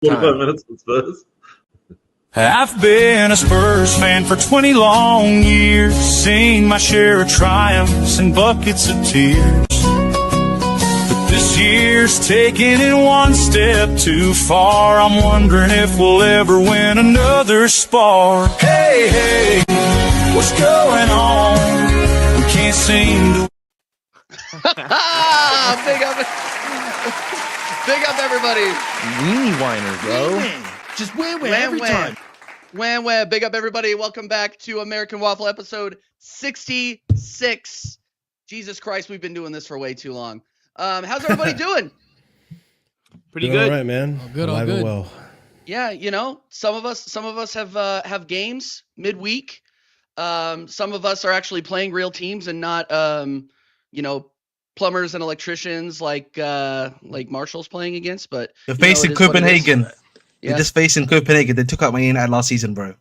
45 minutes with Spurs. I've been a Spurs fan for 20 long years, seen my share of triumphs and buckets of tears. But this year's taking it one step too far. I'm wondering if we'll ever win another spar. Hey, hey, what's going on? We can't seem to. Big up, everybody. Weenie whiner, bro. Just win every time. Wham. Big up, everybody. Welcome back to American Waffle episode 66. Jesus Christ, we've been doing this for way too long. How's everybody doing? Pretty good. All right, man. All good. Well. Yeah, you know, some of us have games midweek. Some of us are actually playing real teams and not plumbers and electricians like Marshall's playing against. But you're facing Copenhagen. Yeah. You're just facing Copenhagen. They took out Man United last season, bro,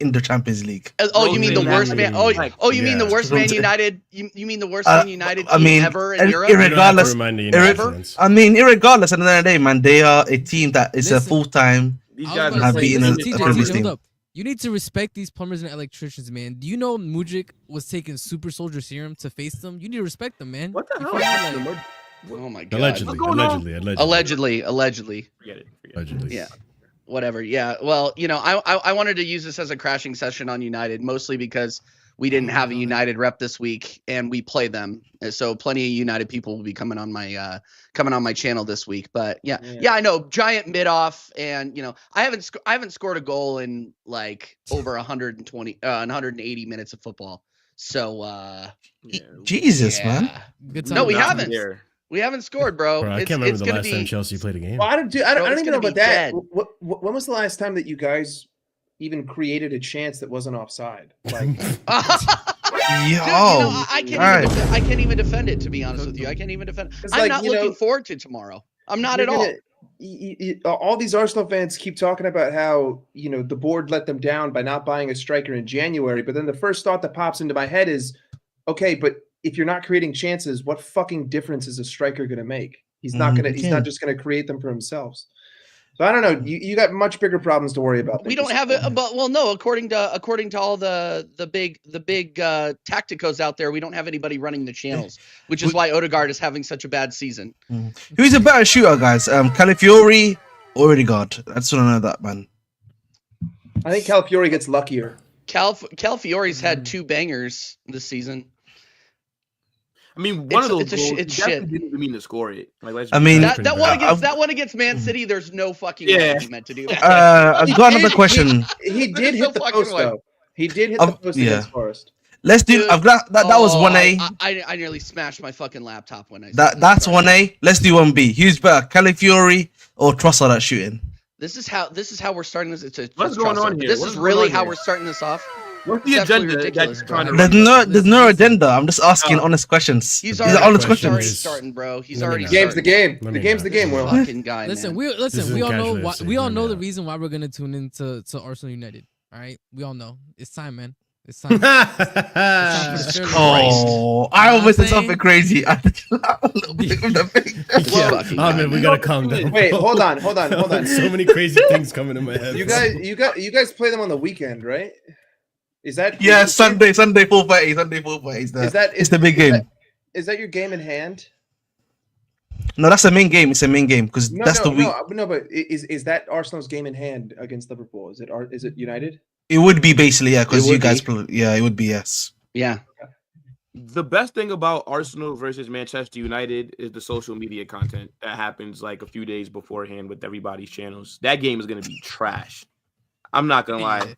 in the Champions League. You mean the worst man? You mean the worst Man United? You mean the worst Man United team ever in Europe? Irregardless, at the end of the day, man, they are a team that is a full-time. These guys have beaten a previous team. You need to respect these plumbers and electricians, man. Do you know Mudryk was taking super soldier serum to face them? You need to respect them, man. What the hell? Oh my god! Allegedly. Forget it. Yeah. Whatever. Yeah. Well, you know, I wanted to use this as a crashing session on United, mostly because we didn't have a United rep this week and we play them. So plenty of United people will be coming on my channel this week. But yeah, I know, giant mid off, and you know, I haven't scored a goal in like over 180 minutes of football. So Jesus, man. No, we haven't. We haven't scored, bro. I can't remember the last time Chelsea played a game. Well, I don't even know about that. When was the last time that you guys even created a chance that wasn't offside? Like, Dude, I can't even defend it, to be honest with you. I can't even defend it. I'm not looking forward to tomorrow. I'm not at all. All these Arsenal fans keep talking about how, you know, the board let them down by not buying a striker in January. But then the first thought that pops into my head is, okay, but if you're not creating chances, what fucking difference is a striker going to make? He's not just going to create them for himself. So I don't know. You got much bigger problems to worry about. We don't have it, but no. According to all the big tacticos out there, we don't have anybody running the channels, which is why Odegaard is having such a bad season. Who's a better shooter, guys? Calafiori or Odegaard? I just want to know that, man. I think Calafiori gets luckier. Calafiori's had 2 bangers this season. I mean, one of those goals, it's shit. Didn't even mean to score it. Like, that one against Man City, there's no fucking way he meant to do that. I've got another question. He did hit the post, though. He did hit the post against Forest. Let's do. That was 1A. I nearly smashed my fucking laptop when I. That's 1A. Let's do 1B. Who's better, Calafiori or Trossard at shooting? This is how we're starting this. What's going on here? This is really how we're starting this off. What's the agenda? There's no agenda. I'm just asking honest questions. He's already starting, bro. He's already. The game's the game. The game's the game. Fucking guy. Listen, we all know the reason why we're gonna tune into Arsenal United. All right, we all know it's time, man. It's time. I always said something crazy. Man, we gotta calm down. Wait, hold on. So many crazy things coming in my head. You guys play them on the weekend, right? Is that Sunday 4:30. It's the big game. Is that your game in hand? No, that's the main game. It's a main game because that's the week. No, but is that Arsenal's game in hand against Liverpool? Is it United? It would be basically, yeah, because you guys play. Yeah, it would be, yes. Yeah. The best thing about Arsenal versus Manchester United is the social media content that happens like a few days beforehand with everybody's channels. That game is going to be trash. I'm not going to lie.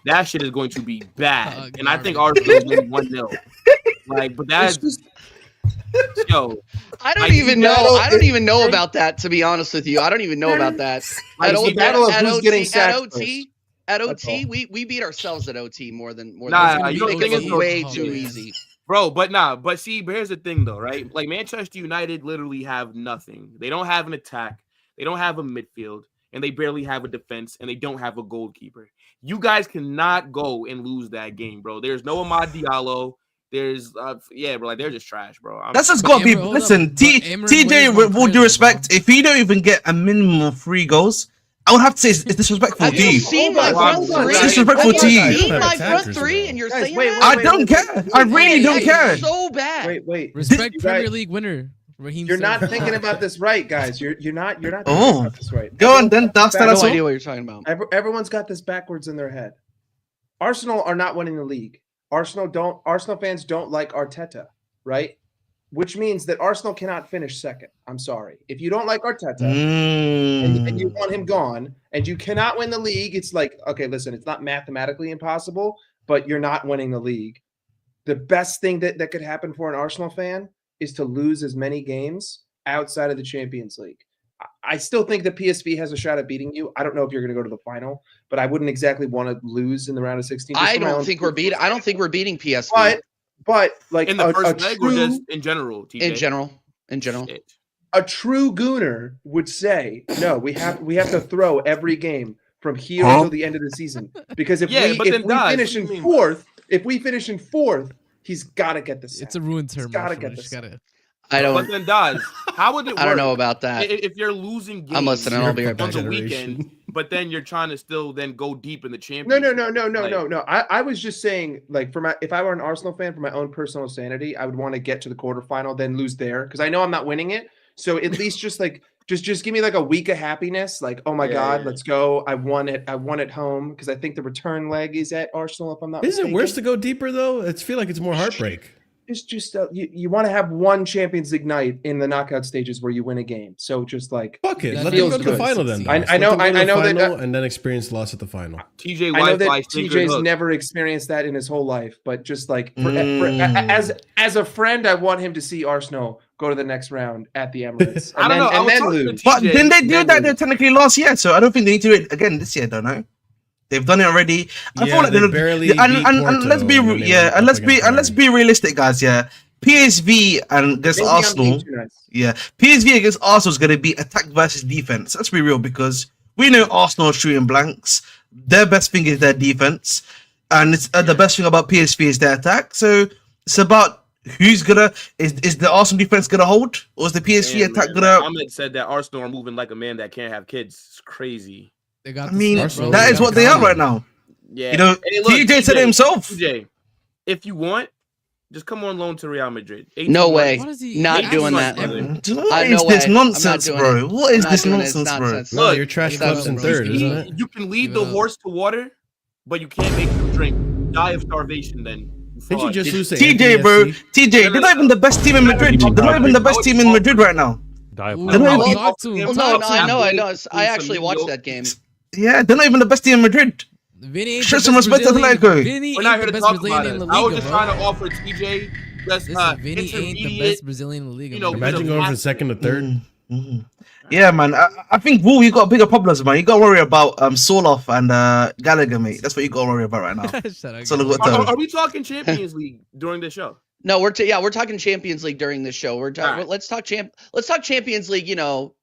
That shit is going to be bad. And I think Arsenal is going to win 1-0. Like, but that's just... Yo. I don't even know about that, to be honest with you. I don't even know about that. At OT, we beat ourselves at OT more than you don't think it's way too easy. Bro, but here's the thing though, right? Like Manchester United literally have nothing. They don't have an attack, they don't have a midfield, and they barely have a defense, and they don't have a goalkeeper. You guys cannot go and lose that game, bro. There's no Amad Diallo. There's bro, like they're just trash, bro. That's just gotta be. Listen, TJ, with all due respect, if you don't even get a minimum of 3 goals, I would have to say it's disrespectful Have to you you. seen my front three? It's disrespectful to you. Have you seen my Attackers, front three and you're Guys, saying wait, that? I don't care. I really don't care. So bad. Wait. Respect You Premier guys- League winner Raheem. You're not Sterling. thinking about this right, guys. You're not thinking Oh. about this right. Go on then, Dust. I Tell have us no all. idea what you're talking about. Everyone's got this backwards in their head. Arsenal are not winning the league. Arsenal fans don't like Arteta, right? Which means that Arsenal cannot finish second. I'm sorry. If you don't like Arteta and you want him gone and you cannot win the league, it's like, okay, listen, it's not mathematically impossible, but you're not winning the league. The best thing that could happen for an Arsenal fan is to lose as many games outside of the Champions League. I still think that PSV has a shot at beating you. I don't know if you're going to go to the final, but I wouldn't exactly want to lose in the round of 16. I don't think we're beating PSV. But like In the first a leg true, or just in general? TJ? In general. Shit. a true gooner would say, no, we have to throw every game from here Huh? until the end of the season. Because if we finish in fourth, he's got to get the sack. It's a ruined term. He's gotta Marshall. get You this. just gotta. I But don't. then, Daz, how would it work? I don't know about that. If you're losing games I'm listening. I'll be right on back. the Generation. weekend, but then you're trying to still then go deep in the No. championship. I was just saying, like, if I were an Arsenal fan, for my own personal sanity, I would want to get to the quarterfinal, then lose there, because I know I'm not winning it. So at least just give me like a week of happiness. Like, oh my God, let's go! I won it. I won at home, because I think the return leg is at Arsenal. If I'm not Is mistaken. it worse to go deeper though? I feel like it's more heartbreak. It's just you want to have one Champions League night in the knockout stages where you win a game. So just like Fuck it. That Let them feels go to the good. final then. I Let know- them go to the I know that- final and then experience loss at the final. TJ I know that Wi-Fi stinker TJ's hook. never experienced that in his whole life, but just like as a friend, I want him to see Arsenal go to the next round at the Emirates. I don't know. I And was then talking to lose. But TJ, didn't they do then that lose. technically last year? So I don't think they need to do it again this year. Don't know. They've done it already. I Yeah, feel like they they're barely and beat let's be Porto when they went up let's be against Bayern. realistic, guys. Yeah, PSV and against Maybe I'm Arsenal. being too nice. Yeah, PSV against Arsenal is going to be attack versus defense. Let's be real, because we know Arsenal are shooting blanks. Their best thing is their defense, and it's the best thing about PSV is their attack. So it's about who's gonna is the Arsenal defense gonna hold, or is the PSV Damn, attack man. gonna? Ahmed said that Arsenal are moving like a man that can't have kids. It's crazy. They got I the mean, snap, Arsenal bro. that They is got what they are Kanye. right now. Yeah. You know, Hey, look, TJ said it himself. TJ, if you want, just come on loan to Real Madrid. 18 No months. way. What is he? Not he doing asks that. every- What I- is no this way. I'm nonsense, not bro? doing it. What is I'm this not doing it. It's nonsense, bro? nonsense. No, Look, your trash that's club's in what third, we isn't You, it? you can lead Give the it up. horse to water, but you can't make him drink. Die of starvation then. Did you just lose to TJ, Anthony bro. FC? TJ, they're not even the best team in Madrid. They're not even the best team in Madrid right now. Ooh, They're not even- talk to him. Well, talk no, to I him. know. I actually watched that game. Yeah, they're not even the best team in Madrid. Vinny ain't Show the some best respect to Brazilian. Atletico. Vinny We're not ain't here the to best talk about Brazilian in it. the I was Liga, just bro. trying to offer TJ just Listen, Vinny ain't the intermediate. best Brazilian in the Liga. you know, man. Imagine going from second to third. Yeah, man. I think Wool, you got bigger problems, man. You got to worry about Soloff and Gallagher, mate. That's what you got to worry about right now. Shut up. So look what Are we talking Champions League during the show? No, we're talking Champions League during this show. Alright. Let's talk Champions League, you know,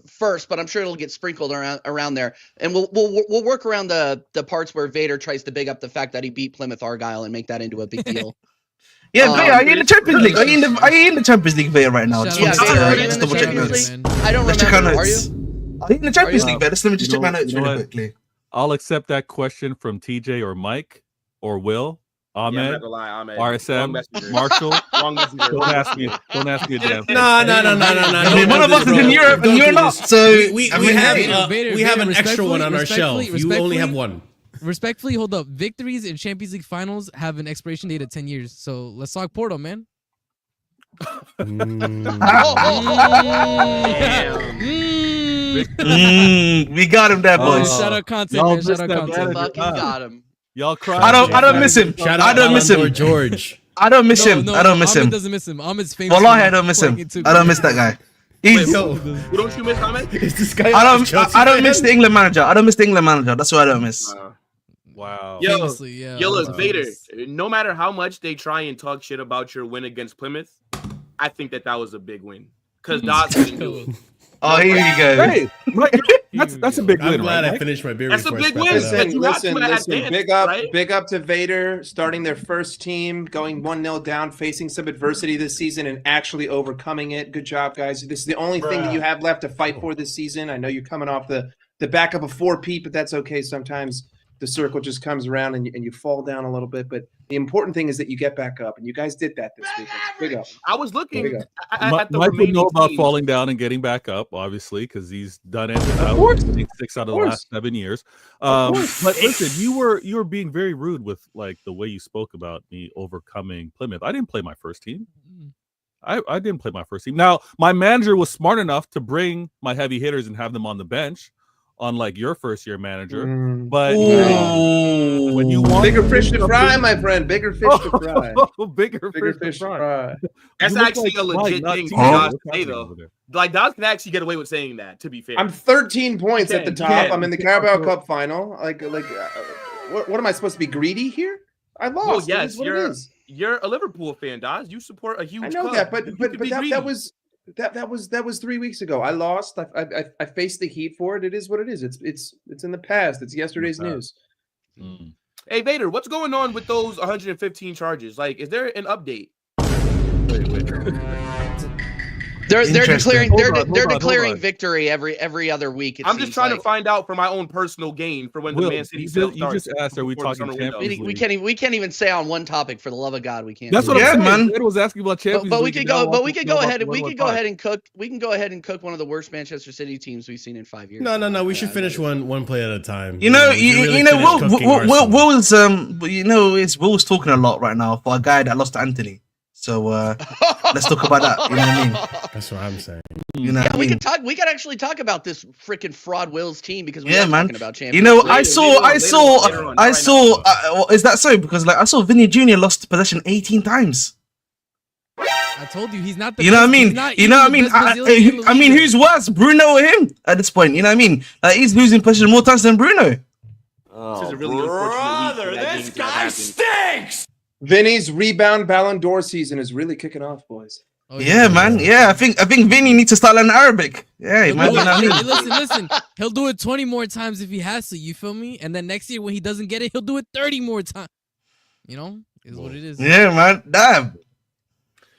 first, but I'm sure it'll get sprinkled around there, and we'll work around the parts where Vader tries to big up the fact that he beat Plymouth Argyle and make that into a big deal. Yeah, Vader, are you in the Champions League? Are you in the Champions League, Vader, right now? Shout Just out Yeah, want to Vader, are you just in the double check Champions notes. League? I don't Let's check our remember. Are notes. you? Are you in the Champions Are you? League, Vader? Let me just check my notes You know really what? quickly. I'll accept that question from TJ or Mike or Will, Yeah, I'm not Ahmed, gonna lie, Ahmed. RSM, Wrong messenger. Marshall. Wrong messenger. Don't ask me a damn thing. No. I mean, one of us is in Europe and you're not, so We I mean, have hey. Vader, we have Vader, an extra one on our respectfully- shelf. You only have respectfully- one. Respectfully, hold up. Victories in Champions League finals have an expiration date of 10 years. So let's talk Porto, man. We got him there, boys. Shout out content, y'all man. Shout missed out that content. bad. Fucking got him. Y'all cry. I don't miss him. Shout I out don't miss Ballon d'Or him. George. I don't miss him. I don't miss Ahmed him. doesn't miss him. Ahmed's famous. Wallahi, for I don't miss pouring him. into I don't miss that guy. He's, Yo, Who don't you miss, Ahmed? is this guy? I a don't. Chelsea I don't fan? miss the England manager. I don't miss the England manager. That's what I don't miss. Wow. Yo, Famously, yeah. Yo, look, that's Vader, famous. no matter how much they try and talk shit about your win against Plymouth, I think that was a big win. Because Dawes didn't do it. Oh, here you go. Hey, Mike, that's a big I'm win, glad right? I Mike? finished my beer That's a before I big spat win. that out. That you have to Listen. advance, Big up to Vader starting their first team, going 1-0 down, facing some adversity this season, and actually overcoming it. Good job, guys. This is the only thing that you have left to fight for this season. I know you're coming off the the backup of 4 Pete, but that's okay. Sometimes the circle just comes around and you fall down a little bit. But the important thing is that you get back up, and you guys did that this week. Big up. I was looking Big up. at the Mike would remaining know about teams. falling down and getting back up, obviously, because he's done it Of course. 6 out of the last 7 years. But listen, you were being very rude with like the way you spoke about me overcoming Plymouth. I didn't play my first team. I didn't play my first team. Now, my manager was smart enough to bring my heavy hitters and have them on the bench, unlike your first year manager. But when you want bigger fish to fry, my friend, bigger fish to fry. bigger fish to fry. That's You look actually like a legit Mike, thing not for TJ. Dodge to What's say, happening though. over there? Like, Dodge can actually get away with saying that, to be fair. I'm 13 points at the Ken, top. Ken, I'm in the Ken, Carabao Ken. Cup final. What am I supposed to be greedy here? I lost. Well, It yes, is what it is. you're a Liverpool fan, Dodge. You support a huge I know club. that, but You but can but be that greedy. was 3 weeks ago. I lost. I faced the heat for it. It is what it is. It's in the past. It's yesterday's news. Hey, Vader, what's going on with those 115 charges? Like, is there an update? They're Interesting. declaring they're Hold on. declaring victory every other week. I'm just trying to find out for my own personal gain for when the Will, Man City you sale just starts. asked, are we before the talking summer window. Champions we can't even say on one topic. For the love of God, we can't. That's do what it. Yeah, I'm saying. man. Ed was asking about Champions But we League, could and go. now But wants we to could know go about ahead. the We 1-1 could go pod. ahead and cook. We can go ahead and cook one of the worst Manchester City teams we've seen in 5 years. No. We should finish one play at a time. You know, we should really you know, finish cooking Arsenal. Will's talking a lot right now for a guy that lost to Anthony. So let's talk about that. You know what I mean? That's what I'm saying. You know Yeah, what I we mean? could talk. We could actually talk about this freaking fraud Will's team because we Yeah, are man. talking about champions. You know, League. I saw. Well, Is that so? Because like I saw Vinny Jr. lost possession 18 times. I told you he's not the You know what I best- mean? he's not You know what I even mean? the best Brazilian in the I mean, Liga. who's worse, Bruno or him at this point? You know what I mean? Like he's losing possession more times than Bruno. This is a really unfortunate week. This guy stinks. Vinny's rebound Ballon d'Or season is really kicking off, boys. Oh, Yeah, man. Yeah, I think Vinny needs to start learning Arabic. Yeah, He'll man. do You know what I it- mean? listen. He'll do it 20 more times if he has to. You feel me? And then next year when he doesn't get it, he'll do it 30 more times. You know, is what it is. Yeah, man. Damn.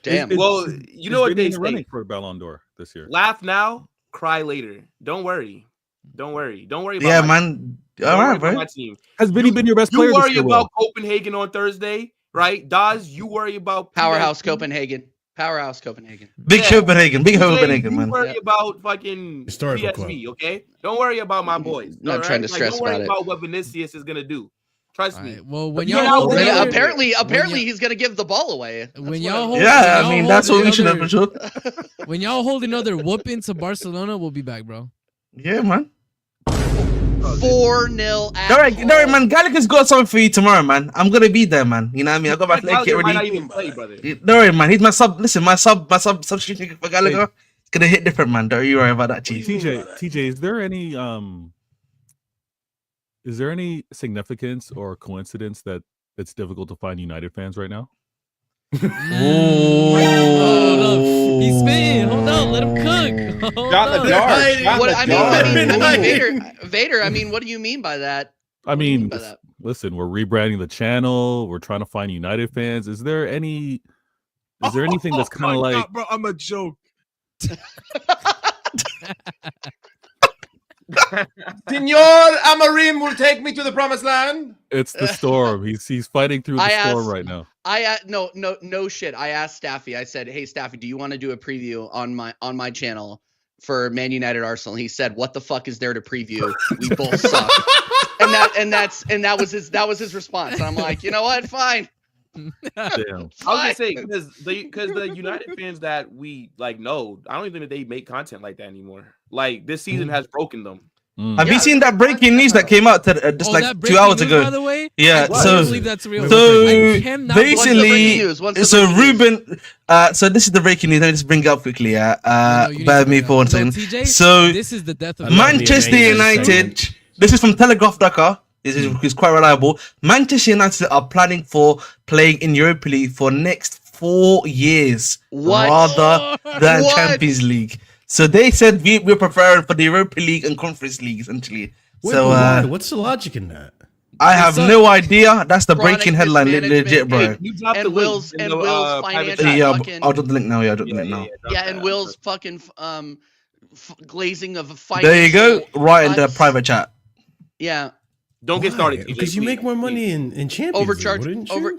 Damn. Well, you know what they say. running for Ballon d'Or this year. Laugh now, cry later. Don't worry. Don't worry about Yeah, my man. Don't All worry right, about bro. my team. Has Vinny been your best player You this worry year, about Will? Copenhagen on Thursday, right? Daz, you worry about Powerhouse PSG. Copenhagen. Powerhouse Copenhagen. Big Yeah. Copenhagen. Big TJ, Copenhagen, you man. worry Yeah. about fucking Historical PSV, okay? Don't worry about my boys. Not all trying to stress don't worry about it. about what Vinicius is gonna do. Trust All me. right. Well, when You y'all know, hold when another- Apparently, when he's gonna give the ball away. That's When what y'all I'm- hold- Yeah, y'all I mean hold that's what we should have another- for sure. when y'all hold another whooping to Barcelona, we'll be back, bro. Yeah, man. 4-0. All right, man. Gallagher's got something for you tomorrow, man. I'm gonna be there, man. You know what I mean? I got my leg kit Gallagher might not ready. even play, brother. Don't worry, man. He's my sub. Listen, my substitution for Gallagher. It's gonna hit different, man. Don't you worry about that, chief. TJ, is there any significance or coincidence that it's difficult to find United fans right now? Hold up. He's spitting. Hold on. Let him cook. Hold Shot in up. the dark. Shot in What the I dark. mean, Vader. I mean, what do you mean by that? I mean, by that? listen, we're rebranding the channel. We're trying to find United fans. Is there anything that's kind of like? bro, I'm a joke. Senor Amarim will take me to the promised land. It's the storm. He's fighting through the I storm asked- right now. No shit. I asked Staffy. I said, "Hey Staffy, do you want to do a preview on my channel for Man United Arsenal?" He said, "What the fuck is there to preview? We both suck." and that was his response. And I'm like, you know what? Fine. Damn. I was gonna say because the United fans that we like know, I don't even think that they make content like that anymore. Like this season has broken them. Have you seen that breaking news that came out just Oh, like that 2 breaking hours news, ago? by the way? Yeah, I so- can't believe that's real. So I cannot believe- basically, What's the so breaking news? Ruben, so this is the breaking news. Let me just bring it up quickly. Yeah, No, you need bear to with me bring for one it up. No, second. TJ, So this is the death of Manchester amazing United. segment. This is from Telegraph Dakar. This is quite reliable. Manchester United are planning for playing in Europa League for next 4 years What? rather than What? Champions League. So they said we're preparing for the Europa League and Conference League essentially. Wait, So but why? What's the logic in that? I have So- no idea. That's the Chronic breaking headline, mismanagement. legit, bro. Hey, you dropped the And link Will's in the, Will's private financial chat. Yeah, fucking I'll drop the link now. Yeah, I'll drop the link now. yeah, and Will's fucking glazing of a fight. There you go, right in the private chat. Yeah. Don't get started, TJ, because you please. make more money in Champions Overcharge League, wouldn't you? over.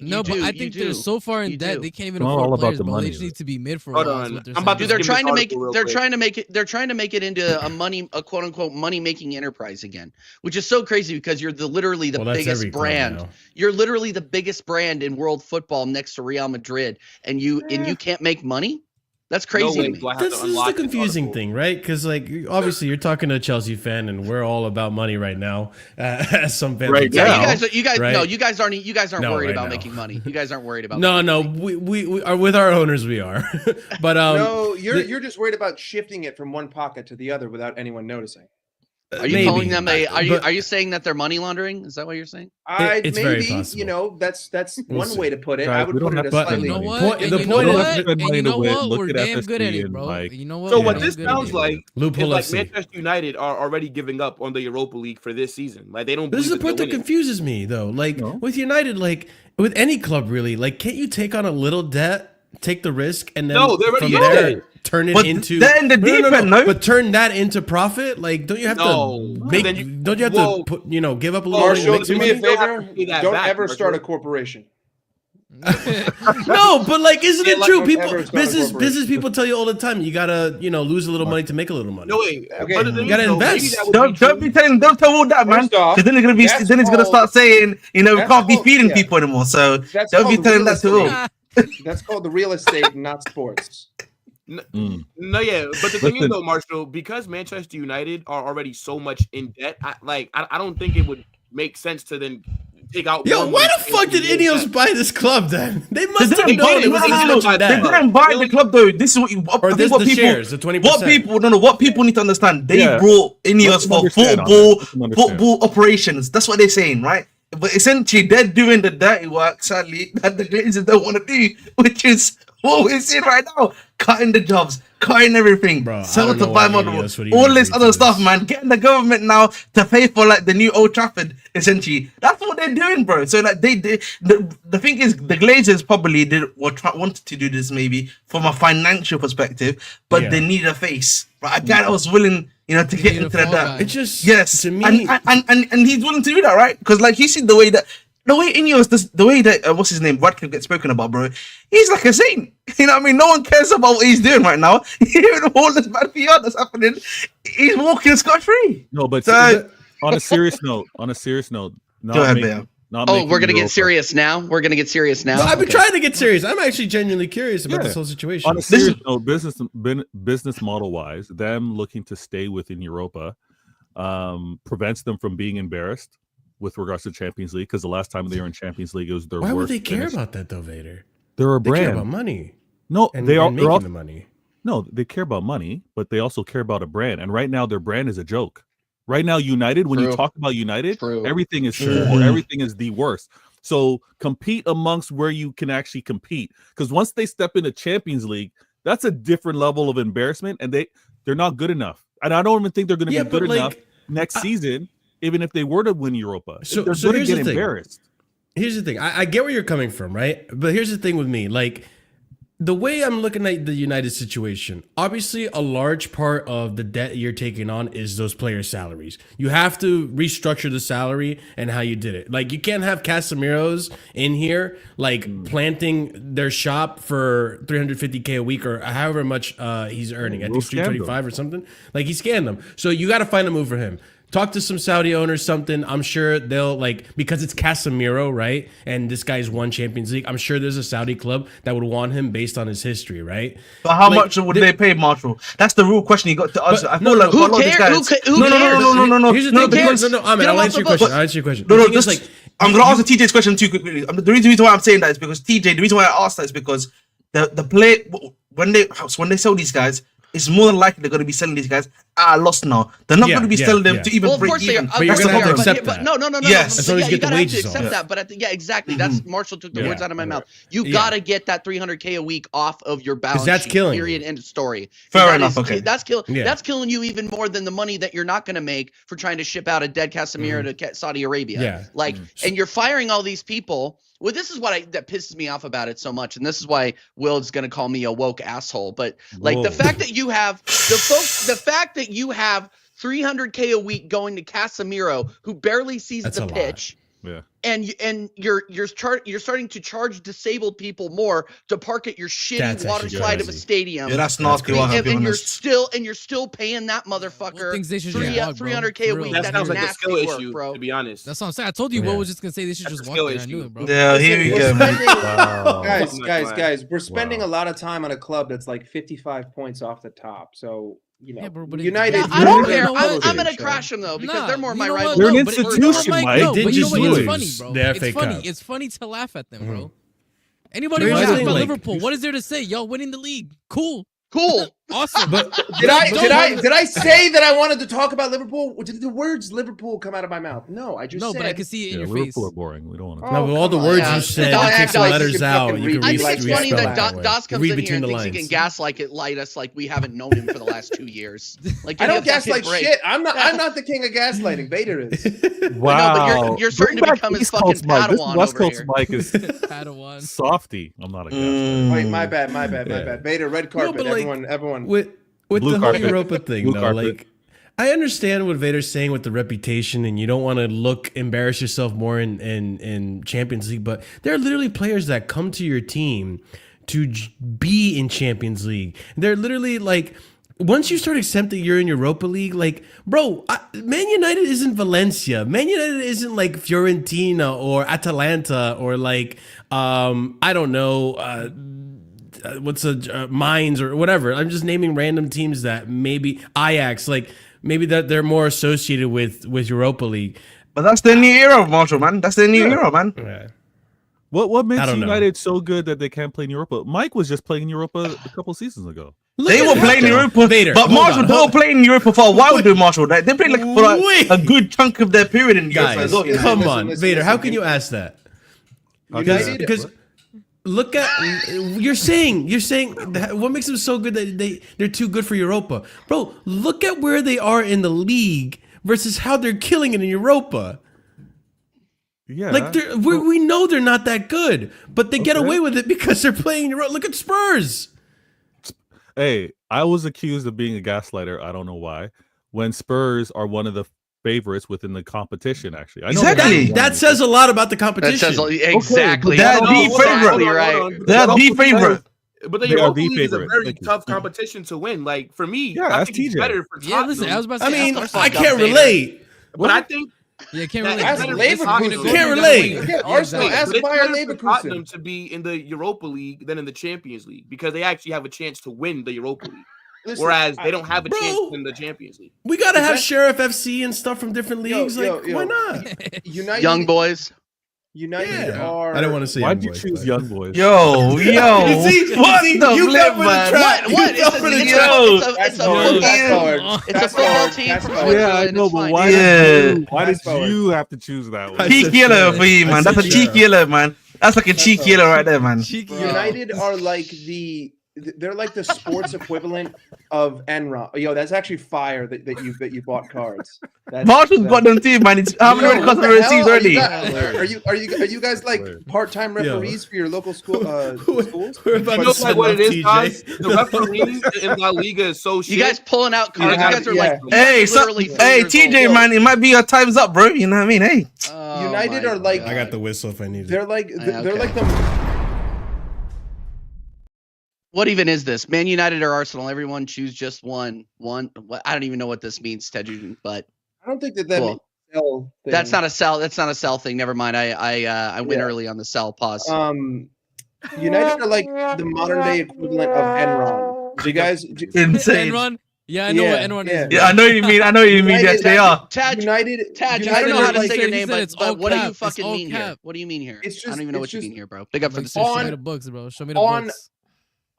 No, but I think they're so far in debt they can't even It's not afford all about players, the bro. money, They just need to be mid for a Hold while. on. Is what they're I'm about saying. to Dude, skim this article real they're quick. trying to make it into a quote unquote money making enterprise again, which is so crazy because you're literally the Well, that's biggest every club brand. now. You're literally the biggest brand in world football next to Real Madrid, and you can't make money. That's crazy No way to me. do I have This to is the unlock this confusing article. thing, right? Because like obviously you're talking to a Chelsea fan, and we're all about money right now. As some fans, Right would now. say. You guys, right? no, you guys aren't No, worried right about now. making money. You guys aren't worried about. No, making no, money. we are with our owners. We are, but No, you're just worried about shifting it from one pocket to the other without anyone noticing. Are you maybe. calling them But- are you saying that they're money laundering? Is that what you're saying? It's very Maybe, possible. you know, that's We'll one see. way to put it. Guys, I would we don't put it a have to spend slightly. You know money. what? Point- And the you point know is- what? spend And money you to know win. what? Look We're at damn good at FSG it, and, bro. like- You know what? So We're what damn this good at sounds it. like Loophole is like FC. Manchester United are already giving up on the Europa League for this season. Like they don't. This is the believe part that they're winning. confuses me, though. Like No. with United, like with any club, really. Like, can't you take on a little debt, take the risk, and then No, they already from did there it. turn it But into they're in the defense, no? But turn that into profit. Like, don't you have No. to make? Then you- don't you have Whoa. to put? Give up a little money to Marshall, make do some me a money? Don't have favor. to pay that Don't back, ever start a Marshall. corporation. No, but like, isn't Yeah, it like, true? don't People, ever start a business corporation. people tell you all the time, you gotta, lose a little money to make a little money. No way. Okay. But the thing You gotta is, though, maybe invest. that would Don't be telling, don't tell all that, man. First off, Because then it's gonna be, that's then it's gonna start called- saying, we that's can't be called- feeding yeah. people anymore. So That's don't be called telling real that to all. estate. That's called the real estate, not sports. Mm. No, yeah, but the thing is Listen. though, Marshall, because Manchester United are already so much in debt, I don't think it would make sense to then take out. Yo, more why money the fuck did into INEOS debt. buy this club then? They They must have didn't known buy it it. was No, this no, much no. in They debt. didn't buy the club though. This is what, Or I think this what the people, shares, the 20%. what people need to understand. They Yeah. brought Let INEOS them for understand on that. Let them understand. football operations. That's what they're saying, right? But essentially, they're doing the dirty work, sadly, that the Glazers don't want to do, which is what we're seeing right now: cutting the jobs, cutting everything, Bro, I sell don't to know buy why model, INEOS would even all this agree other to stuff, this. man. Getting the government now to pay for like the new Old Trafford, essentially. That's what they're doing, bro. So like the thing is, the Glazers probably wanted to do this maybe from a financial perspective, but Yeah. they need a face, right? A guy that was willing, to get need a into that. fall guy. It just Yes, to me. and he's willing to do that, right? Because like you see the way INEOS, the way that what's his name, Radcliffe gets spoken about, bro. He's like a saint. You know what I mean? No one cares about what he's doing right now. Even all this bad PR that's happening, he's walking scot free. No, but So- on a serious note, not Go ahead, making- Bam. not Oh, making we're gonna get Europa- serious now. We're gonna get serious now. I've been Okay. trying to get serious. I'm actually genuinely curious about Yeah. this whole situation. On a serious note, business model wise, them looking to stay within Europa prevents them from being embarrassed with regards to Champions League, because the last time they were in Champions League, it was their Why worst would they care finish. about that though, Vader? They're a They care brand. about money. No, And, they are. and They're making all, the money. no, they care about money, but they also care about a brand. And right now, their brand is a joke. Right now, United, when you True. talk about United, True. everything is shit, Mhm. or everything is the worst. So compete amongst where you can actually compete. Because once they step into Champions League, that's a different level of embarrassment, and they're not good enough. And I don't even think they're going to Yeah, be but good enough like, next season, even if they were to win Europa. So- they're so going here's to the get thing. embarrassed. here's the thing. I get where you're coming from, right? But here's the thing with me. Like, the way I'm looking at the United situation, obviously a large part of the debt you're taking on is those players' salaries. You have to restructure the salary and how you did it. Like, you can't have Casemiro's in here, like, planting their shop for $350K a week or however much he's earning. I think it's We'll scam them. $325 or something. Like, he scanned them. So you got to find a move for him. Talk to some Saudi owners, something. I'm sure they'll, like, because it's Casemiro, right? And this guy's won Champions League. I'm sure there's a Saudi club that would want him based on his history, right? But how Like, much would they pay Marshall? That's the real question you got to answer. I no, feel like who a lot of these cares? guys. Who No, no. Here's the No, thing. because- No, Ahmed, Get him I'll off answer the your book. question. I'll answer your question. No, The no, thing is, this, like, I'm gonna answer TJ's question too quickly. The reason why I'm saying that is because TJ. The reason why I asked that is because the play when they sell these guys, it's more than likely they're going to be selling these guys at a loss now. They're not Yeah, going to be yeah, selling them yeah. to even Well, of break course they are. even. But you're Of gonna course have to they are. accept But that. no. Yes. As long as you you get the gotta have to wages accept off. that. But yeah, exactly. That's Marshall took the Yeah. words out of my mouth. You Yeah. gotta get that $300K a week off of your balance that's sheet, killing period. you. End of story. Fair That enough, is- okay. That's Yeah. That's killing you even more than the money that you're not gonna make for trying to ship out a dead Casemiro to Saudi Arabia. Yeah. Like, and you're firing all these people Well, this is what that pisses me off about it so much, and this is why Will is going to call me a woke asshole. But like the fact that you have the fact that you have 300K a week going to Casemiro, who barely sees the pitch. Yeah. And you're starting to charge disabled people more to park at your shitty water slide of a stadium. Yeah, that's nasty. And you're still paying that motherfucker 300K a week. That sounds like a skill work, issue, bro. to be honest. That's what I'm saying. I told you Will was just gonna say they should just walk there. I knew it, bro. Yeah, here we go. Guys, we're spending a lot of time on a club that's like 55 points off the top. So United. I don't care. I'm gonna crash them though because they're more my rival. They're an institution, Mike. No, but you know what? It's funny, bro. They're It's fake funny. cup. It's funny to laugh at them, bro. Anybody Here's want the to talk thing, about like- Liverpool? What is there to say? Y'all winning the league. Cool. Awesome. But did I say that I wanted to talk about Liverpool? Did the words Liverpool come out of my mouth? No, I just said. But I can see it in your Liverpool face. are boring. We don't want to. No, but all the words you said, you take some letters out. You can I read. think it's funny that Das comes in here between and the thinks he lines. can gaslight us like we haven't known him for the last 2 years. Like I don't gaslight shit. I'm not the king of gaslighting. Vader is. Wow. But you're starting to become his fucking Padawan West over Coast here. Mike is Padawan. softy. I'm not a gaslighter. Wait, my bad. Vader, red carpet. but, like, everyone. With Blue the whole carpet. Europa thing, Blue though, carpet. like I understand what Vader's saying with the reputation, and you don't want to embarrass yourself more in Champions League. But there are literally players that come to your team to be in Champions League. They're literally like, once you start accepting you're in Europa League, like, bro, Man United isn't Valencia. Man United isn't like Fiorentina or Atalanta or like I don't know. What's a Mines or whatever. I'm just naming random teams that maybe Ajax, like maybe that they're more associated with Europa League. But that's the new era, Marshall, man. That's the new era, man. Yeah. What makes don't know. United so good that they can't play in Europa? Mike was just playing in Europa a couple seasons ago. They were playing in Europa, Vader, but Marshall, they were playing in Europa for a while, dude, Marshall. They played like for Wait. a good chunk of their period in Europa Guys, as well. You know? come Listen, on, listen, Vader. How listen. can you ask that? United- Because look at you're saying that what makes them so good that they're too good for Europa, bro. Look at where they are in the league versus how they're killing it in Europa. Yeah, Like we know they're not that good, but they get Okay. away with it because they're playing Europa. Look at Spurs. Hey, I was accused of being a gaslighter. I don't know why. When Spurs are one of the favorites within the competition, actually, I know Exactly. That says a lot about the That competition. says exactly. They're the Exactly favorite. right. They're the favorite. But the They are Europa the League is a favorite. very Thank you. tough competition to win. Like for me, Yeah, I ask think it's TJ. better for Yeah, listen, I was about to I say. mean, ask the I fuck can't up, Vader. relate. But I think Yeah, can't that relate. it's Ask better for Leverkusen. Tottenham. Can't relate. Yeah, Arsenal. exactly. Ask But it's Bayer better for Tottenham Leverkusen. to be in the Europa League than in the Champions League because they actually have a chance to win the Europa League, Listen, whereas they don't have a Bro. chance to win the Champions League. We gotta have Best- Sheriff FC and stuff from different leagues. yo, Why yo. not? United, Young boys. United Yeah. are. I don't want to say. Why'd young you boys, choose but- young boys? Yo, You see, what you the fell flip, for the man? trap. What? You It's fell a, for the it's, trap. a, it's a Fast football forward, team. fast forward, It's a fast football forward, team fast from forward. Yeah, I Switzerland. know, It's but fine. why Yeah. why did Fast forward. you have to choose that one? I cheeky said yellow sheriff. for you, I man. said That's a cheeky sheriff. yellow, man. That's like a cheeky yellow right there, man. Cheeky United are like they're like the sports equivalent of Enron. Yo, that's actually fire that you bought cards. Marshall's got them too, man. It's how many Yo, red cards what have the we hell? received Are already? you guys like part-time referees for your local school schools? We're about You to know send what off it is, TJ. guys? The referees in La Liga is so shit. You guys pulling out cards. Yeah, You guys are yeah. like Hey, literally 3 years TJ, old. man, it might be your time's up, bro. You know what I mean? Hey, Oh United my are like- God. I got the whistle if I need it. They're like Yeah, they're okay. like the What even is this? Man United or Arsenal? Everyone choose just one. One. What? I don't even know what this means, Tejun, but I don't think that Cool. means sell thing. that's not a sell. That's not a sell thing. Never mind. I went Yeah. early on the sell. Pause. United are like the modern day equivalent of Enron. Do you guys? insane. Enron? Yeah, I know Yeah, what Enron yeah. is. Yeah, I know what you mean. I know what you mean. Yes, they are. Taj, United. Taj, I United don't know are how to like- say your he name, said it's but all what do you cap. It's fucking all mean here? cap. What do you mean here? It's I just- don't even know what it's you just- mean here, bro. Big up for the Like, show me system. the books, bro. Show me the On- books.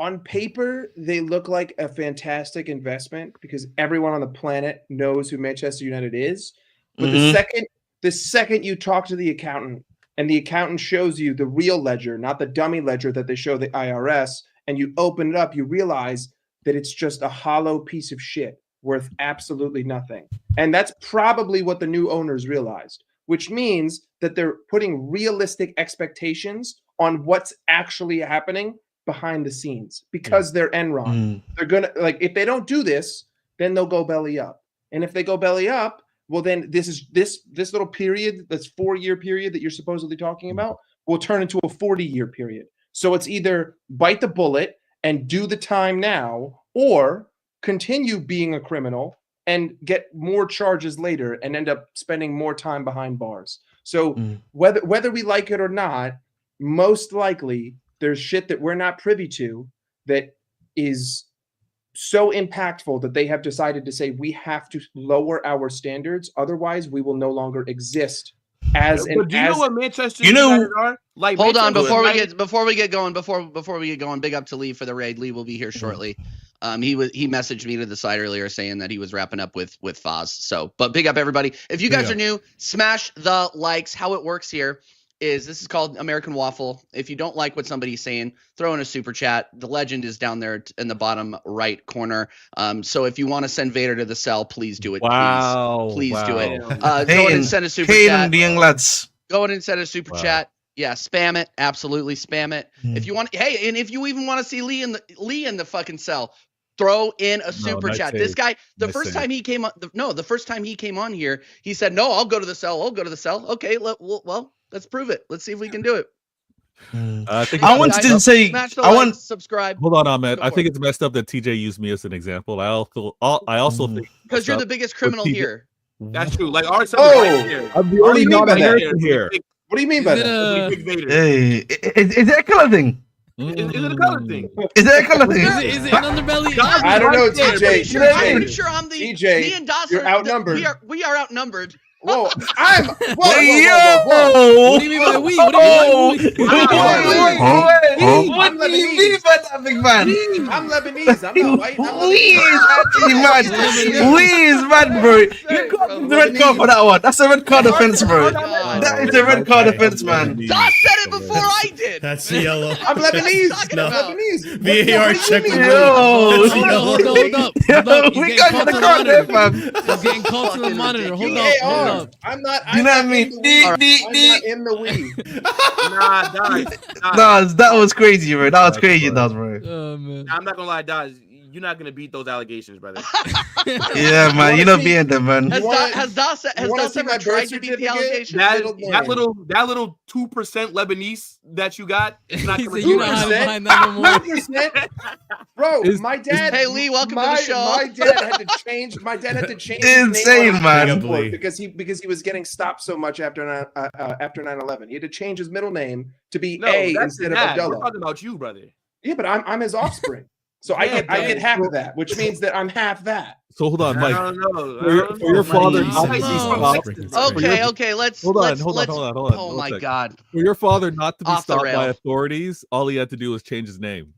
On paper, they look like a fantastic investment because everyone on the planet knows who Manchester United is. But Mhm. the second you talk to the accountant and the accountant shows you the real ledger, not the dummy ledger that they show the IRS, and you open it up, you realize that it's just a hollow piece of shit worth absolutely nothing. And that's probably what the new owners realized. which means that they're putting realistic expectations on what's actually happening behind the scenes because they're Enron. They're gonna if they don't do this, then they'll go belly up. And if they go belly up, well, then this little period, that's 4-year period that you're supposedly talking about, will turn into a 40-year period. So it's either bite the bullet and do the time now, or continue being a criminal and get more charges later and end up spending more time behind bars. So whether we like it or not, most likely there's shit that we're not privy to that is so impactful that they have decided to say we have to lower our standards, otherwise we will no longer exist as an. But do you know what Manchester You know- United are? Like, Hold on, Manchester before we United- get going, big up to Lee for the raid. Lee will be here shortly. He messaged me to the side earlier saying that he was wrapping up with Foz. So, but big up everybody. If you guys are new, smash the likes. How it works here is this is called American Waffle. If you don't like what somebody's saying, throw in a super chat. The legend is down there in the bottom right corner. So if you want to send Vader to the cell, please do it. Wow. Please do it. Hey, Go ahead and send a super chat. the young lads. Go ahead and send a super chat. Yeah, spam it. Absolutely spam it. If you want, hey, and if you even want to see Lee in the fucking cell, throw in a super chat. This guy, the first time he came on here, he said, "No, I'll go to the cell. I'll go to the cell." Okay, well, let's prove it. Let's see if we can do it. I wanted to say, Smash the I like, want. subscribe. Hold on, Ahmed. Go I for think it. it's messed up that TJ used me as an example. I also think Because you're the biggest criminal TJ. here. That's true. Like our I'm the only non-American here. What do you mean by that? Big Vader. Hey, is it a color thing? Is it a color thing? Is it a color thing? Is it an underbelly? I don't know, TJ. I'm pretty sure I'm the TJ, me and Dawson. you're outnumbered. We are outnumbered. Whoa, Yo! What do you mean by we? What do you mean by we? What do you mean by that, big man? I'm Lebanese. I'm not white. I'm We Lebanese. is mad. We is mad, bro. You got the red card for that one. That's a red card offense, bro. That is a red card offense, man. Doc said it before I did. That's the yellow. I'm Lebanese. talking I'm about? Lebanese. VAR check. Yo. That's the yellow. Hold up. We got the card there, fam. He's getting called to the monitor. Hold VAR. up. I'm not. You know what I I'm mean? not in the we. Nah, Daz. Daz, that was crazy, bro. That was crazy, Daz, bro. Oh man. I'm not gonna lie, Daz. You're not gonna beat those allegations, brother. Yeah, man. You're not being there, man. Has Doc see ever my tried birth to beat the certificate? allegation? That little 2% Lebanese that you got is not He gonna said do you're not hiding it. behind that no more. 100%. Bro, my dad. Hey, Lee, welcome to the show. My dad had to change. My dad had to change. his Insane, name on man. his passport because he was getting stopped so much after 9/11. He had to change his middle name to be No, A that's instead the of dad. We're Abdullah. talking about you, brother. Yeah, but I'm his offspring, so I get half of that, which means that I'm half that. So hold on, I Mike. don't know. For your father Please, not to be please. stopped. Okay, let's. Hold on, let's- hold on, let's- hold on, hold on. Oh One my second. God. For your father not to be Off the stopped by rail. authorities, all he had to do was change his name.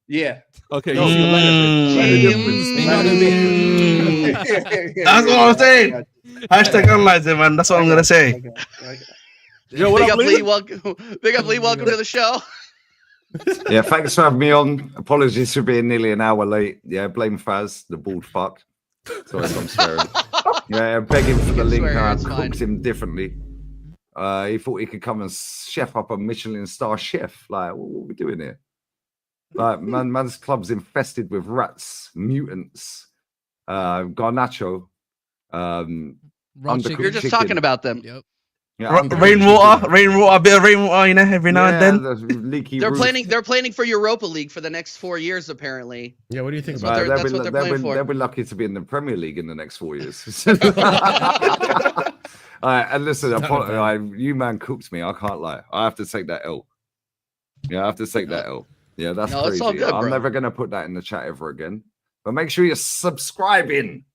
Yeah. Okay, No, you see the Mm. difference. That's what I'm saying. Hashtag analyzer, man. That's what I'm gonna say. Yo, what Big up, up Lee? Lee, welcome to the show. Yeah, thanks for having me on. Apologies for being nearly an hour late. Yeah, blame Faz, the bald fuck. Sorry if I'm swearing. Yeah, begging for the can link. swear, I it's fine. cooked him differently. He thought he could come and chef up a Michelin star chef. Like, what are we doing here? Like, man's club's infested with rats, mutants, garnacho. Raw Undercooked chicken. You're just chicken. talking about them. Yep. Yeah, Rainwater, a bit of rainwater, you know, every now and then. there's leaky They're roof. planning for Europa League for the next 4 years, apparently. Yeah, what do you think That's about what that? they're- that's what they're playing for. They'll be lucky to be in the Premier League in the next 4 years. And listen, you man cooked me. I can't lie. I have to take that L. Yeah, I have to take that L. Yeah, that's No, it's crazy. all good, I'm bro. never gonna put that in the chat ever again. But make sure you're subscribing.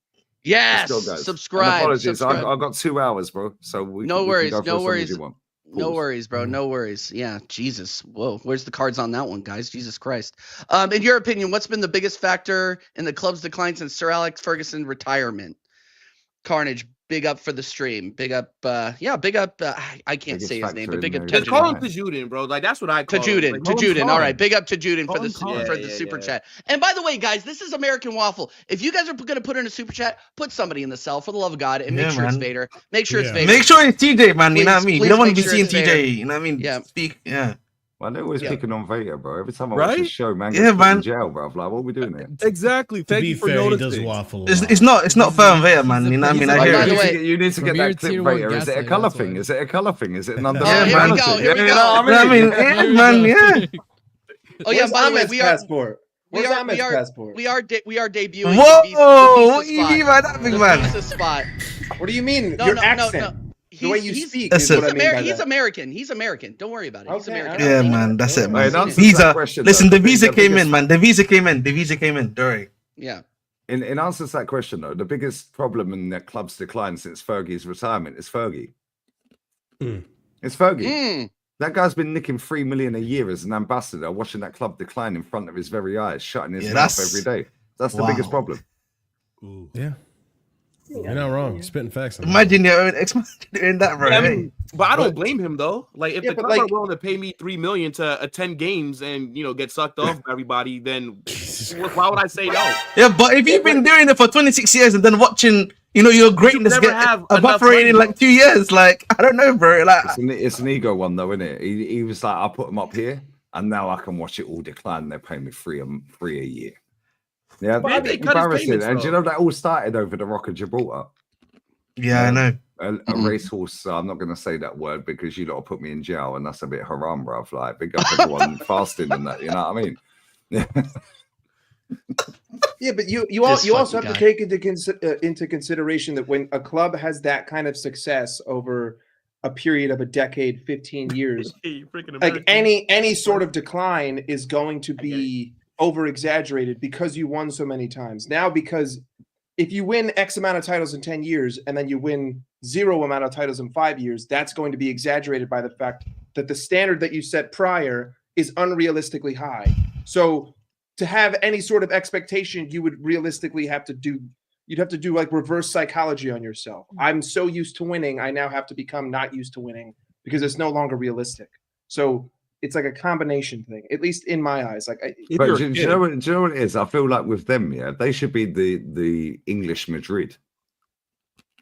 Yes, Let's go, guys. And subscribe. apologies, subscribe. I've got 2 hours, bro. So we No can worries, go for no as long as worries. you want. No Pause. worries, bro. No worries. Yeah, Jesus. Whoa, where's the cards on that one, guys? Jesus Christ. In your opinion, what's been the biggest factor in the club's decline since Sir Alex Ferguson retirement? Carnage. Big up for the stream. Big up. Big up. I can't Biggest say his name, factor but big in up there. Just call him Tajudin. Tajudin, bro. Like that's what I call him. Tajudin. Like, Tajudin. All right. Big up Tajudin for Call the him Colin. super chat. And by the way, guys, this is American Waffle. If you guys are gonna put in a super chat, put somebody in the cell for the love of God, and make Yeah, sure it's man. Vader. Make sure it's Yeah. Vader. Make sure it's TJ, man. You know what I Please- mean? We please don't want to make be sure seeing it's there. TJ. You know what I mean? Yeah. Speak. Yeah. Well, they're always Yeah. picking on Vader, bro. Every time I watch Right? this show, man, Yeah, gets put in man. jail, bro. Like, what are we doing here? Exactly. To Thank be you for fair, he noticing. does waffle. a It's lot. not fair on Vader, man. He's a- You know what I mean? he's I a- hear by it. the way, You need to get Premier that clip, tier one Vader. Is it a gaslight, color that's thing? why. Is it a color thing? Is it an Oh, underwear? here we go. Here we You go. know what You know what I mean? Yeah, man. Yeah. Oh yeah. Where's By the way, Ahmed's passport? Where's Ahmed's passport? we are debuting. Whoa! the Visa What you spot. mean by that, big The man? Visa spot. What do you mean? No, Your no, accent. no. The way you speak That's is it. what I mean by He's that. American. He's American. Don't worry about it. He's Okay, American. Yeah, I've seen man. it. That's it, Right, man. answer that Visa. question, Listen, though. the visa came biggest- in, man. The visa came in. The visa came in. Don't worry. Yeah. In answer to that question, though, the biggest problem in the club's decline since Fergie's retirement is Fergie. Mm. It's Fergie. Mm. That guy's been nicking 3 million a year as an ambassador, watching that club decline in front of his very eyes, shutting his Yeah, mouth that's- every day. That's the wow. biggest problem. Ooh. Yeah. You're not wrong. Spitting facts. on that. Imagine your own ex doing that, bro. I Hey. mean, but I don't blame him though. Like if Yeah, the but, club are like- willing to pay me $3 million to attend games and get sucked off by everybody, then why would I say no? Yeah, but if you've been doing it for 26 years and then watching, your greatness never get have enough evaporated in money, like 2 years, like I don't know, bro. Like It's an ego one, though, isn't it? He was like, I put him up here, and now I can watch it all decline. They're paying me free a year. Yeah, Man, they cut his embarrassing. payments, And do you though. know that all started over the Rock of Gibraltar? yeah, I know. A racehorse. I'm not going to say that word because you lot will put me in jail, and that's a bit haram, bruv. Like, big up everyone fasting and that. You know what I mean? Yeah, but you This also have fucking to take into consideration that when a club has that kind of success over a period of a decade, 15 years, like any sort of decline is going to be over exaggerated because you won so many times. Now, because if you win X amount of titles in 10 years and then you win 0 amount of titles in 5 years, that's going to be exaggerated by the fact that the standard that you set prior is unrealistically high. So to have any sort of expectation, you would realistically have to do like reverse psychology on yourself. I'm so used to winning, I now have to become not used to winning because it's no longer realistic. So it's like a combination thing, at least in my eyes. Like, If But you're do a you kid- know what it is? I feel like with them, yeah, they should be the English Madrid.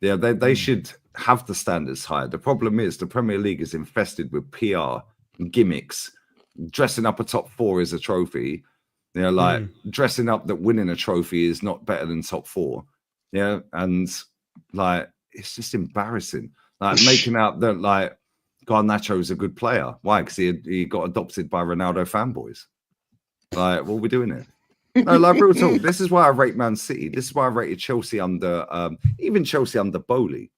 Yeah, they should have the standards high. The problem is the Premier League is infested with PR gimmicks. Dressing up a top 4 is a trophy. Like dressing up that winning a trophy is not better than top 4. Yeah, and like it's just embarrassing. Like making out that like Garnacho is a good player. Why? Because he got adopted by Ronaldo fanboys. Like, what are we doing here? No, like real talk. This is why I rate Man City. This is why I rated Chelsea under even Chelsea under Bowley.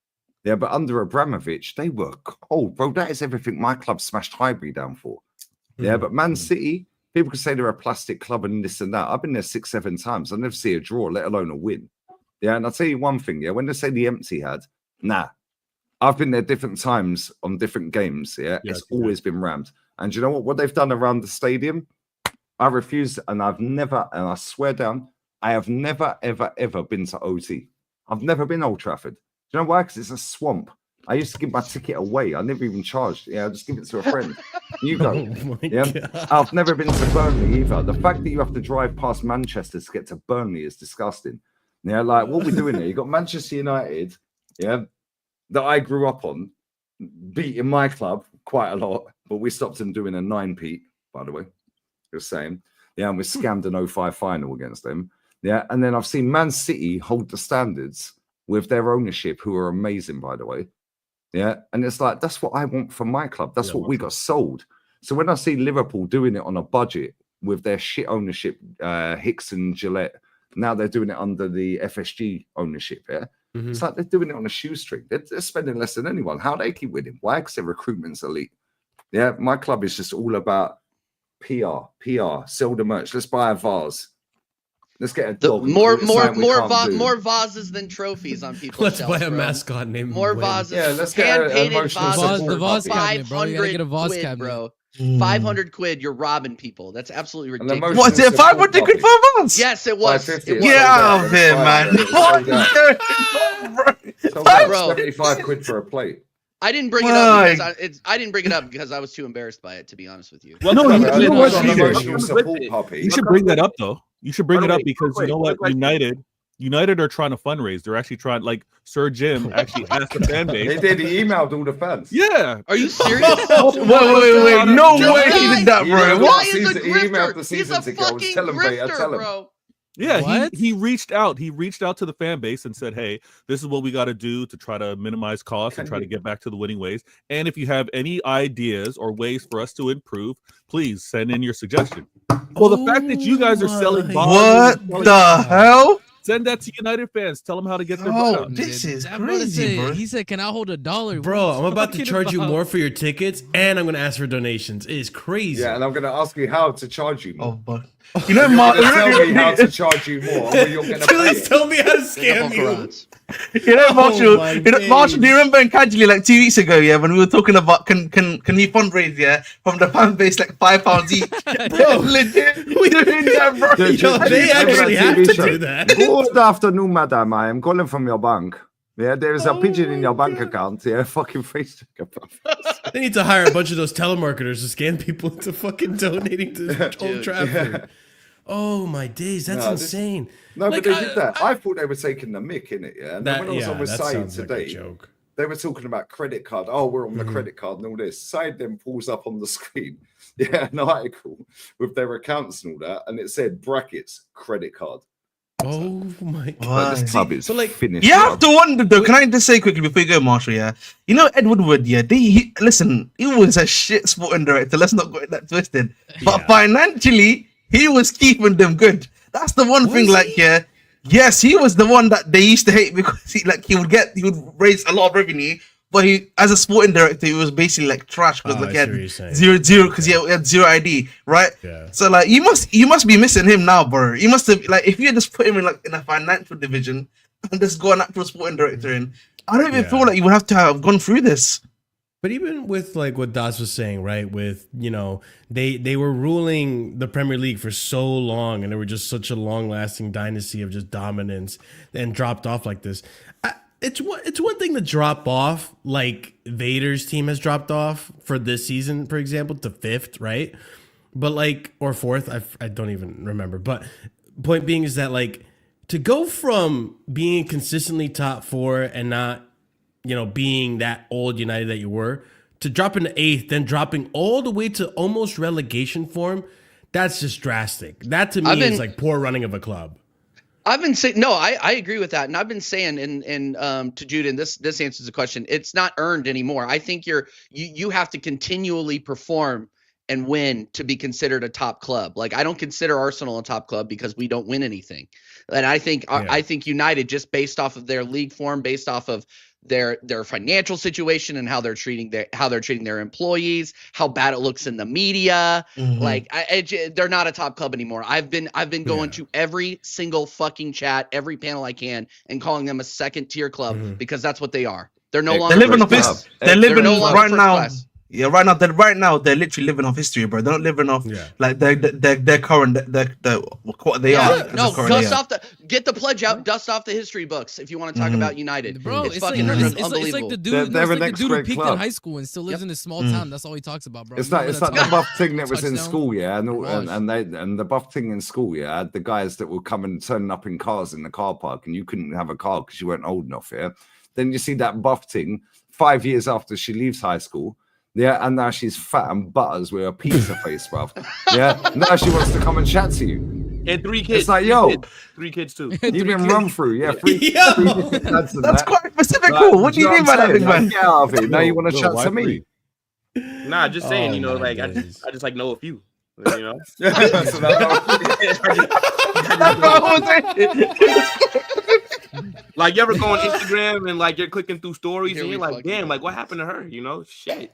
Yeah, but under Abramovich, they were cold, bro. That is everything my club smashed Highbury down for. Yeah, but Man City, people can say they're a plastic club and this and that. I've been there 6-7 times. I never see a draw, let alone a win. Yeah, and I'll tell you one thing, yeah, when they say the empty had, nah. I've been there different times on different games, yeah. It's always been rammed. And you know what they've done around the stadium? I refuse, and I've never, and I swear down, I have never, ever, ever been to OT. I've never been Old Trafford. Do you know why? Because it's a swamp. I used to give my ticket away. I never even charged. Yeah, I just give it to a friend. You go. God. I've never been to Burnley either. The fact that you have to drive past Manchester to get to Burnley is disgusting. Yeah, like what are we doing here? You got Manchester United, yeah, that I grew up on, beating my club quite a lot, but we stopped them doing a 9-peat, by the way. Just saying. Yeah, and we scammed an 05 final against them. Yeah, and then I've seen Man City hold the standards with their ownership, who are amazing, by the way. Yeah, and it's like, that's what I want from my club. That's what we got sold. So when I see Liverpool doing it on a budget with their shit ownership, Hicks and Gillette, now they're doing it under the FSG ownership, yeah? It's like they're doing it on a shoestring. They're spending less than anyone. How they keep winning? Why? Because their recruitment's elite. Yeah, my club is just all about PR, sell the merch. Let's buy a vase. Let's get a dog. More vases than trophies on people's Let's shelves, buy a bro. mascot named More Wayne. vases. Yeah, let's get an hand-painted emotional vases. support The vase puppy. cabinet, bro. You gotta get a vase 500 cabinet. bro. 500 quid. You're robbing people. That's absolutely An ridiculous. emotional What's it? support 500 quid puppy. for a month? Yes, it was. 550. It was. Get sold out out. of here, It's man. sold out. What are you doing, bro? So about Bro. 75 quid for a plate. I didn't bring it up because I didn't bring it up because I was too embarrassed by it, to be honest with you. Well, no, you know what, Peter? Emotional support puppy. You should bring that up though. You should bring it up Wait, because you know what? wait. United are trying to fundraise. They're actually trying, like Sir Jim actually asked the fan base. He did. He emailed all the fans. Yeah. Are you serious? Wait. No The way he guy- did that, You bro. know The what? guy is a Season- he emailed grifter. the He's season a ticket. I was fucking telling Beta, grifter, tell him. bro. Yeah, What? he reached out. He reached out to the fan base and said, "Hey, this is what we got to do to try to minimize costs and try to get back to the winning ways. And if you have any ideas or ways for us to improve, please send in your suggestion." Well, the fact that you guys are selling bonds, What the hell? send that to United fans. Tell them how to get their Oh, vote. this is That brother crazy, said- bro. He said, "Can I hold $1?" Bro, What I'm you about to talking charge you about? more for your tickets, and I'm gonna ask for donations. It is crazy. Yeah, and I'm going to ask you how to charge you more. Oh, but you know, You're Mark. going to tell me how to charge you more, or you're going to pay Please it. tell me how to Big scam up Uncle you. Rod's. You know, Marshall. my Marshall, do you days. remember in Casually like 2 weeks ago? Yeah, when we were talking about can we fundraise? Yeah, from the fan base like £5 each. Bro, legit, we doing that, bro. Dude, Yo, Have they you remember actually that have TV to show? do that. Good afternoon, madam. I am calling from your bank. Yeah, there is a pigeon in your bank account. Yeah, fucking face. They need to hire a bunch of those telemarketers to scam people into fucking donating to Old Dude. Trafford. Oh my days, that's No, this- insane. No, Like, but they did that. I thought they were taking the mick in it. Yeah, and then That, when I was yeah, on with that Said sounds like a today, joke. they were talking about credit card. Oh, we're on the Mhm. credit card and all this. Said then pulls up on the screen, yeah, an article with their accounts and all that, and it said brackets credit card. Oh my god. Why? This club is so, like, finished. You have to wonder though. Can I just say quickly before you go, Marshall? Yeah, you know Edward Wood. Yeah, listen. He was a shit sporting director. Let's not get that twisted. But Yeah. financially, he was keeping them good. That's the one thing. Was Like, he? yeah, yes, he was the one that they used to hate because he would raise a lot of revenue. But he, as a sporting director, he was basically like trash because Oh, like I he see what you're had saying. zero because he had zero ID, right? Yeah. So like you must be missing him now, bro. You must have like if you had just put him in like in a financial division and just go an actual sporting director in, I don't even Yeah. feel like you would have to have gone through this. But even with like what Das was saying, right? With they were ruling the Premier League for so long, and they were just such a long-lasting dynasty of just dominance, and dropped off like this. It's one thing to drop off, like Vader's team has dropped off for this season, for example, to 5th, right? But like or 4th, I don't even remember. But point being is that like to go from being consistently top 4 and not being that old United that you were, to dropping to 8th, then dropping all the way to almost relegation form, that's just drastic. That to me is like poor running of a club. I've been saying no, I agree with that, and I've been saying to Jude, and this answers the question. It's not earned anymore. I think you have to continually perform and win to be considered a top club. Like I don't consider Arsenal a top club because we don't win anything, and I think United, just based off of their league form, based off of their financial situation and how they're treating their employees, how bad it looks in the media. Mhm. Like they're not a top club anymore. I've been going to every single fucking chat, every panel I can, and calling them a second tier club because that's what they are. They're no longer. They're living off first this. class. They're living no longer right first now. class. Yeah, right now they're literally living off history, bro. They're not living off like their current what they are. No, currently dust are. off get the pledge out, dust off the history books if you want to talk about United. Bro, it's like, fucking it's like unbelievable. the dude, They're it's the like the next dude who great peaked club. in high school and still lives in a small town. That's all he talks about, bro. It's like Remember the that buff thing that was in touchdown? school, yeah, and Gosh. and the buff thing in school, yeah, had the guys that would come and turn up in cars in the car park, and you couldn't have a car because you weren't old enough, yeah. Then you see that buff thing 5 years after she leaves high school. Yeah, and now she's fat and butters with a pizza face, bruv. Yeah, now she wants to come and chat to you. And 3 kids. It's like, yo, 3 kids too. you've been run through, yeah. Three Yo! dads and That's that. quite specific. Like, Cool. What do you know mean by I'm that, saying? big man? Like, get out of it. Now you want to Yo, chat why to me. Nah, just saying, Oh my like I days. just like know a few. You know? So now- Like you ever go on Instagram and like you're clicking through stories Here and we you're like, fucking damn, go. like what happened to her? You know, shit.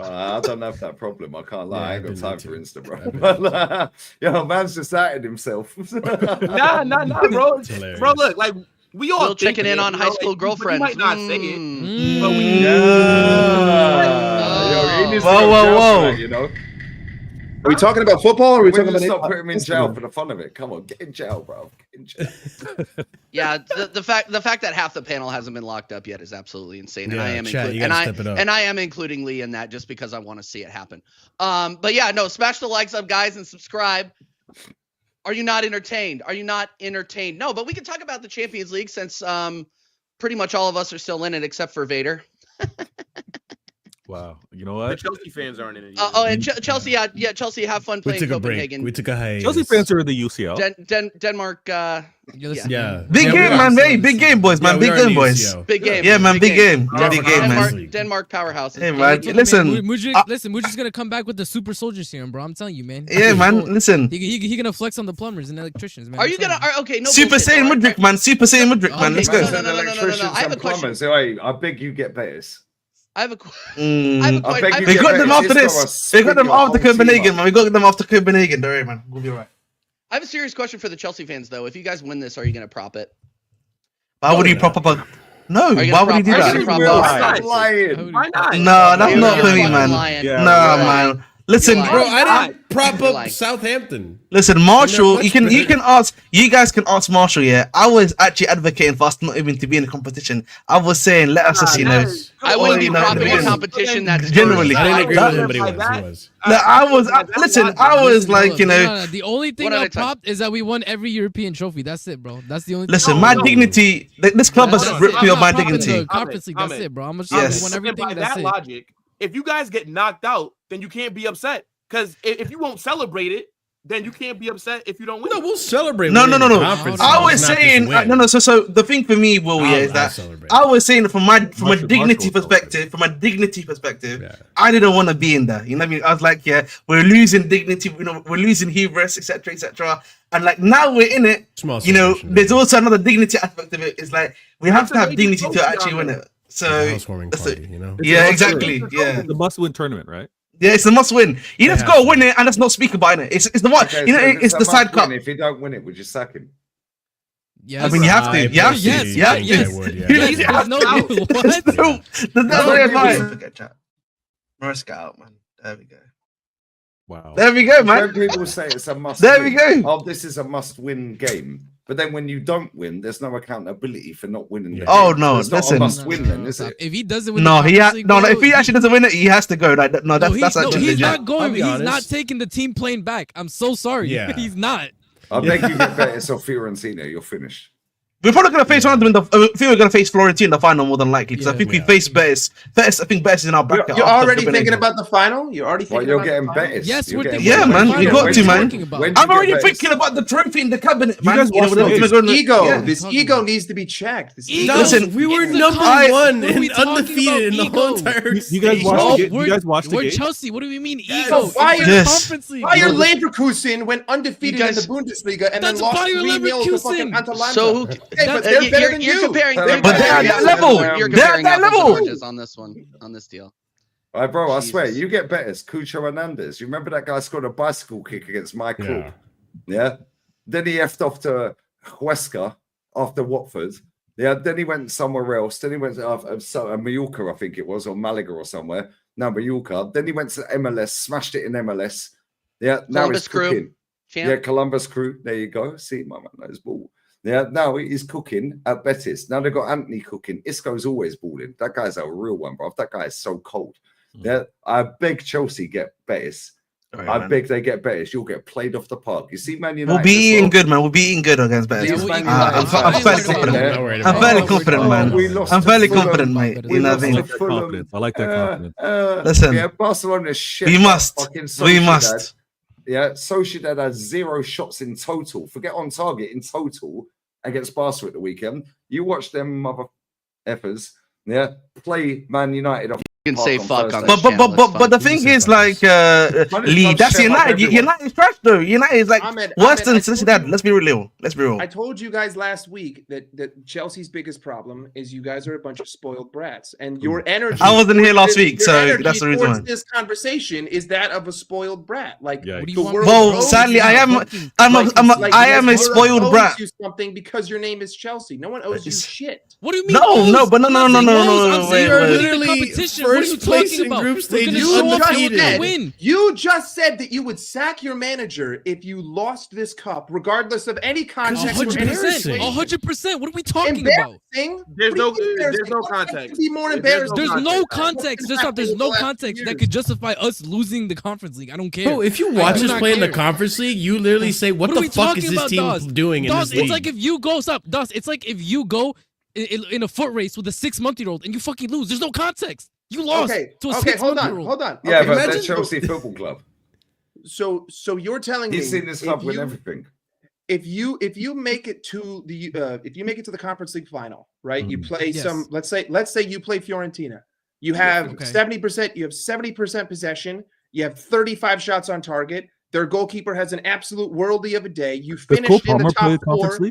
I don't have that problem. I can't lie. Yeah, I ain't I've got been time there for too. Insta, I've been bro. But, yo, man's just outed himself. Nah, bro. It's hilarious. Bro, look, like we all Still think checking in it, on you high know, school like, girlfriends. We might not say it, Mm. but we Yeah. Yo, he needs to Whoa, go whoa, jail for whoa. that, you know. Are we talking about football or are we talking about stop putting him in jail for the fun of it? Come on, get in jail, bro. Get in jail. Yeah, the fact that half the panel hasn't been locked up yet is absolutely insane, and Yeah, I am chat, including you gotta step it up. and I am including Lee in that just because I want to see it happen. But yeah, no, smash the likes up, guys, and subscribe. Are you not entertained? Are you not entertained? No, but we can talk about the Champions League since pretty much all of us are still in it except for Vader. Wow. You know The what? Chelsea fans aren't in it. And Chelsea, yeah, Chelsea, have fun We playing took a Copenhagen. break. We took a hiatus. Chelsea fans are in the UCL. Denmark. Yeah. Big game, man. Hey, big game, boys, man. Big game, boys. Big game. Yeah, man. Big game. Big game, man. Denmark powerhouse. Hey, man. Listen, Listen. listen, Mujik's gonna come back with the super soldier serum, bro. I'm telling you, man. Yeah, man. Listen. He gonna flex on the plumbers and electricians, man. Are you gonna? Okay, no. Super bullshit, Saiyan all right. Mudrik, man. Super Saiyan Mudrik, man. Let's go. No. I have a question. Hey, I beg you get betters. I have a question. We got them after this. We got them after Copenhagen, man. We got them after Copenhagen. Don't worry, man. We'll be right. I have a serious question for the Chelsea fans, though. If you guys win this, are you gonna prop it? Why would he prop up a... No, why would he do that? Why not? No, that's not for me, man. No, man. Listen, You're bro, lying. I didn't Prop You're up lying. Southampton. listen, Marshall. much You can better. ask. You guys can ask Marshall. Yeah, I was actually advocating for us not even to be in the competition. I was saying let us just, you know. I wouldn't be you know, propping a yeah. competition that's Generally. I didn't agree with him, but he Like was. that? He was. No, I was. Listen, I was like, you know. No, the only thing One at I a time. propped is that we won every European trophy. That's it, bro. That's the only. Listen, thing. my dignity. This club has That's ripped it. me I'm of my not propping dignity. the Conference League. That's Ahmed. it, bro. I'm just Yes. we won And everything. by That's that it. logic, if you guys get knocked out, then you can't be upset. Because if you won't celebrate it, then you can't be upset if you don't win. No, we'll celebrate. No. winning the conference, I but was not this saying win. no. So the thing for me, Will, yeah, is I'll that celebrate. I was saying from a dignity Marshall perspective, Yeah. I didn't want to be in there. You know what I mean? I was like, yeah, we're losing dignity. You know, we're losing hubris, etc., etc. And like now we're in it. Small You know, celebration, there's yeah. also another dignity aspect of it. It's like we have to have amazing dignity to trophy, actually win Ahmed. it. So housewarming that's party, it. you know. Yeah, exactly. Yeah, It's a must-win tournament, right? yeah, it's a must win. You just have gotta to. win it, and let's not speak about it. It's the one. Okay, You know, so it's a the side must win. cup. If you don't win it, would you sack him? Yes. I mean, you have to. You have to. Yes, You have yes, to. would, yeah. You Yes, have there's no to. what? There's no way No, about it. Morris got out, man. There we go. Wow. There we go, When man. people say it's a must There we win, go. oh, this is a must-win game. But then when you don't win, there's no accountability for not winning. The Oh, game. no, So it's not listen. a must-win then, is Stop. it? If he doesn't win, No, the he Conference League, no. bro, If he actually doesn't win it, he has to go. Like, no, that's he's actually he's legit. not going. I'll be He's honest. not taking the team plane back. I'm so sorry. Yeah. He's not. I beg you get better, so Fiorentina, you're finished. We're probably gonna face one of them in the. I think we're gonna face Florentine in the final more than likely because I think we face Betis. Betis, I think Betis is in our bracket. You're after already Copenhagen. thinking about the final? You're already Well, thinking you're about getting the final? better. Yes, You're we're getting thinking Yeah, better. man, about you the got final. to, What are you man. talking about? When do you I'm already get better? thinking about the trophy in the cabinet, man. guys You know, watched we're the gonna go in the- Ego. Yeah. This ego needs to be checked. This Ego. Listen, we were It's the number conference. one What are we and talking undefeated in the about? whole Ego. entire You guys stage. watched Bro, the game? You guys watched the we're game? Chelsea. What do we mean ego? So why It's are- the Yes. Conference League. Bayer Leverkusen went undefeated You guys- in the Bundesliga and then That's lost Bayer 3-0 to fucking Leverkusen. Atalanta. So who? Hey, but That's- they're better than you're you. comparing. But you're they're at comparing that apples level. and- You're They're at comparing that apples and level. oranges on this one, on this deal. All right, bro, I swear, Jesus. you get better. Cucho Hernandez. You remember that guy scored a bicycle kick against my club? Yeah. Yeah. Then he effed off to Huesca after Watford. Yeah. Then he went somewhere else. Then he went to Mallorca, I think it was, or Malaga or somewhere. No, Mallorca. Then he went to MLS, smashed it in MLS. Yeah. Now Columbus he's Crew. cooking. Champ. Yeah, Columbus Crew. There you go. See, my man knows ball. Yeah, now he's cooking at Betis. Now they've got Anthony cooking. Isco's always balling. That guy's a real one, bro. That guy is so cold. Yeah, I beg Chelsea get Betis. I beg they get Betis. You'll get played off the park. You see, Man United. We'll be as eating well. good, man. We'll be eating good against Betis. Yeah, I'm I'm fairly confident. I'm not worried I'm about fairly it. confident, man. We lost I'm to fairly Fulham. confident, mate. We You know what lost I to mean? that Fulham. confidence. I like that confidence. Listen, Yeah, Barcelona shit. we must. Fucking We Sociedad. must. Yeah, Sociedad has 0 shots in total. Forget on target in total against Barca at the weekend. You watch them mother effers. Yeah, play Man United off. You can say fuck on But this channel, it's but the fine. thing is, like, Lee, that's United. United is trash, though. United is like Ahmed, worse Ahmed, than I told Sociedad. you- Let's be real. Let's be real. I told you guys last week that Chelsea's biggest problem is you guys are a bunch of spoiled brats, and your energy. I wasn't here last week, your so energy that's the reason towards why. this conversation is that of a spoiled brat. Like Yeah. What do the you want world. from Well, me? owes sadly, you I am. something. I am a the world spoiled owes brat. you something because your name is Chelsea. No one owes you shit. What do you mean? No, owes? no, but no, I'm no, not no, saying no, owes. no, I'm saying wait, you're wait. literally Literally competition, first place in group stage is undefeated. Win. You just said that you would sack your manager if you lost this cup, regardless of any context. 100%. 100%. What are we talking about? There's no context. Be more embarrassing. There's no context. There's no context that could justify us losing the conference league. I don't care. Bro, if you watch us play in the conference league, you literally say, "What the fuck is this team doing in this league?" It's like if you go It's like if you go in a foot race with a 6-month-old and you fucking lose. There's no context. You lost to a 6-month-old. Hold on. Yeah, okay, but they're Chelsea Football Club. So you're telling me He's seen this club win everything. If you make it to the Conference League final, right? You play some. Let's say you play Fiorentina. You have 70%. You have 70% possession. You have 35 shots on target. Their goalkeeper has an absolute worldie of a day. You finished in the top 4.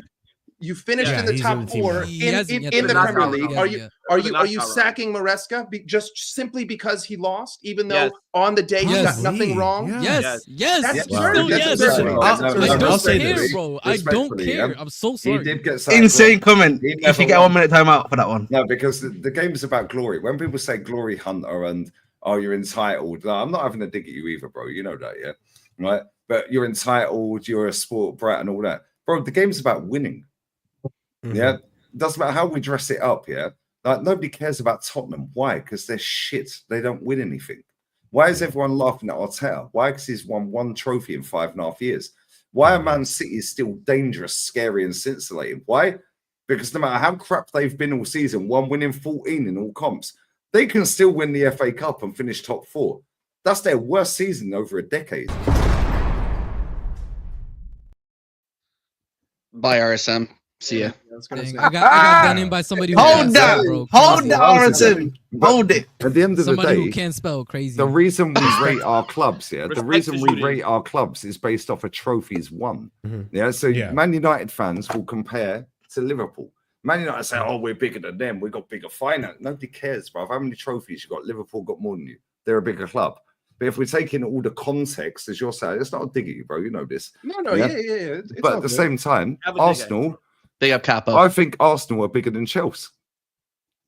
You finished in the top 4 in the Premier League. Are you sacking Maresca just simply because he lost, even though on the day he got nothing wrong? Yes. That's absurd. I don't care, bro. I don't care. I'm so sorry. He did get Insane comment. If you get 1 minute timeout for that one. No, because the game is about glory. When people say glory hunter and you're entitled, I'm not having a dig at you either, bro. You know that, yeah, right? But you're entitled. You're a sport brat and all that, bro. The game's about winning. Yeah, it doesn't matter how we dress it up. Yeah, like nobody cares about Tottenham. Why? Because they're shit. They don't win anything. Why is everyone laughing at Arteta? Why? Because he's won 1 trophy in 5.5 years. Why are Man City still dangerous, scary, and scintillating? Why? Because no matter how crap they've been all season, 1 winning 14 in all comps, they can still win the FA Cup and finish top 4. That's their worst season in over a decade. Bye, RSM. See ya. I got done in by somebody who Hold down, Aronson. Hold it. At the end of the somebody day, who can't spell crazy. the reason we rate our clubs, the reason we rate our clubs is based off of trophies won. Yeah, so Man United fans will compare to Liverpool. Man United say, "Oh, we're bigger than them. We got bigger finance." Nobody cares, bro. How many trophies you got? Liverpool got more than you. They're a bigger club. But if we take in all the context, as you're saying, it's not a dig at you, bro. You know this. No, yeah. But at the same time, Arsenal. Big up Capo. I think Arsenal are bigger than Chelsea.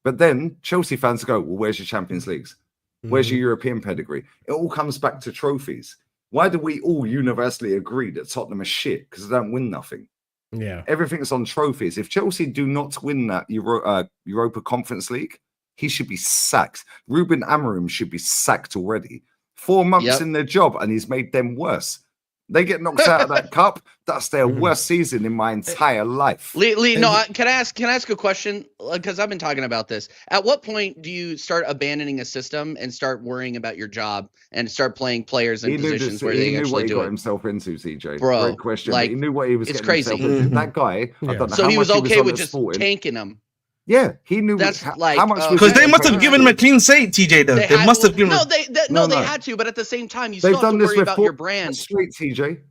But then Chelsea fans go, "Well, where's your Champions Leagues? Where's your European pedigree?" It all comes back to trophies. Why do we all universally agree that Tottenham are shit? Because they don't win nothing. Yeah. Everything's on trophies. If Chelsea do not win that Europa Conference League, he should be sacked. Ruben Amorim should be sacked already. 4 months in their job, and he's made them worse. They get knocked out of that cup. That's their worst season in my entire life. Lee, can I ask a question? Because I've been talking about this. At what point do you start abandoning a system and start worrying about your job and start playing players in positions where they actually do it? He knew what he got himself into, CJ. Bro, great question. Like, he knew what he was. It's getting crazy. Himself into. That guy. I don't know so how he was much okay was with just tanking him. Yeah, he knew. That's how okay. much Because they must have given him a clean slate, TJ. Though they must have given. No, they had to. But at the same time, you still have to worry about your brand. Straight, TJ.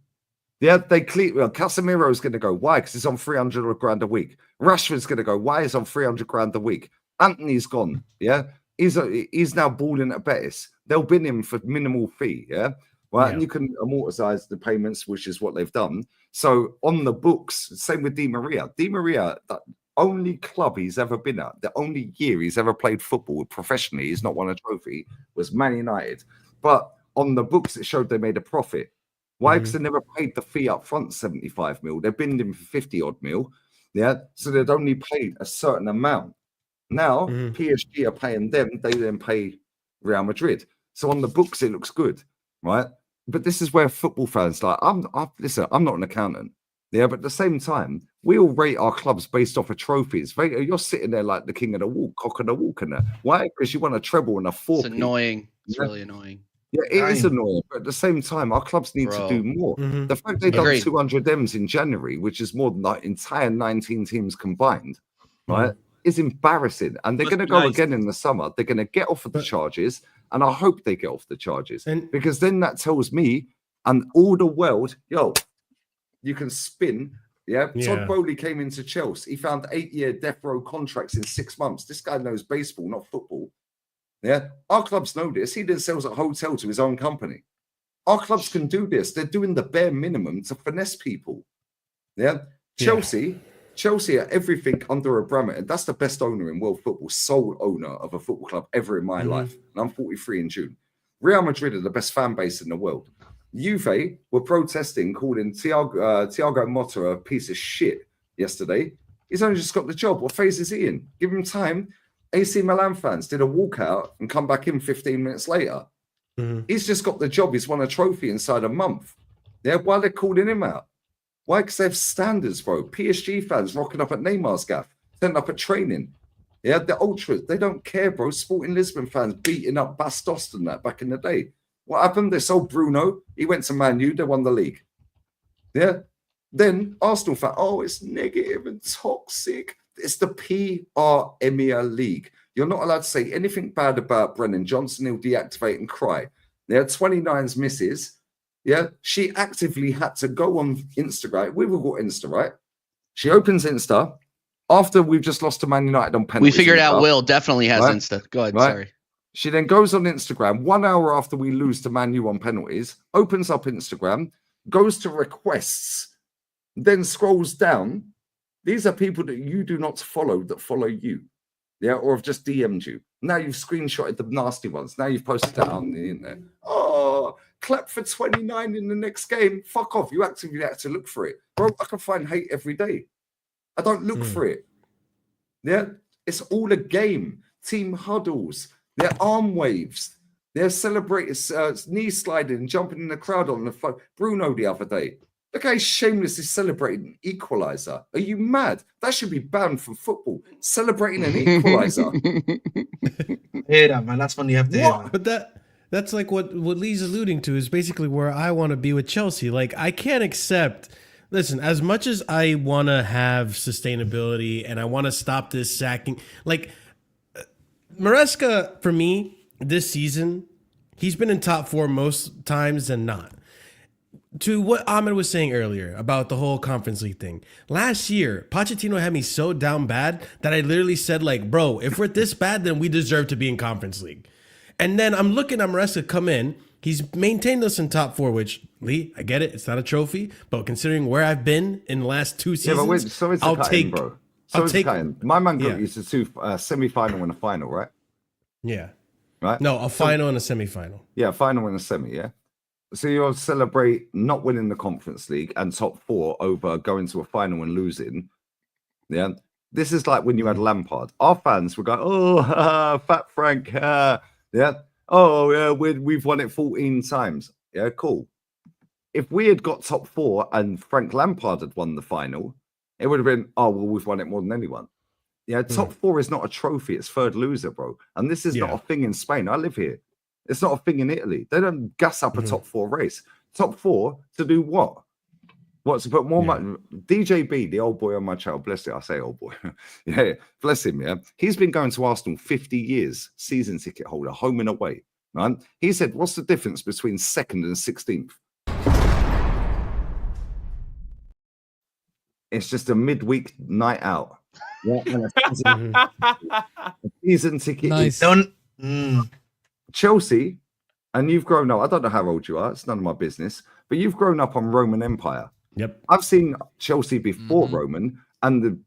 Yeah, Casemiro's going to go. Why? Because he's on 300 grand a week. Rashford's going to go. Why? He's on 300 grand a week. Anthony's gone. Yeah, he's now balling at Betis. They'll bin him for minimal fee. Yeah, right. And you can amortize the payments, which is what they've done. So on the books, same with Di Maria. Di Maria, the only club he's ever been at, the only year he's ever played football professionally, he's not won a trophy, was Man United. But on the books, it showed they made a profit. Why? Because they never paid the fee up front, 75 mil. They've binned him for 50 odd mil. Yeah. So they'd only paid a certain amount. Now, PSG are paying them. They then pay Real Madrid. So on the books, it looks good. Right. But this is where football fans listen, I'm not an accountant. Yeah. But at the same time, we all rate our clubs based off of trophies. You're sitting there like the king of the walk, cock of the walk. Why? Because you want a treble and a 4. It's annoying. It's really annoying. Yeah, it is annoying, but at the same time, our clubs need to do more. The fact they've done 200 M's in January, which is more than the entire 19 teams combined, right, is embarrassing. And they're going to go again in the summer. They're going to get off of the charges, and I hope they get off the charges, because then that tells me and all the world, you can spin. Yeah, Todd Bowley came into Chelsea. He found 8-year death row contracts in 6 months. This guy knows baseball, not football. Yeah, our clubs know this. He then sells a hotel to his own company. Our clubs can do this. They're doing the bare minimum to finesse people. Yeah, Chelsea Chelsea are everything under Abramovich, and that's the best owner in world football, sole owner of a football club ever in my life. And I'm 43 in June. Real Madrid are the best fan base in the world. Juve were protesting, calling Thiago Motta a piece of shit yesterday. He's only just got the job. What phase is he in? Give him time. AC Milan fans did a walkout and come back in 15 minutes later. He's just got the job. He's won a trophy inside a month. Yeah, why are they calling him out? Why? Because they have standards, bro. PSG fans rocking up at Neymar's gaff, turning up at training. Yeah, the ultras, they don't care, bro. Sporting Lisbon fans beating up Bastos and that back in the day. What happened? They sold Bruno. He went to Man U. They won the league. Yeah. Then Arsenal fan, oh, it's negative and toxic. It's the Premier League. You're not allowed to say anything bad about Brennan Johnson. He'll deactivate and cry. Yeah, 29's misses. Yeah, she actively had to go on Instagram. We've all got Insta, right? She opens Insta after we've just lost to Man United on penalties. We figured out Will definitely has Insta. Go ahead, sorry. She then goes on Instagram 1 hour after we lose to Man U on penalties, opens up Instagram, goes to requests, then scrolls down. These are people that you do not follow that follow you. Yeah, or have just DM'd you. Now you've screenshotted the nasty ones. Now you've posted that on the internet. Oh, clap for 29 in the next game. Fuck off. You actively had to look for it. Bro, I can find hate every day. I don't look for it. Yeah, it's all a game. Team huddles. They're arm waves. They're celebrating, knee sliding and jumping in the crowd on the phone. Bruno the other day. The guy shamelessly celebrating equalizer. Are you mad? That should be banned from football. Celebrating an equalizer. Hear that, man. That's when you have to hear that. But that's like what Lee's alluding to is basically where I want to be with Chelsea. Like, I can't accept. Listen, as much as I want to have sustainability and I want to stop this sacking, like Maresca, for me, this season, he's been in top 4 most times than not. To what Ahmed was saying earlier about the whole Conference League thing. Last year, Pochettino had me so down bad that I literally said, like, bro, if we're this bad, then we deserve to be in Conference League. And then I'm looking at Maresca come in. He's maintained us in top 4, which, Lee, I get it. It's not a trophy. But considering where I've been in the last 2 seasons, I'll take, bro. My man got used to 2 semi-final and a final, right? Yeah. Right? No, a final and a semi-final. Yeah, final and a semi, yeah. So you'll celebrate not winning the Conference League and top 4 over going to a final and losing. Yeah. This is like when you had Lampard. Our fans would go, oh, Fat Frank. Yeah. Oh, yeah, we've won it 14 times. Yeah, cool. If we had got top 4 and Frank Lampard had won the final, it would have been, oh, well, we've won it more than anyone. Yeah, top 4 is not a trophy. It's third loser, bro. And this is not a thing in Spain. I live here. It's not a thing in Italy. They don't gas up a top 4 race. Top 4 to do what? What, to put more money? DJB, the old boy on my channel, bless it. I say old boy. Yeah, bless him, yeah. He's been going to Arsenal 50 years, season ticket holder, home and away. Right? He said, what's the difference between 2nd and 16th? It's just a midweek night out. Yeah, and a season ticket. Nice. Chelsea, and you've grown up. I don't know how old you are. It's none of my business. But you've grown up on Roman Empire. Yep. I've seen Chelsea before Roman, and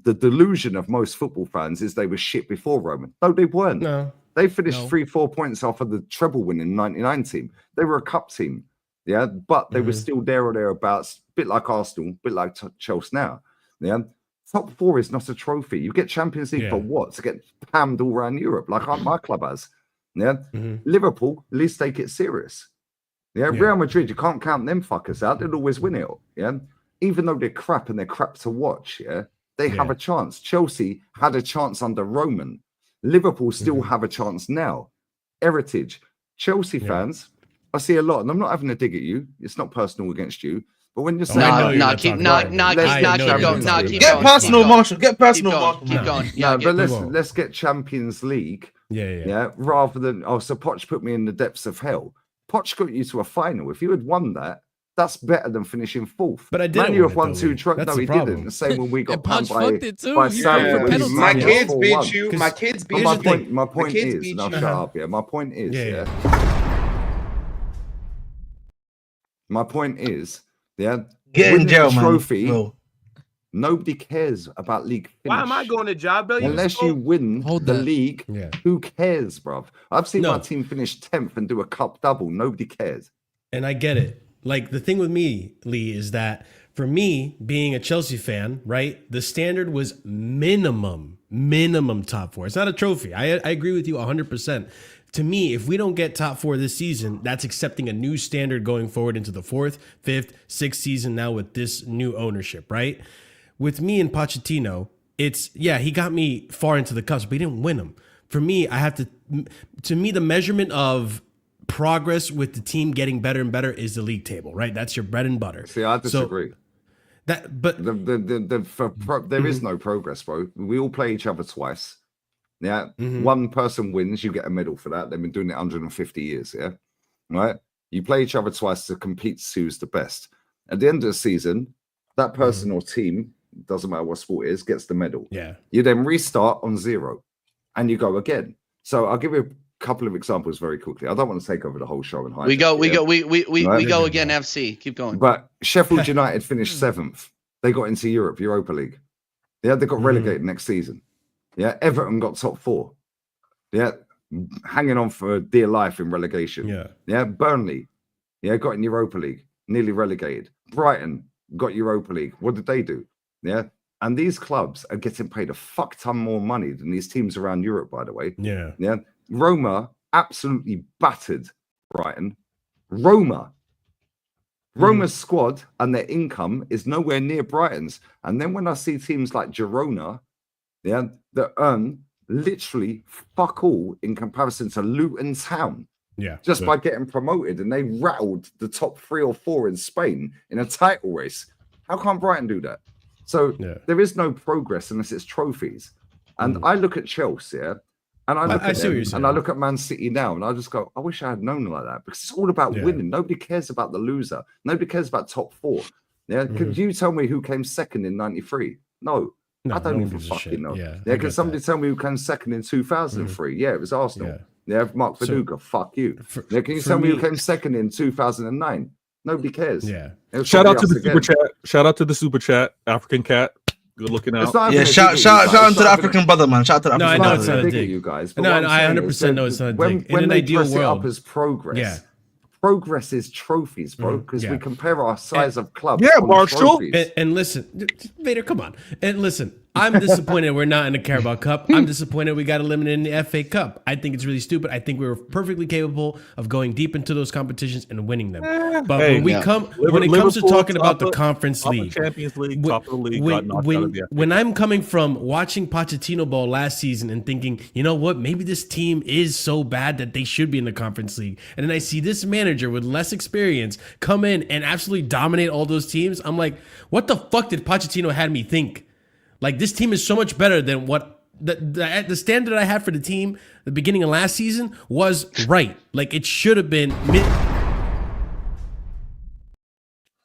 the delusion of most football fans is they were shit before Roman. No, they weren't. No. They finished 3-4 points off of the treble winning 99 team. They were a cup team. Yeah, but they were still there or thereabouts, a bit like Arsenal, a bit like Chelsea now. Yeah. Top 4 is not a trophy. You get Champions League for what? To get pammed all around Europe, like my club has. Yeah. Liverpool, at least take it serious. Yeah. Real Madrid, you can't count them fuckers out. They'll always win it. Yeah. Even though they're crap and they're crap to watch, they have a chance. Chelsea had a chance under Roman. Liverpool still have a chance now. Heritage. Chelsea fans, I see a lot, and I'm not having a dig at you. It's not personal against you. But when you're saying get personal, Marshall. Get personal, Marshall. Keep going. Yeah, but let's get Champions League. Yeah. Rather than so Poch put me in the depths of hell. Poch got you to a final. If you had won that, that's better than finishing 4th. But I didn't. You have won 2 trophies. No, he didn't. The same when we got Poch pumped by Sanford. My kids beat you. My kids beat you. My point is, now shut up. Yeah, my point is, my point is, get in jail, trophy. Man. Nobody cares about league finish. Why am I going to job bell? Unless you win the league, who cares, bruv? I've seen my team finish 10th and do a cup double. Nobody cares. And I get it. Like, the thing with me, Lee, is that for me, being a Chelsea fan, right, the standard was minimum top 4. It's not a trophy. I agree with you 100%. To me, if we don't get top 4 this season, that's accepting a new standard going forward into the 4th, 5th, 6th season now with this new ownership, right? With me and Pochettino, it's, he got me far into the cups, but he didn't win them. For me, to me, the measurement of progress with the team getting better and better is the league table, right? That's your bread and butter. See, I disagree. There is no progress, bro. We all play each other twice. Yeah, one person wins, you get a medal for that. They've been doing it 150 years. Yeah, right. You play each other twice to compete to see who's the best. At the end of the season, that person or team, doesn't matter what sport it is, gets the medal. Yeah. You then restart on 0, and you go again. So I'll give you a couple of examples very quickly. I don't want to take over the whole show and we go again. FC, keep going. But Sheffield United finished 7th. They got into Europa League. Yeah, they got relegated next season. Yeah, Everton got top 4. Yeah, hanging on for dear life in relegation. Yeah, Burnley. Yeah, got in Europa League, nearly relegated. Brighton got Europa League. What did they do? Yeah. And these clubs are getting paid a fuck ton more money than these teams around Europe, by the way. Yeah. Yeah. Roma absolutely battered Brighton. Roma's squad and their income is nowhere near Brighton's. And then when I see teams like Girona, that earn literally fuck all in comparison to Luton Town. Just by getting promoted, and they rattled the top 3 or 4 in Spain in a title race. How can't Brighton do that? So there is no progress unless it's trophies. And I look at Chelsea, and I look at them, and I look at Man City now, and I just go, I wish I had known like that, because it's all about winning. Nobody cares about the loser. Nobody cares about top 4. Yeah, could you tell me who came second in '93? No, I don't even fucking know. Yeah, can somebody tell me who came second in 2003? Yeah, it was Arsenal. Yeah, Mark Viduka. Fuck you. Can you tell me who came second in 2009? Nobody cares. Shout out to the super chat. Shout out to the super chat. African Cat. Good looking out. Shout out to the African brother, man. Shout out to the African brother. No, I know it's not a dig. You guys. No, I 100% know it's not a dig. In an ideal world, up as progress. Progress is trophies, bro, because we compare our size of clubs. Yeah, Marshall. And listen, Vader, come on. And listen, I'm disappointed we're not in the Carabao Cup. I'm disappointed we got eliminated in the FA Cup. I think it's really stupid. I think we were perfectly capable of going deep into those competitions and winning them. But when it comes to talking about the Conference League, Champions League, top of the league, when I'm coming from watching Pochettino ball last season and thinking, you know what, maybe this team is so bad that they should be in the Conference League, and then I see this manager with less experience come in and absolutely dominate all those teams, I'm like, what the fuck did Pochettino had me think? Like, this team is so much better than what the standard I had for the team at the beginning of last season was right. Like, it should have been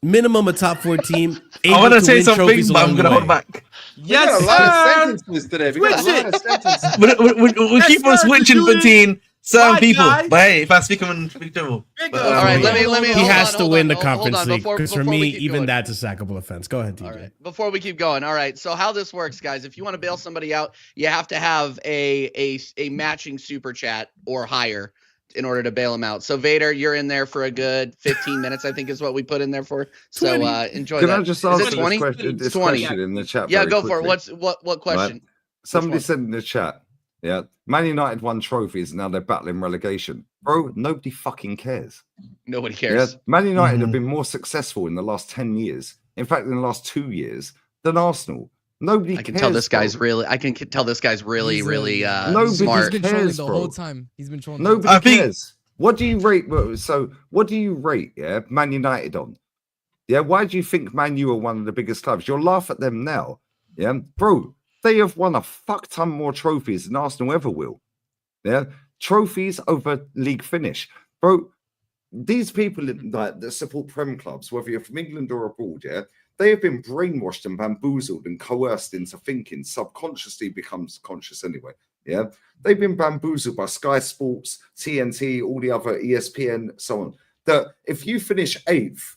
minimum a top 4 team. I want to say something, but I'm going to hold back. Yes, a lot of sentences today. We got a lot of sentences. We keep on switching between certain people. But hey, if I speak them in trouble. All right, let me. He has to win the Conference League, because for me, even that's a sackable offense. Go ahead, TJ. All right, before we keep going. All right, so how this works, guys? If you want to bail somebody out, you have to have a matching super chat or higher in order to bail them out. So Vader, you're in there for a good 15 minutes, I think is what we put in there for. So enjoy that. Can I just ask this question in the chat? Yeah, go for it. What question? Right. Somebody said in the chat, Man United won trophies, and now they're battling relegation. Bro, nobody fucking cares. Nobody cares. Man United have been more successful in the last 10 years. In fact, in the last 2 years than Arsenal. Nobody cares. I can tell this guy's really nobody smart. He's been trolling the whole time. He's been trolling. Nobody cares. What do you rate? So, what do you rate? Man United on. Why do you think Man U are one of the biggest clubs? You'll laugh at them now. Bro, they have won a fuck ton more trophies than Arsenal ever will. Trophies over league finish, bro. These people that support Prem clubs, whether you're from England or abroad, they have been brainwashed and bamboozled and coerced into thinking, subconsciously becomes conscious anyway. They've been bamboozled by Sky Sports, TNT, all the other ESPN, so on. That if you finish 8th,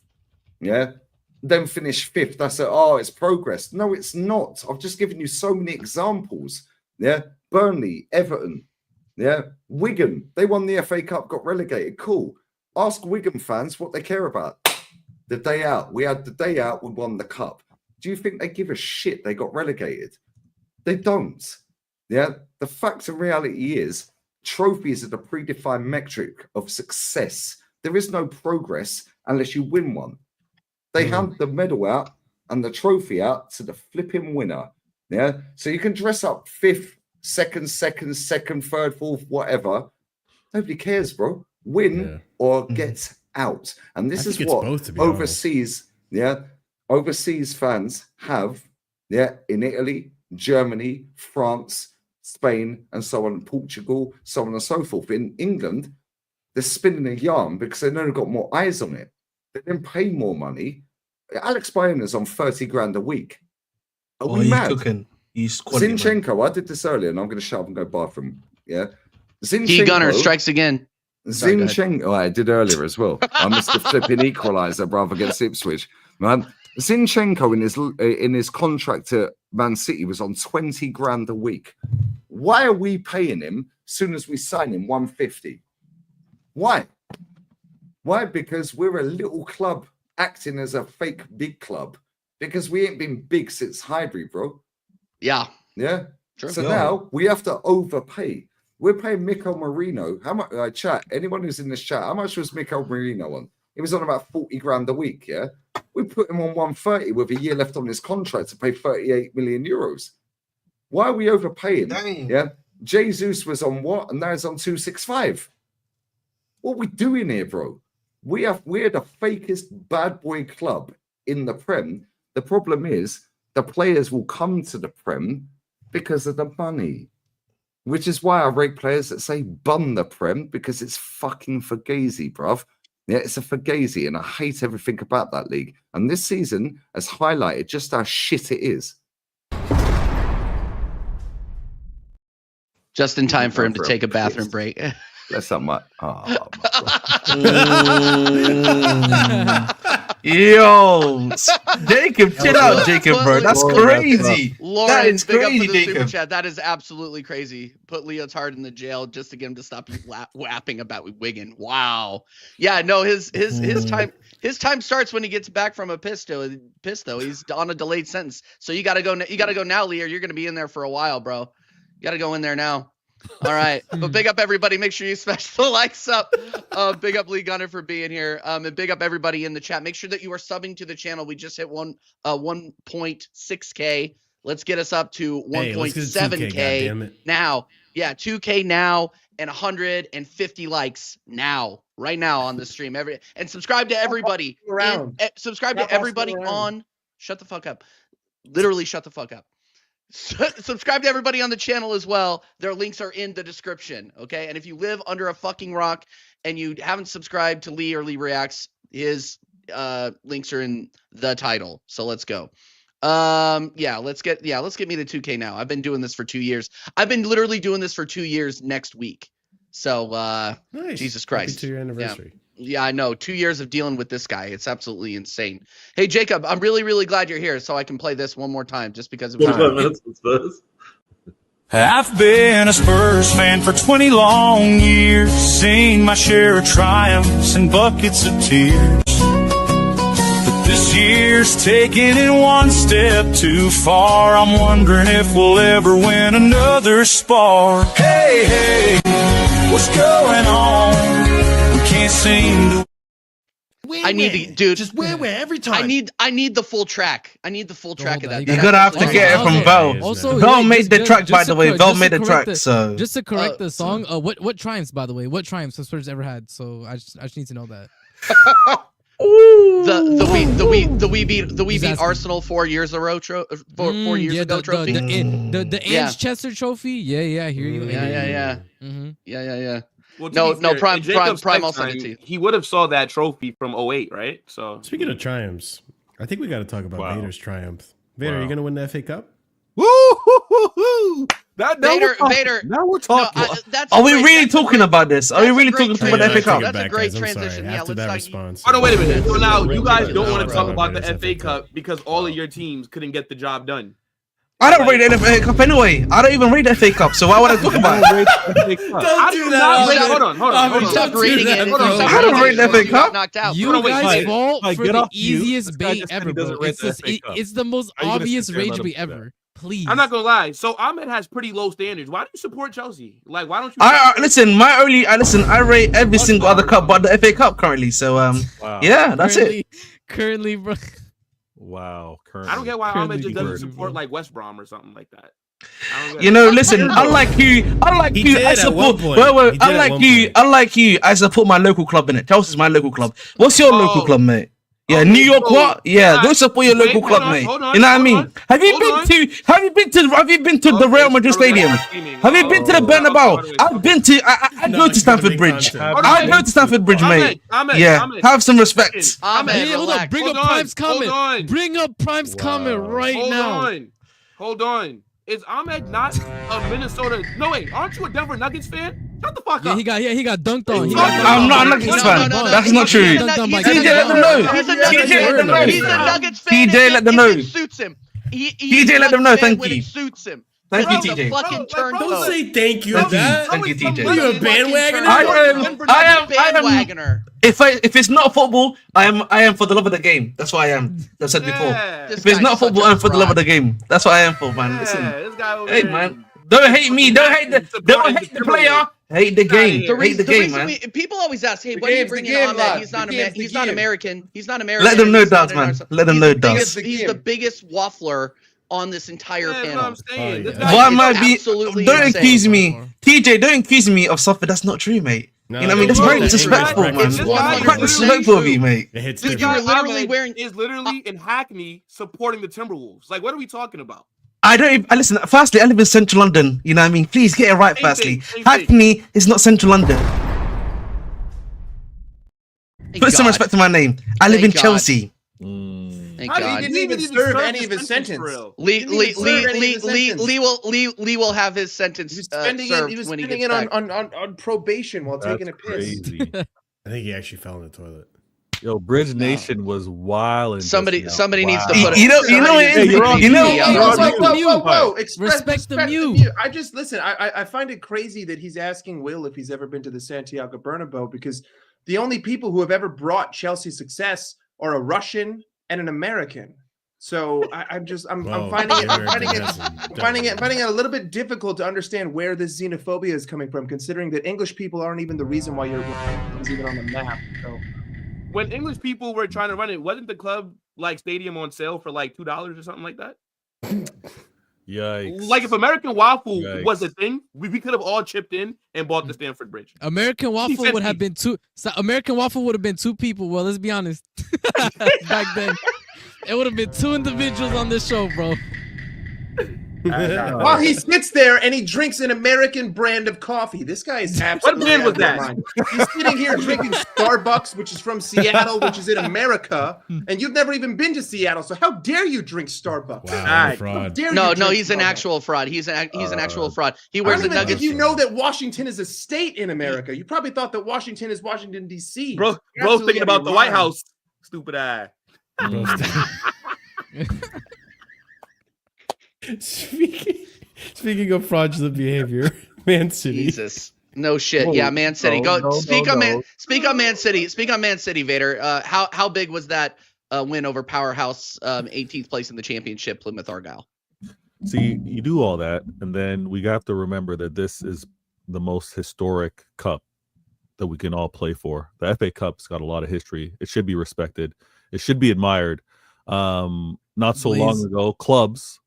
then finish 5th. I said, oh, it's progress. No, it's not. I've just given you so many examples. Yeah, Burnley, Everton, yeah, Wigan. They won the FA Cup, got relegated. Cool. Ask Wigan fans what they care about. The day out. We had the day out. We won the cup. Do you think they give a shit they got relegated? They don't. Yeah. The fact and reality is trophies are the predefined metric of success. There is no progress unless you win one. They hand the medal out and the trophy out to the flipping winner. Yeah. So you can dress up 5th, 2nd, 3rd, 4th, whatever. Nobody cares, bro. Win or get out. And this is what overseas, overseas fans have, in Italy, Germany, France, Spain, and so on, Portugal, so on and so forth. In England, they're spinning a yarn because they've only got more eyes on it. They then pay more money. Alex Bayona's on 30 grand a week. Are we mad? He's Zinchenko, I did this earlier, and I'm going to shut up and go bathroom. Yeah, Zinchenko. Gunner strikes again. Zinchenko, I did earlier as well. I missed the flipping equaliser, brother, against Ipswich. Man, Zinchenko in his contract at Man City was on 20 grand a week. Why are we paying him as soon as we sign him 150? Why? Why? Because we're a little club acting as a fake big club because we ain't been big since Highbury, bro. Yeah. Yeah. True. So now we have to overpay. We're paying Mikel Merino. How much? Chat. Anyone who's in this chat, how much was Mikel Merino on? He was on about 40 grand a week. Yeah. We put him on 130 with a year left on his contract to pay 38 million euros. Why are we overpaying? Dang. Yeah. Jesus was on what? And now he's on 265. What are we doing here, bro? We're the fakest bad boy club in the Prem. The problem is the players will come to the Prem because of the money, which is why I rate players that say bun the Prem because it's fucking fugazi, bruv. Yeah, it's a fugazi, and I hate everything about that league. And this season has highlighted just how shit it is. Just in time for him to take a bathroom break. Let's not much. Oh, yo, Jacob, chill out, Jacob, bro. That's crazy. Lauren, that is big crazy, up for the super Jacob. chat. That is absolutely crazy. Put Leotard in the jail just to get him to stop wapping about Wigan. Wow. Yeah, no, his time starts when he gets back from a piss though. He's on a delayed sentence. So you gotta go now, Lee, or you're gonna be in there for a while, bro. You gotta go in there now. All right, but big up everybody. Make sure you smash the likes up. Big up Lee Gunner for being here. And big up everybody in the chat. Make sure that you are subbing to the channel. We just hit 1.6K. Let's get us up to 1.7K now. Yeah, 2K now and 150 likes now, right now on the stream. And subscribe to everybody. Subscribe to everybody on. Shut the fuck up. Literally shut the fuck up. Subscribe to everybody on the channel as well. Their links are in the description. Okay. And if you live under a fucking rock and you haven't subscribed to Lee or Lee Reacts, his links are in the title. So let's go. Let's get me to 2K now. I've been doing this for 2 years. I've been literally doing this for 2 years next week. So nice. Jesus Christ. Happy 2-year anniversary. Yeah, I know. 2 years of dealing with this guy. It's absolutely insane. Hey, Jacob, I'm really, really glad you're here so I can play this one more time just because it was I've been a Spurs fan for 20 long years, seen my share of triumphs and buckets of tears. But this year's taking it one step too far. I'm wondering if we'll ever win another spark. Hey, hey, what's going on? Can't seem to. I need dude. Just where every time. I need the full track. I need the full track of that. You're gonna have to get it from Vel. Also, Vel made the track, by the way. Vel made the track. So just to correct the song, what triumphs, by the way? What triumphs has Spurs ever had? So I just need to know that. We beat Arsenal 4 years ago. 4 years ago trophy. The Ange Chester trophy. Yeah. I hear you. Yeah. Mm-hmm. Yeah. Well, no, Prime also sent it to you. He would have saw that trophy from 08, right? So speaking of triumphs, I think we got to talk about Vader's triumph. Vader, are you gonna win the FA Cup? Woo! Vader. Now we're talking. Are we really talking about this? Are we really talking about the FA Cup? That's a great transition. Yeah, After that let's response. Oh no, wait a minute. So now you guys don't want to talk Bro. about the FA Cup because all of your teams couldn't get the job done. I don't rate the FA Cup anyway. I don't even rate the FA Cup, so why would I talk about it? I do not rate. Hold on. You stopped reading it. I don't rate the FA You got Cup. knocked out. You guys fall for get the off mute. easiest This guy bait just said ever, he bro. doesn't rate It's the just, FA Cup. it's the most Are you gonna obvious sit there and rage let bait him do ever. Please. I'm not gonna lie. So Ahmed has pretty low standards. Why do you support Chelsea? Like, why don't you? Listen. I rate every single other cup but the FA Cup currently. So Wow. yeah, that's it. Currently, bro. Wow. I don't get why Currently Ahmed just doesn't burden, support bro. like West Brom or something like that. I don't get You it. know, listen. Unlike you, did I at support. one point. He did at one point. Unlike you, I support my local club in it. Chelsea's my local club. What's your local club, mate? Yeah, Okay, New York. so- What? Yeah, go support your Wait, local hold club, on, mate. hold on, You know what I hold mean? on, Have you hold been on. to the Real Madrid Stadium? Have you been to the Bernabeu? I've been to. I go to Stamford Bridge. I go to Stamford Bridge, mate. Yeah, have some respect. Ahmed, Hey, hold relax. up. Bring Hold up on, Prime's comment. hold on. Bring up Prime's comment right now. Hold on. Is Ahmed not a Minnesota? No, wait. Aren't you a Denver Nuggets fan? Shut the fuck Yeah, up. he got dunked on. I'm not a Nuggets fan. That's not true. He's a TJ, let them know. He's a TJ, let them know. He's a Nuggets fan. TJ, let them know. If it suits him. TJ, let them know. Thank when you. it suits him. Thank you, He's a TJ. fucking turncoat. Don't say thank you to Thank you. that. Thank you, TJ. Are you a bandwagoner? I am. bandwagoner. If it's not football, I am for the love of the game. That's what I am. I've said before. This If it's guy's not such football, a I'm for the love of the fraud. game. That's what I am for, man. Listen. This guy over Hey, there. man. Don't hate me. Don't hate the player. Hate the game. Hate the game, man. People always ask, "Hey, what are you game's the bringing game, on lad. that? He's not The game's the he's not game." American. He's not American. Let them know, He's not Dogs, in man. our- Let them he's know, the Dogs. biggest- He's the biggest waffler on this entire That's what panel. I'm saying. This yeah. guy Why is might be? absolutely Don't insane. accuse me, TJ. Don't accuse me of something that's not true, mate. No, You know what I mean? That's no, very no, disrespectful, it's man. this guy is Quite disrespectful of you, mate. It hits Dude, This you guy were literally Ahmed wearing- is literally in Hackney supporting the Timberwolves. Like, what are we talking about? I don't even, I listen. Firstly, I live in Central London. You know what I mean? Please get it right. Same Firstly, thing, same Hackney is not Central London. Thank Put some God. respect to my name. I live Thank in God. Chelsea. Thank How God. did He didn't even serve any of his sentence. Lee Didn't even serve any of his sentence. will have his sentence He was spending it. served He was when he spending gets it back. on probation while That's taking a piss. crazy. I think he actually fell in the toilet. Yo, Bridge Nation was wild. Somebody needs to You put you know, you know, somebody it needs is. to you're on You know, mute. Yeah, You're on whoa, mute. Whoa. Respect the mute. mute. I just listen. I find it crazy that he's asking Will if he's ever been to the Santiago Bernabeu because the only people who have ever brought Chelsea success are a Russian and an American. So I'm finding it a little bit difficult to understand where this xenophobia is coming from, considering that English people aren't even the reason why you're even on the map. So. When English people were trying to run it, wasn't the club like stadium on sale for like $2 or something like that? Yikes. Like if American Waffle Yikes. was a thing, we could have all chipped in and bought the Stamford Bridge. American Waffle would have been two. So American Waffle would have been two people. Well, let's be honest. Back then, it would have been two individuals on this show, bro. While he sits there and he drinks an American brand of coffee. This guy is absolutely brand was out of his that? mind. He's sitting here drinking Starbucks, which is from Seattle, which is in America, and you've never even been to Seattle. So how dare you drink Starbucks? Wow, Alright. fraud. How dare No, you drink he's an Starbucks? actual fraud. He's an actual fraud. He I wears don't a even think Nuggets. you know that Washington is a state in America. You probably thought that Washington is Washington, D.C. Bro, You're bro's absolutely thinking out of about the your White mind. House. Stupid eye. Speaking of fraudulent behavior, Man City. Jesus. No shit. Whoa, Yeah, Man City. no, Go no, speak no, on no. Speak on Man City. Speak on Man City, Vader. How big was that win over Powerhouse 18th place in the championship, Plymouth Argyle? See, you do all that, and then we have to remember that this is the most historic cup that we can all play for. The FA Cup's got a lot of history. It should be respected. It should be admired. Not so long ago, clubs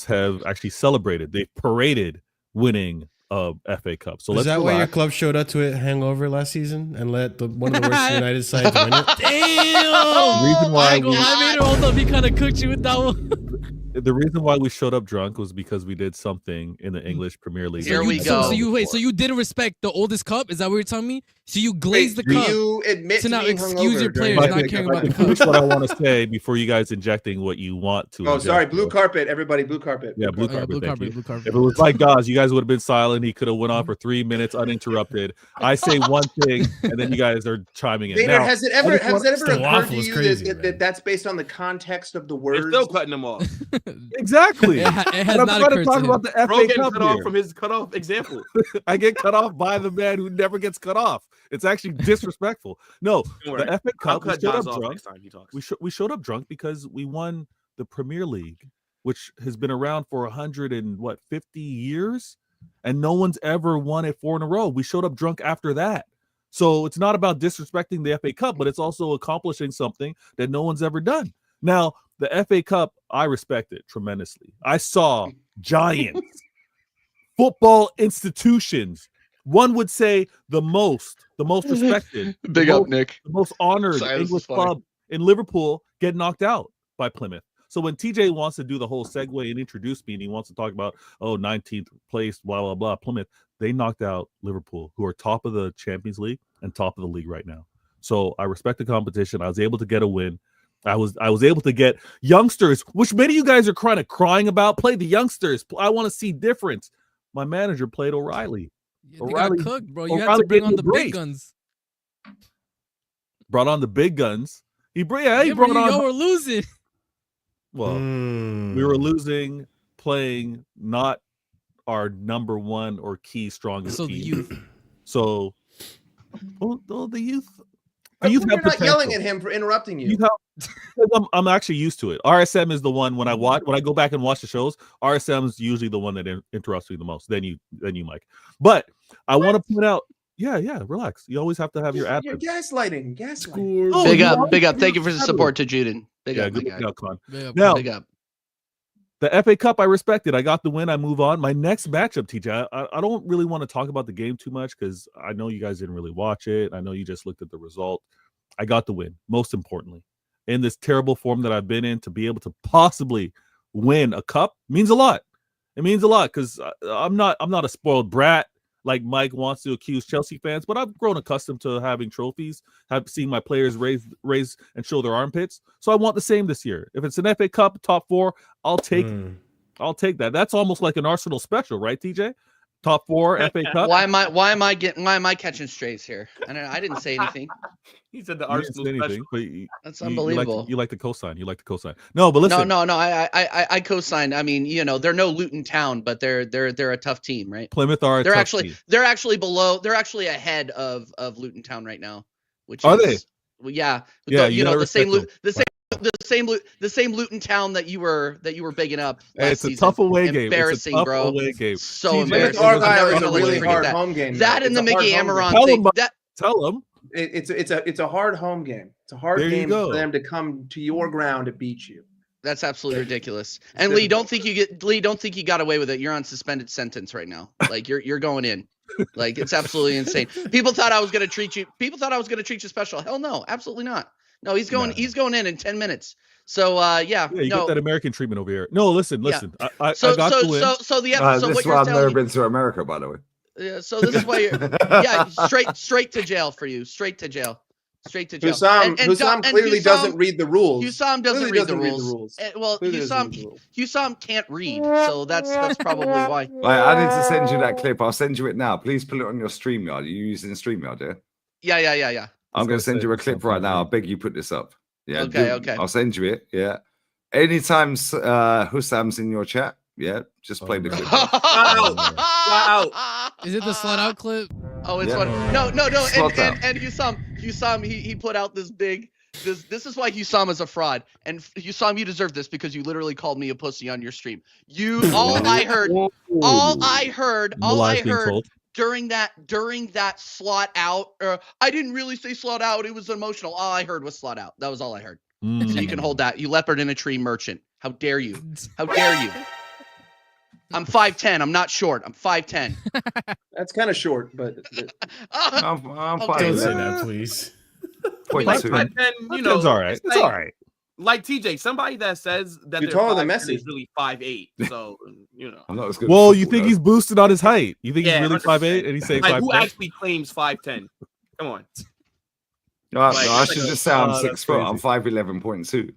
have actually celebrated. They paraded winning a FA Cup. So Is let's that why your relax. club showed up to it hangover last season and let one of the worst United sides win it? Damn. Reason why I ain't gonna lie, Vader, hold up. He kind of cooked you with that one. The reason why we showed up drunk was because we did something in the English Premier League. Here we So go. you didn't respect the oldest cup? Is that what you're telling me? So you glazed the do cup. you admit So to now being excuse hungover your during players the not FA caring Cup about the final? Finish what I want to say before you guys injecting what you want to. Oh, inject, sorry. Blue bro. carpet, everybody. Blue carpet. Yeah, blue Oh, yeah, carpet. blue Thank carpet, you. blue carpet. If it was like Gauze, you guys would have been silent. He could have went on for 3 minutes uninterrupted. I say one thing, and then you guys are chiming in. Vader, Now, has it ever The occurred waffle to is you crazy, that man. that's based on the context of the They're words? still cutting them off. exactly. It has And I'm not trying to occurred talk to about him. the FA Bro getting Cup cut off here. from his cutoff example. I get cut off by the man who never gets cut off. It's actually disrespectful. No, Don't worry. the FA I'll Cup, we cut showed Daz up off drunk. next time he talks. We showed up drunk because we won the Premier League, which has been around for 50 years, and no one's ever won it 4 in a row. We showed up drunk after that. So it's not about disrespecting the FA Cup, but it's also accomplishing something that no one's ever done. Now, the FA Cup, I respect it tremendously. I saw giants, football institutions. One would say the most respected, Big up, Nick. the most honored Sorry, this English is funny. club in Liverpool get knocked out by Plymouth. So when TJ wants to do the whole segue and introduce me, and he wants to talk about 19th place, blah blah blah, Plymouth, they knocked out Liverpool, who are top of the Champions League and top of the league right now. So I respect the competition. I was able to get a win. I was able to get youngsters, which many of you guys are kind of crying about. Play the youngsters. I want to see difference. My manager played O'Reilly. They got O'Reilly- cooked, bro. You had O'Reilly to bring gave on me the a brace. big guns. Brought on the big guns. He brought Yeah, on. y'all were losing. Well, Mm. we were losing, playing not our number one or key strongest So the team. youth. So, the youth. How The youth come have you're not yelling potential. at him for interrupting you? Youth have- I'm actually used to it. RSM is the one when I go back and watch the shows. RSM is usually the one that interrupts me the most. Then you, Mike. But I want to point out. Yeah. Relax. You always have to have your ad. You're gaslighting. Oh, Big you up, always big up. have Thank your you for the ad support lib. to Juden. Big Yeah, up, my good guy. job, Con. Big up, Now, Big up. the FA Cup, I respect it. I got the win. I move on. My next matchup, TJ, I don't really want to talk about the game too much because I know you guys didn't really watch it. I know you just looked at the result. I got the win, most importantly. In this terrible form that I've been in, to be able to possibly win a cup means a lot. It means a lot because I'm not a spoiled brat like Mike wants to accuse Chelsea fans, but I've grown accustomed to having trophies, have seen my players raise and show their armpits. So I want the same this year. If it's an FA Cup top 4, I'll take that. That's almost like an Arsenal special, right, TJ? Top 4 FA Cup. Why am I catching strays here? I didn't say anything. He said the You didn't Arsenal say anything, special. but That's unbelievable. You like the cosign. You like the cosign. No, but listen. No. I co-signed. I mean, they're no Luton Town, but they're a tough team, right? Plymouth are a They're tough actually team. they're actually below. They're actually ahead of Luton Town right now. Which Are is, well, yeah. Yeah, The, you gotta the same respect the same Luton Town that you were bigging up. Hey, Last it's a season. tough away game. Embarrassing, it's a tough bro. away game. So TJ, embarrassing. Plymouth Argyle I'm is never a gonna let you really forget hard that. home game. That though. and the It's a hard Mickey home game. Amaron Tell thing. them, Tell them. It's a hard home game. It's a hard There you game go. for them to come to your ground to beat you. That's absolutely ridiculous. And Lee, don't think you got away with it. You're on suspended sentence right now. Like you're going in. Like it's absolutely insane. People thought I was gonna treat you special. Hell no, absolutely not. No, he's going in 10 minutes. So Yeah, you get that American treatment over here. No, listen. I got the win. So This what is you're why I've never telling me. been to America, by the way. Yeah, so this is why you're straight to jail for you. Straight to jail. Hussam clearly doesn't read the rules. Hussam doesn't Clearly read the rules. Well, Clearly doesn't read the rules. Hussam can't read, so that's probably why. I need to send you that clip. I'll send you it now. Please put it on your StreamYard. Are you using StreamYard, yeah? Yeah. I'm going to send you a clip right now. I beg you put this up. Yeah. Okay. I'll send you it. Yeah. Anytime Hussam's in your chat, yeah, just play the clip. Wow. Is it the slut out clip? Oh, it's Yeah. fun. No. Slot out. And Hussam, he put out this big. This is why Hussam is a fraud. And Hussam, you deserve this because you literally called me a pussy on your stream. All I heard Lies being told. during that slot out. I didn't really say slot out. It was emotional. All I heard was slot out. That was all I heard. So you can hold that. You leopard in a tree merchant. How dare you? How dare you? I'm 5'10". I'm not short. I'm 5'10". That's kind of short, but I'm Okay. fine Don't with say that. that, please. Point Like two. 5'10", It's all right. It's all right. like TJ, somebody that says that You're they're taller than 5'10" Messi. is really 5'8". So I'm not as good. Well, at you football, think though. he's boosted on his height? You think Yeah, he's really 100%. 5'8" and he's saying like 5'10"? who actually claims 5'10"? Come on. No, Like, I should like, just say I'm that's 6 foot. I'm crazy. 5'11.2.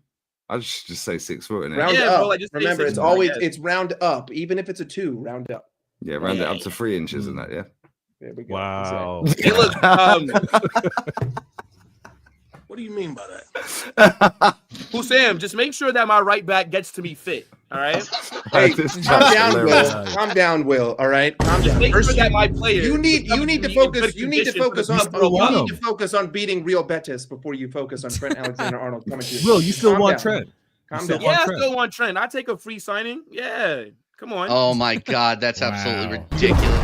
I should just say 6 foot. Innit? Round Yeah, up. bro, like, just say Remember, 6 it's foot, I always guess. it's round up. Even if it's a 2, round up. Yeah, round it up to 3 inches and that. Yeah. There we go. Wow. Hey, look, What do you mean by that? Husam, just make sure that my right back gets to me fit. All right. Hey, This calm chat's down, hilarious. Will. Calm down, Will. All right, calm Just down. make sure First, that my player. you need to be in focus. good You need to condition for focus the on. Super You Bowl. need to focus on beating Real Betis before you focus on Trent Alexander-Arnold coming to you. Will, you still Calm want down. Trent? Calm still down. Yeah, I Trent. still want Trent. I take a free signing. Yeah, come on. Oh my God, that's absolutely Wow. ridiculous.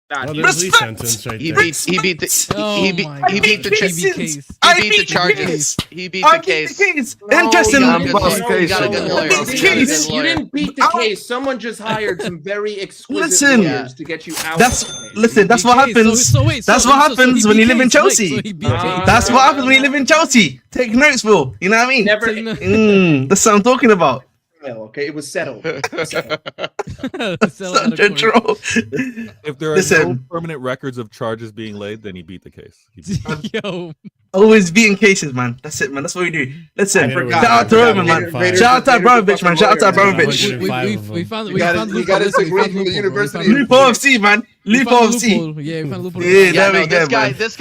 Nah, Oh, he- there's Lee Respect! sentence right He there. beat the Oh he beat my he beat the God. Ch- TB Case. case. I he beat beat the the Chargers. case. He beat I the beat case. the case. No, Interesting. you got a good Boss lawyer. case, You got a good yeah. lawyer. Beat the You got a case. good You lawyer. didn't beat the case. Someone just hired some very exquisite Listen. lawyers to get you out. That's of the case. listen. That's what happens. That's what happens when you live in Chelsea. That's what happens when you live in Chelsea. Take notes, Will. You know what I mean? Never. That's what I'm talking about. Okay, it was settled. Such a troll. If there are no Listen. permanent records of charges being laid, then he beat the case. He beat Yo, Always beating cases, man. That's it, man. That's what we do. Listen, I forgot. shout out to Roman, man. Raiders- Shout out to Raiders- Abramovich, man. Shout out to Abramovich. we found You gotta- loophole. you gotta Listen, we agree found from the loophole, bro. We University found of- Loophole FC, man. we Loophole found FC. loophole. Yeah, we found loophole. Yeah, Yeah, there no, we this go, guy, man. this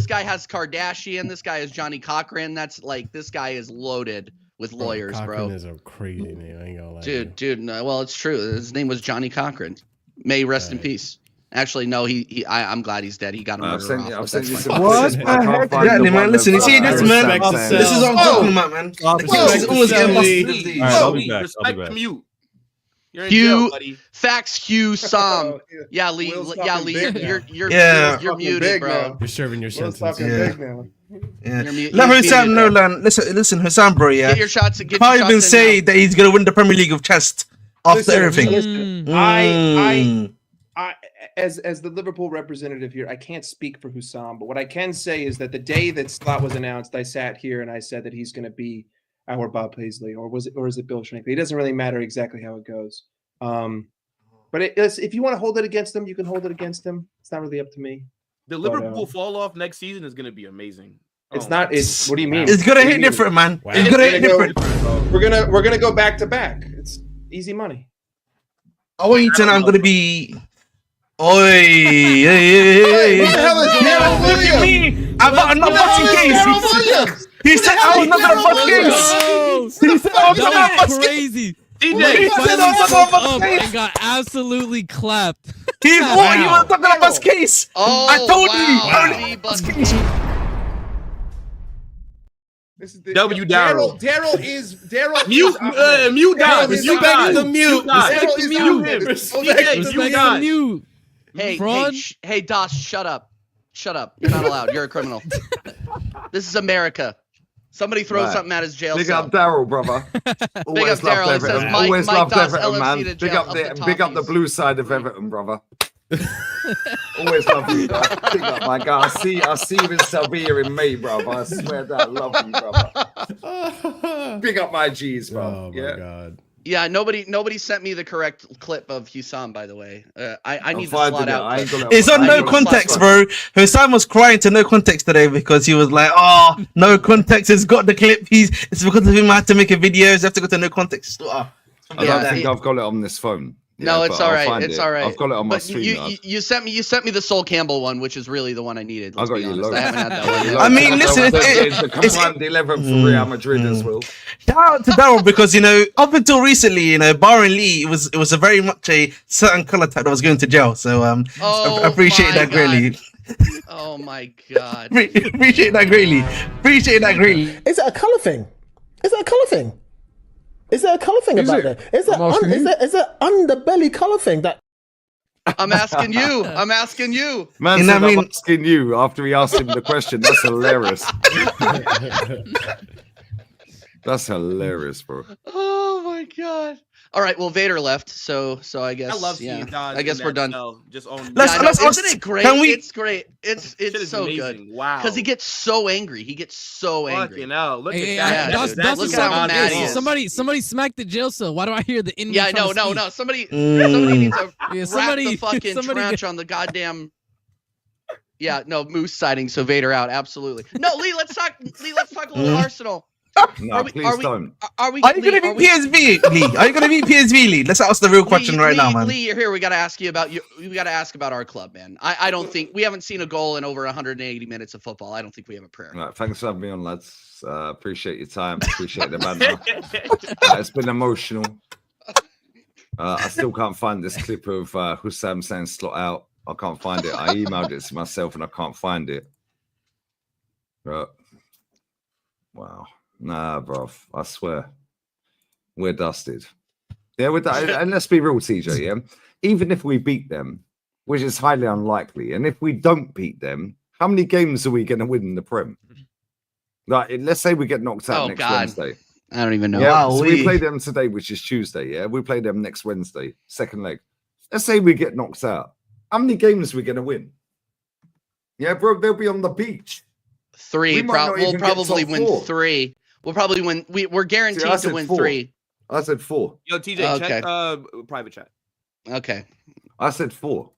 guy has Kardashian. This guy is Johnny Cochran. That's like this guy is loaded with lawyers, Cochran bro. is a crazy name. I ain't gonna lie. to you. Dude, no, well, it's true. His name was Johnny Cochran. May he rest in Right. peace. Actually, no, I'm glad he's dead. He got a I've murder sent you. off. I've sent you That's some. fine. What messages, the but I can't heck? find Exactly, the man. one Listen, you that- see this, I man? respect This them. This is what I'm talking about, man. Stop This it. is always getting lost. Silly. All right, I'll be back. I'll be Respect back. commute. You're in Hugh- jail, buddy. Facts, Hugh Sam. Oh, Yeah, Lee. Will's Yeah, talking Lee. big now. You're Yeah. you're Talking muted, big bro. now. You're serving your Will's sentence. talking Yeah. big now. Yeah. You're mu- Let you're Hussam muted, know, bro. man. Listen, Hussam, bro. Yeah. Get your shots. Get your Can't shots even in say now. that he's gonna win the Premier League of chess after Listen, everything. listen. Mm. I, as the Liverpool representative here, I can't speak for Hussam, but what I can say is that the day that Slot was announced, I sat here and I said that he's going to be our Bob Paisley, or is it Bill Shankly? It doesn't really matter exactly how it goes. But if you want to hold it against him, you can hold it against him. It's not really up to me. The Liverpool fall off next season is going to be amazing. It's Oh, not. It's what do you mean? It's gonna What do you hit mean? different, man. Wow. It's gonna hit It's gonna different. We're gonna go back to back. It's easy money. I want you to know I'm gonna be. Oi, hey. Who the hell is Daryl Look at me. I got another fucking case. He said I was not gonna fuck case. He said I was not That gonna was fuck case. crazy. He DJ, said I was not gonna Up fuck and case. got absolutely clapped. He thought he was not gonna bust case. Oh, I told wow. you. He Only bust bust case. This is the, W. Darryl. Daryl is Daryl. Mute, mute God. Is Mute Ahmed. God. the mute. God. Daryl is Mute Ahmed. him. It's- DJ, Respect mute the God. mute. Hey, Fraud. hey, Das, shut up. Shut up. You're not allowed. You're a criminal. This is America. Somebody throw Right. something at his jail Big cell. up Daryl, brother. Always up Daryl. loved It says Everton. Mike- Always Mike loved Doss, Everton, LFC man. to Big jail up of the the big up the Toffees. blue side of Everton, brother. Always love you, bro. Big up, my guy. I see you in Sevilla in May, bro. I swear that I love you, brother. Big up my G's, bro. Oh my yeah. god. Yeah, nobody sent me the correct clip of Hussam, by the way. I I'm need to finding slot it. out. I ain't clip. gonna- It's on I no ain't gonna context, slap bro. Hussam was crying to no context today because he was like, "Oh, no context has got the clip. It's because of him. I had to make a video. So I have to go to no context." I Yeah, don't think I've got it on this phone. No, Yeah, it's but all I'll right. find It's it. all right. I've got it on my But stream. you sent me the Sol Campbell one, which is really the one I needed. Let's I got be you honest. loads. I haven't had that one yet. I mean, listen, the it's- command 11 for Real Madrid as well. Shout out to Daryl because up until recently, barring Lee, it was a very much a certain color type that was going to jail. So Oh I appreciate my that greatly. Oh my god. Appreciate that greatly. Appreciate that greatly. Is it a colour thing? Is it a colour thing? Is there a colour thing about that? Is there underbelly colour thing that? I'm asking you. I'm asking you. Man You said know what I I'm mean? asking you after he asked him the question. That's hilarious. That's hilarious, bro. Oh my god. All right. Well, Vader left, so I guess. I love seeing Dodge. I guess we're done. Just on. Isn't it great? It's great. It's so amazing. good. Wow. Because he gets so angry. He gets so angry. Fucking hell. Look Hey, at that. Look at how mad he is. Somebody smacked the jail cell. Why do I hear the enemy? Yeah, no. Somebody needs to wrap the fucking trench on the goddamn. Yeah, no, Moose sighting. So Vader out. Absolutely. No, Lee. Let's talk. A little Arsenal. No, please don't. Are we going to beat PSV, Lee? Are you going to beat PSV, Lee? Let's ask the real question now, man. Lee, you're here. We got to ask you about you. We got to ask about our club, man. I don't think we haven't seen a goal in over 180 minutes of football. I don't think we have a prayer. Right, thanks for having me on, lads. Appreciate your time. Appreciate the banter. It's been emotional. I still can't find this clip of Hussam saying slot out. I can't find it. I emailed it to myself and I can't find it. But, wow. Nah, bruv. I swear. We're dusted. Yeah, and let's be real, TJ, yeah? Even if we beat them, which is highly unlikely, and if we don't beat them, how many games are we going to win in the Prem? Like, let's say we get knocked out Wednesday. I don't even know. Yeah, so we play them today, which is Tuesday, yeah? We play them next Wednesday, second leg. Let's say we get knocked out. How many games are we going to win? Yeah, bro, they'll be on the beach. 3. We'll probably win 3. We'll probably win. We're guaranteed to win 3. I said 4. Yo, TJ, check private chat. Okay. I said 4.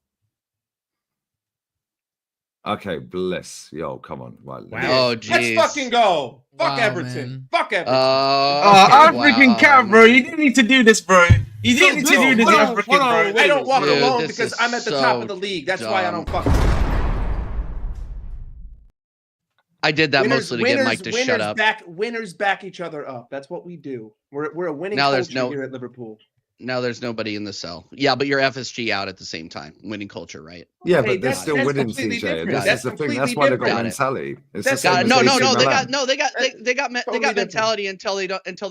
Okay, bless. Yo, come on. Right, oh, geez. Let's fucking go. Fuck Everton. Man. Fuck Everton. African cat, bro. You didn't need to do this, bro. You didn't need to do this, African, bro. I don't walk Dude, alone because I'm at the top of the league. That's why I don't fuck. I did that mostly to get Mike to shut up. Winners back each other up. That's what we do. We're a winning Now culture here at Liverpool. Now there's nobody in the cell. Yeah, but you're FSG out at the same time. Winning culture, right? Yeah, but they're still winning, CJ. That's the thing. That's why they got mentality. It's the same. No. They got mentality until they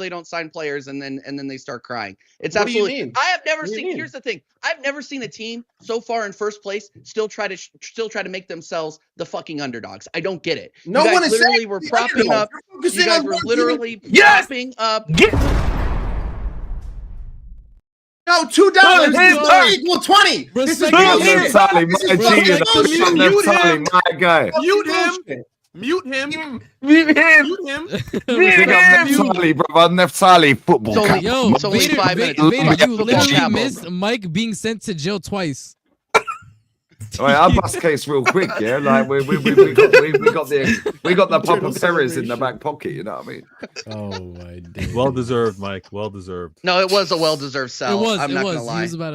don't sign players, and then they start crying. It's what absolutely. Do you mean? I have never seen. Here's the thing. I've never seen a team so far in first place still try to make themselves the fucking underdogs. I don't get it. No one is literally were propping up. You guys were literally propping up. No, $2 equal 20. This is bullshit. My guy. Mute him. Mute him. Neftali, brother. Neftali football. It's only 5 minutes. Vader, you literally missed Mike being sent to jail twice. Right, I'll bust case real quick, yeah. Like we got the Papa Perez in the back pocket, you know what I mean? Oh my days. Well deserved, Mike. Well deserved. No, it was a well-deserved sell. I'm not gonna lie. He was about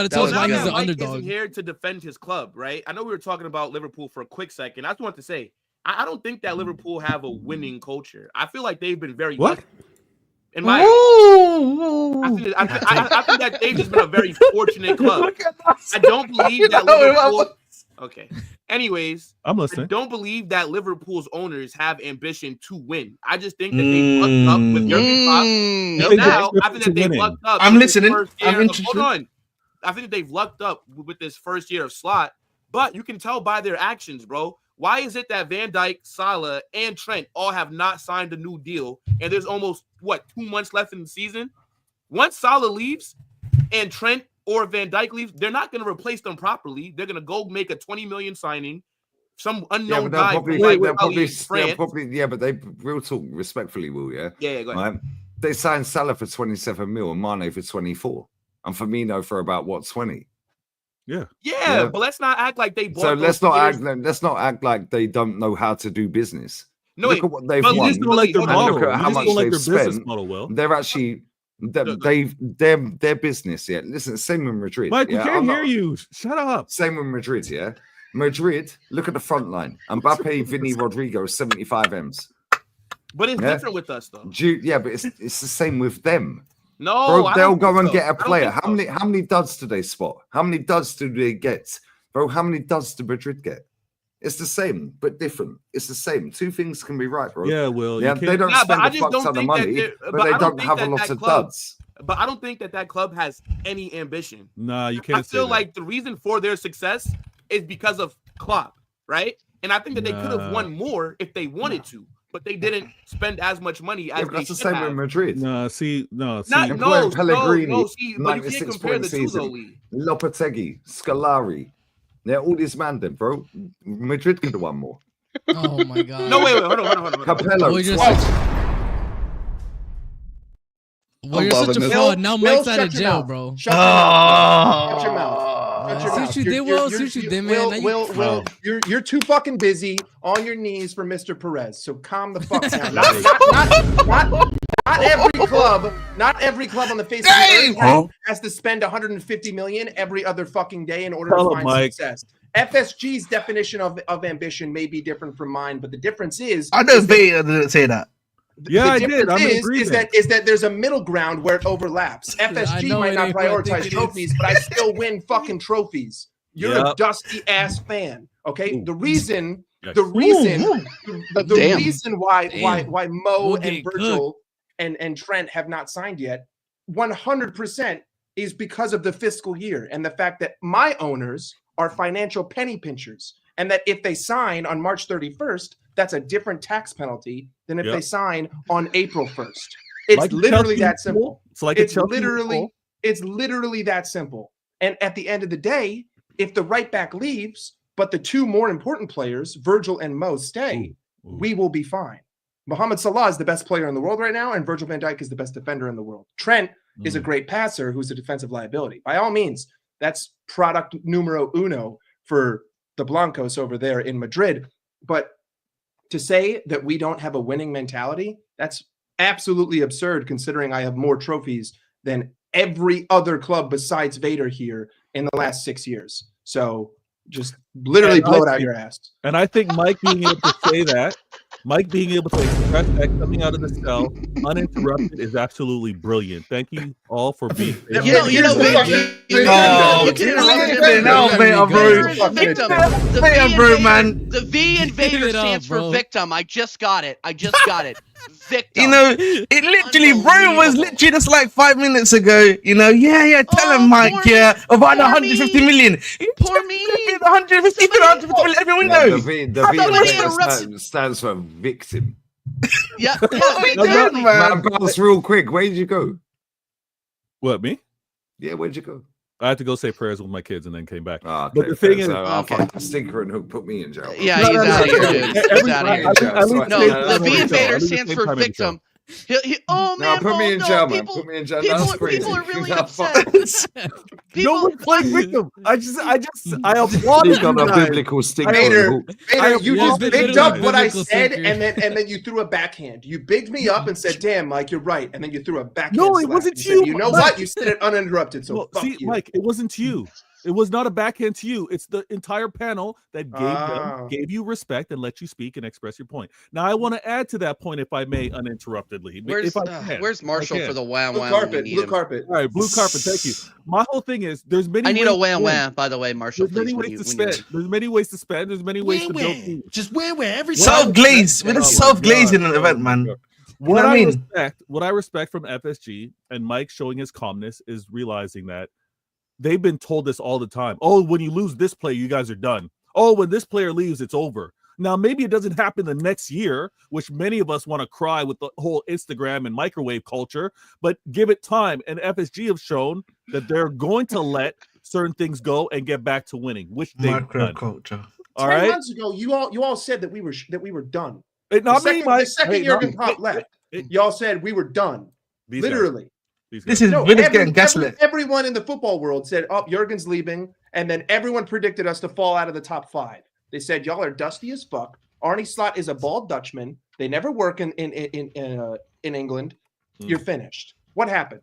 to tell us why he's the underdog. Isn't here to defend his club, right? I know we were talking about Liverpool for a quick second. I just want to say, I don't think that Liverpool have a winning culture. I feel like they've been very lucky. In my I think that they've just been a very fortunate club. I don't believe that Liverpool. Okay. Anyways, I'm listening. I don't believe that Liverpool's owners have ambition to win. I just think that they lucked up with Jurgen Klopp. Now, I think that they've lucked up. I'm listening. I'm interested. Hold on. I think that they've lucked up with this first year of slot, but you can tell by their actions, bro. Why is it that Van Dijk, Salah, and Trent all have not signed a new deal, and there's almost, 2 months left in the season? Once Salah leaves and Trent or Van Dijk leaves, they're not going to replace them properly. They're going to go make a 20 million signing. Some unknown guy. They'll probably, yeah, but they real talk respectfully will, yeah? Yeah, go ahead. Right? They signed Salah for 27 mil and Mane for 24. And Firmino for about, 20? Yeah, but let's not act like they bought. So let's not act like they don't know how to do business. No, look at what they've won. You just don't like their model. Look at how much they've spent. Model, they're actually their business. Yeah, listen. Same with Madrid. Mike, we can't hear you. Shut up. Same with Madrid. Yeah, Madrid. Look at the front line. Mbappe, Vinny, Rodrigo, 75 M's. But it's different with us, though. Yeah, but it's the same with them. No, bro, they'll go and get a player. How many duds do they spot? How many duds do they get? Bro, how many duds do Madrid get? It's the same, but different. It's the same. Two things can be right, bro. Yeah, Will. Yeah, they don't spend a fuck ton of money, but they don't have a lot of duds. But I don't think that club has any ambition. Nah, you can't. I feel like the reason for their success is because of Klopp, right? And I think that they could have won more if they wanted to. but they didn't spend as much money as Yeah, they that's the should same have. with Madrid. No, see, Employing Pellegrini, no, see, but you can't 96 compare point the two, season. though, Lee. Lopetegui, Scolari. They're all these man then, bro. Madrid could have won more. Oh my god. No, wait, hold on. Capello. Boy, you're twice. You're such a fraud. Now Mike's out of jail, bro. Shut your mouth. Shut your mouth. Shut your See mouth. what you did, Will? See what you did, man? Will, you're too fucking busy on your knees for Mr. Perez. So calm the fuck down. Not every club on the face of the earth has to spend 150 million every other fucking day in order to find success. FSG's definition of ambition may be different from mine, but the difference is I don't think I didn't say that. Yeah, I did. I'm in agreement. Is that there's a middle ground where it overlaps. FSG might not prioritize trophies, but I still win fucking trophies. You're a dusty ass fan. Okay. The reason why Mo and Virgil and Trent have not signed yet, 100% is because of the fiscal year and the fact that my owners are financial penny pinchers, and that if they sign on March 31st, that's a different tax penalty than if they sign on April 1st. It's like literally that simple. It's literally that simple. And at the end of the day, if the right back leaves, but the two more important players, Virgil and Mo, stay, we will be fine. Mohamed Salah is the best player in the world right now, and Virgil van Dijk is the best defender in the world. Trent is a great passer who's a defensive liability. By all means, that's product numero uno for the Blancos over there in Madrid. But to say that we don't have a winning mentality, that's absolutely absurd, considering I have more trophies than every other club besides Vader here in the last 6 years. So just literally blow it out your ass. And I think Mike being able to say that, Mike being able to express that coming out of the cell uninterrupted is absolutely brilliant. Thank you all for being The V in Vader stands for victim. I just got it. Victim. You know, it literally, bro, was literally just like 5 minutes ago. You know, tell him, Mike, about the 150 million. Poor me. 150 million, everyone knows. The V stands for victim. Yeah, exactly. Man, bounce real quick. Where did you go? What, me? Yeah, where'd you go? I had to go say prayers with my kids and then came back. Oh, okay, but the thing is, Stinker and Hook put me in jail. Yeah, he's out of here, dude. He's out of here. No, the V in Vader stands for victim. Put me in jail, man. Put me in jail. People are really upset. No one's like victim. I applaud you. Got a biblical stick. Vader, you just bigged up what I said, and then you threw a backhand. You bigged me up and said, "Damn, Mike, you're right," and then you threw a backhand. No, it wasn't you. You know what? You said it uninterrupted. So fuck you, Mike. It wasn't you. It was not a backhand to you. It's the entire panel that gave you respect and let you speak and express your point. Now, I want to add to that point, if I may, uninterruptedly. Where's Marshall for the wham? Blue carpet. All right, blue carpet. Thank you. My whole thing is, there's many. I need a wham. By the way, Marshall. There's many ways to spend. There's many ways to spend. There's many ways to build teams. Just where every self-glaze. We're just self-glazing an event, man. What I respect from FSG and Mike showing his calmness is realizing that they've been told this all the time. Oh, when you lose this player, you guys are done. Oh, when this player leaves, it's over. Now, maybe it doesn't happen the next year, which many of us want to cry with the whole Instagram and microwave culture, but give it time. And FSG have shown that they're going to let certain things go and get back to winning, which they've done. Culture. All right. 10 months ago, you all said that we were done. The second Jurgen Klopp left, y'all said we were done. Literally. Everyone in the football world said, "Oh, Jurgen's leaving," and then everyone predicted us to fall out of the top 5. They said, "Y'all are dusty as fuck." Arnie Slot is a bald Dutchman. They never work in England. You're finished. What happened?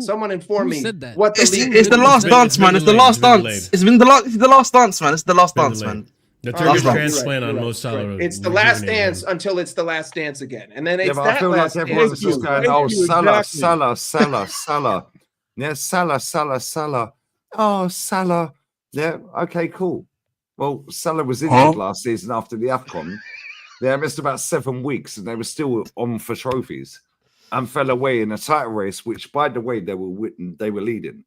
Someone inform me. What it's the last dance, man. It's the last dance. It's the last dance, man. It's the last dance, man. The Turkish transplant on most salaries. It's the last dance until it's the last dance again, and then it's I feel like everyone's just going, "Oh, Salah. Yeah, Salah. Oh, Salah. Yeah, okay, cool." Well, Salah was injured last season after the AFCON. They missed about 7 weeks, and they were still on for trophies, and fell away in a title race, which, by the way, they were leading.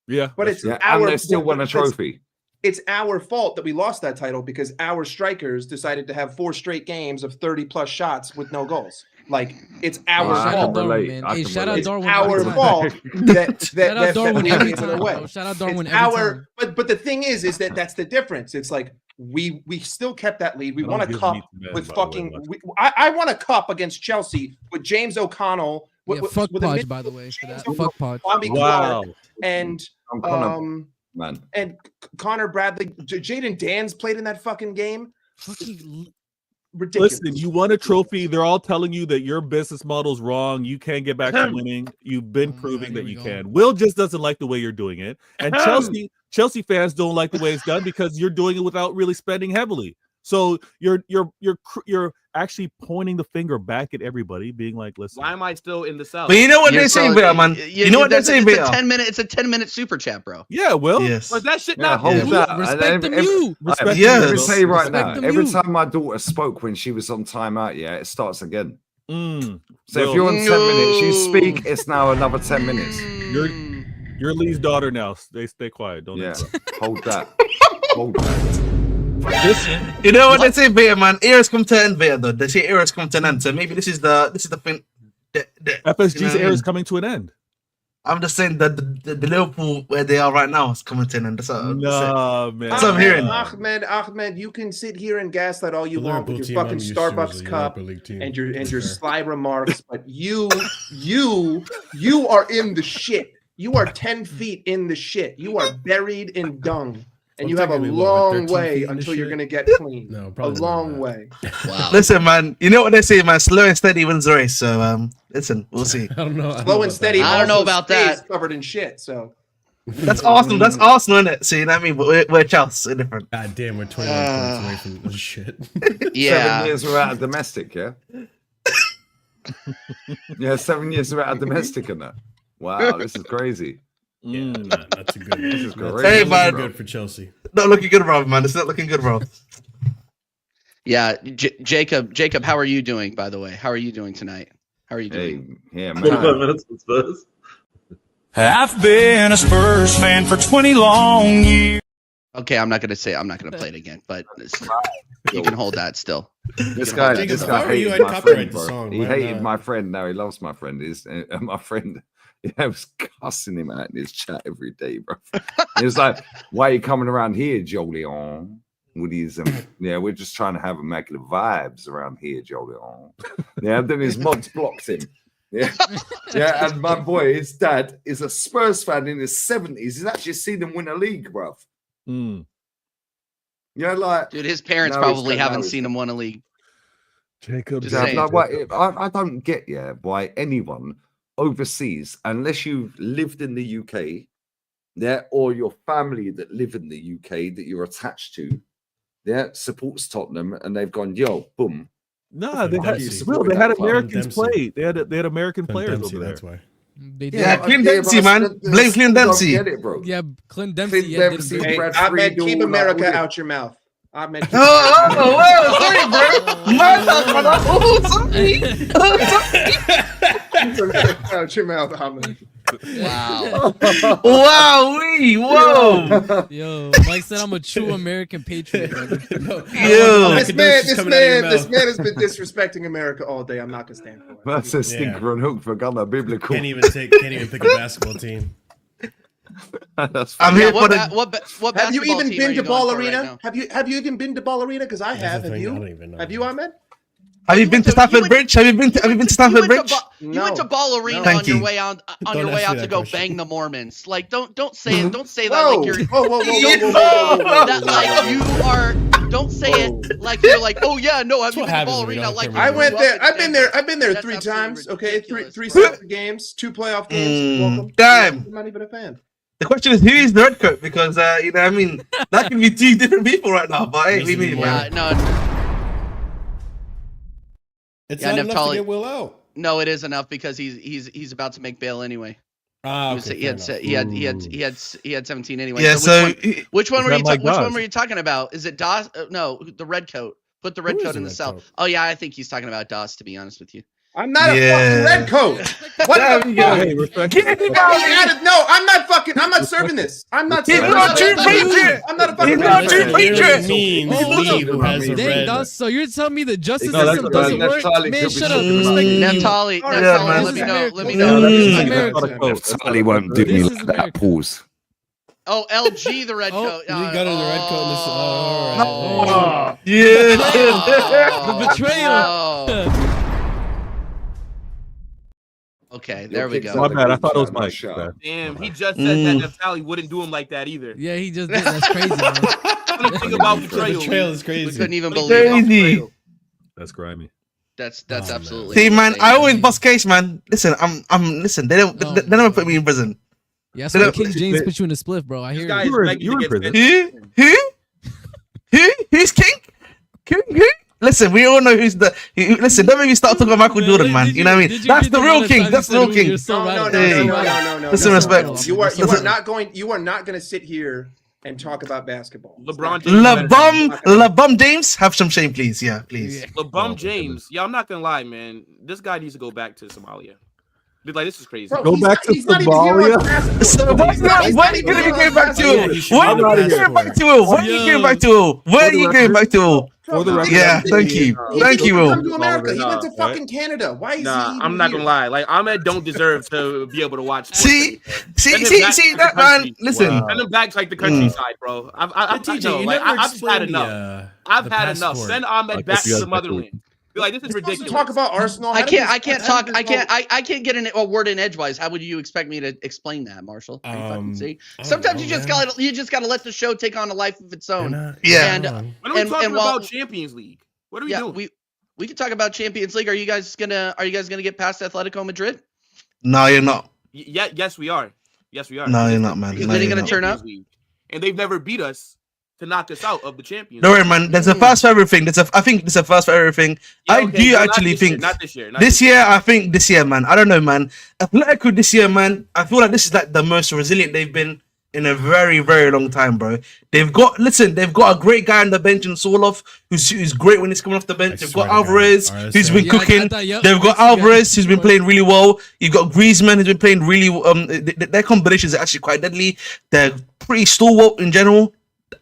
Yeah, but it's and they still won a trophy. it's our fault that we lost that title because our strikers decided to have 4 straight games of 30+ shots with no goals. Like, it's our I fault. can relate. man. I Hey, can shout out relate. It's Darwin our every time. fault that Shout out Darwin we every gave it time, away. bro. Shout out Darwin It's every time. but the thing is that that's the difference. It's like we still kept that lead. We I won a don't give cup meat to men, with by the way, fucking. Lex. I won a cup against Chelsea with James O'Connell. Yeah, fuck with a Podge, mid- by the way, for that. James Fuck Podge. Bobby Wow. Clark and I'm Connor, man. and Connor Bradley. Jaden Dan's played in that fucking game. Fucking Ridiculous. Listen, you won a trophy. They're all telling you that your business model's wrong. You can't get back to winning. You've been proving that you can. Will just doesn't like the way you're doing it, and Chelsea fans don't like the way it's done because you're doing it without really spending heavily. So you're actually pointing the finger back at everybody, being like, "Listen, Why am I still in the South? But you know what they say, better, man. You know what they say, better. It's a 10-minute super chat, bro. yeah, Will, Yes. But that shit Yeah, not hold cool. that. respect them, you. respect Yeah. you, Let me Will. tell you right Respect now. them, Every you. time my daughter spoke when she was on timeout, yeah, it starts again. Mm. So if Will, you're on 10 minutes, you speak. It's now another 10 minutes. you're Lee's daughter now. Stay quiet. Don't Yeah, interrupt. hold that. Hold that. You know what they say, better, man. Eras come to an end, better though. They say eras come to an end. So maybe this is the thing. FSG's you know what I era is mean? coming to an end. I'm just saying that the Liverpool where they are right now is coming to an end. That's what No, man. That's what I'm hearing. Ahmed, you can sit here and gaslight all you The want Liverpool with team your I'm fucking used to is Starbucks the cup Europa League team. and your Fair. sly remarks, but you are in the shit. You are 10 feet in the shit. You are buried in dung. And Well, you have a technically, what, long 13 way feet in the until you're shit? gonna get clean. No, A probably more long than that. way. Wow. Listen, man. You know what they say, man. Slow and steady wins the race. So listen, we'll see. I don't know. Slow and steady. I don't know also about stays that. Covered in shit. So That's Arsenal. That's Arsenal, isn't it? So you know what I mean? But we're Chelsea. We're different. God damn, we're 21 points away from this shit. 7 Yeah. years without a domestic, yeah? Yeah, 7 years without a domestic and that. Wow, this is crazy. Yeah, not too good. This is Not great. Hey, too man. good for Chelsea. Not looking good, bro, man. It's not looking good, bro. Yeah. Jacob, how are you doing, by the way? How are you doing tonight? How are you doing? Hey, yeah, 45 man. minutes with Spurs. I've been a Spurs fan for 20 long years. Okay, I'm not gonna play it again, but you can hold that still. This guy Jacob, if I were you, hated I'd my copyright friend, the bro. song. He Why hated not? my friend. Now he loves my friend. My friend, I was cussing him out in his chat every day, bro. He was like, "Why are you coming around here, Jolion? With his yeah, we're just trying to have immaculate vibes around here, Jolion." Yeah, then his mods blocked him. Yeah, yeah, and my boy, his dad is a Spurs fan in his 70s. He's actually seen them win a league, bro. Mm. Yeah, like dude, his parents No, he's probably got- haven't no, seen him win a league. Jacob, Just Yeah, saying. like, I don't get why anyone overseas, unless you've lived in the UK, yeah, or your family that live in the UK that you're attached to, yeah, supports Tottenham, and they've gone, yo, boom. No, they had, Dempsey. Will, they had Clint Americans Dempsey. play. They had American Clint players Dempsey, over there. that's why. They did. Yeah, Clint Dempsey, but man. I Blame Clint don't Dempsey. Get it, bro. Yeah, Clint Dempsey. Clint Yeah, Dempsey, did Hey, Brad Ahmed, Friedel, keep like, America all the- out your mouth. Ahmed, keep Oh, sorry, bro. My bad, brother. Oh, sorry. America out your mouth, Ahmed. Wow. Wow, whoa. Yo, Mike said I'm a true American patriot. Brother. Yo. This man has been disrespecting America all day. I'm not gonna stand for it. That's a stinker and hook for Gunner Biblical. Can't even pick a basketball team. That's I'm Yeah, here for the. what Have you basketball even team been are to you Ball going for right Arena? now? Have you even been to Ball Arena? Because I That's have. the Have thing, I you? don't even know. Have you, Ahmed? Have you been to Stamford Bridge? Have you been to Stamford Bridge? You went to Ball Arena Thank on your you. way out Don't your way ask out me to that go question. bang the Mormons. Like don't say it. Don't say that Whoa, like you're whoa. that like you are. Don't say it like you're like, oh yeah, no, have you what been to happens Ball when we Arena? don't Like care I about went there. I've been there That's 3 absolutely times. Okay, ridiculous, three bro. sets of games, 2 playoff games. Welcome. Damn. I'm not even a fan. The question is, who is the red coat? Because you know, I mean, that can be 2 different people right now. But hey, Needs we to be mean, more. man. No, It's Yeah, not Nev enough Tully- to get Will out. no, it is enough because he's about to make bail anyway. Ah, He okay, was- fair he enough. had 17 anyway. Yeah. So which one Is were that you Mike which one Dawes? were you talking about? Is it Dawes? No, the red coat. Put the red Who is coat the in the red cell. coat? Oh yeah, I think he's talking about Dawes, to be honest with you. I'm not a fucking red coat. What the fuck? Hey, respect. No, I'm not fucking. I'm not serving this. I'm not He's serving not this. true patriot. I'm not a fucking. He's not true Literally patriot. means Lee who has a Dang, red. Dawes, so you're telling me the justice No, that's system what doesn't work? Neftali Man, could be shut up. talking Respect about. you. Neftali, man. let me know. Let me No, know. that's This is not America. a coat. Neftali won't do me This is like that. America. Pause. Oh, LG, the red Oh, coat. We got in the red coat in this. All right. Yeah. The betrayal. Oh. Okay, there we go. My bad. I thought it was My Mike. shot. Bad. Damn, he just said that Neftali wouldn't do him like that either. Yeah, he just did. That's crazy, man. Funny thing about betrayal. Betrayal is We crazy. couldn't even Funny believe thing about Crazy. betrayal. That's grimy. that's Oh, man. absolutely. See, man, insane. I always bust case, man. Listen, listen. They don't. Oh, They never put me in prison. Yeah, that's why King James put you in a spliff, bro. I hear Guys, you. You were begging in to get prison. Who? Who's king? Who? Listen, we all know who's the. Listen, don't make me start talking about Michael Jordan, man. You know what I mean? That's the real king. That's the real king. No. Listen, respect. You are not going. You are not going to sit here and talk about basketball. LeBron James. LeBron James, have some shame, please. Yeah, please. LeBron James. Yeah, I'm not gonna lie, man. This guy needs to go back to Somalia. Be like, this is crazy. Bro, Go he's back not- to he's not even here on Somalia. basketball. So why are you going to go back to it? Why are you going to go back to it? Why are you going back to it? Where are you going back to it? For the record, Yeah, thank you. Thank you, He Will. didn't come to America. He Nah, went to right? fucking Canada. Why is Nah, he? I'm not gonna lie. Like Ahmed don't deserve to be able to watch. sports See, anymore. Send him back to the that man. country. Listen, Wow. Send him back to like the countryside, bro. I've TJ, no, you like, never I've had explained enough. I've the had enough. passport. Send I Ahmed guess back you to guys the motherland. Be like, this is Supposed to ridiculous. talk about Arsenal. I can't talk. I can't get a word in edgewise. How would you expect me to explain that, Marshall? Are you fucking see? I don't Sometimes know, you just man. gotta let the show take on a life of its own. Yeah. And When are we and talking while- about Champions League? What are we yeah, doing? we can talk about Champions League. Are you guys gonna get past Atletico Madrid? no, you're not. Yes, we are. Yes, we are. No, you're not, man. Is No, Vinny you're gonna not. turn up? Champions League. And they've never beat us to knock us out of the Champions Don't League. worry, man. There's a first for everything. I think there's a first for everything. Yeah, I okay, do but not actually this year, think not this year. Not this year. I think this year, man. I don't know, man. Atletico this year, man. I feel like this is like the most resilient they've been in a very, very long time, bro. They've got a great guy on the bench in Soloff, who's great when he's coming off the bench. They've got Alvarez, who's been cooking. They've got Alvarez, who's been playing really well. You've got Griezmann, who's been playing really. Their combinations are actually quite deadly. They're pretty stalwart in general.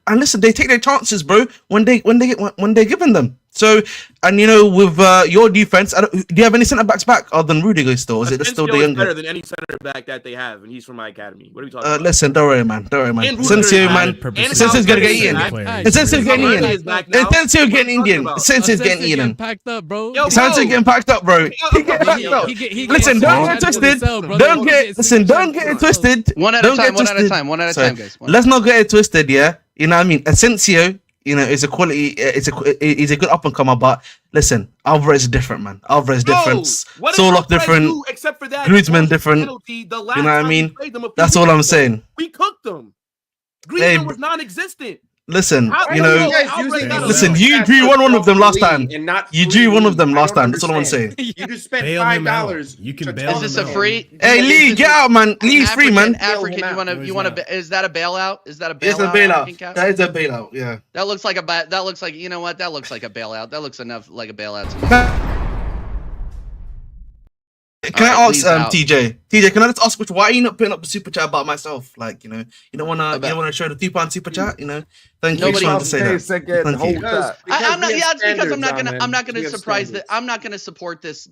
And listen, they take their chances, bro, when they're given them. So, and you know, with your defense, do you have any centre backs back other than Rudiger still? Or is it still the Asensio is younger? better than any center back that they have, and he's from my academy. What are we talking about? Listen, don't worry, man. Don't worry, man. And Rudiger Asensio, is man. back. And Asensio's gonna get eaten. Valverde Asensio's getting Valverde eaten. is back now. Asensio What are getting you talking eaten. about? Asensio's getting eaten. packed up, bro. Yo, Asensio getting packed up, bro. He getting packed up. Listen, don't get twisted. Don't get it twisted. One at a time. One at a time, guys. Let's not get it twisted, yeah. You know what I mean? Asensio, you know, is a quality. He's a good up and comer, but listen, Alvarez is different, man. Alvarez different. Soloff different. Except for that Griezmann different. penalty, the last You know what I time we mean? played them a few That's all weeks I'm ago, saying. We cooked them. Griezmann Hey, was non-existent. Listen, How- you how know, you guys using that listen, as you a- drew one of them last time. And not You drew one of them freely. last I don't time. That's all I'm saying. understand. You just spent Bail him out. $5. You can to bail tell Is this him a out. free? Hey, Lee, get out, man. Lee's free, man. African, Bail him you want out. to? You want to? Is that a bailout? Is that a bailout? It's a African bailout. cap? That is a bailout. Yeah. That looks like that looks like, you know what? That looks like a bailout. That looks enough like a bailout to me. Can I Alright, ask Lee's out. TJ? TJ, can I just ask why are you not putting up the super chat about myself? Like, you know, you don't wanna show the £2 super chat, you know? Thank you. Nobody Just wanted to say that. Again, Thank hold you. that. I'm not. we have Yeah, it's because I'm standards, not gonna. Ahmed. I'm not gonna We have surprise that. standards. I'm not gonna support this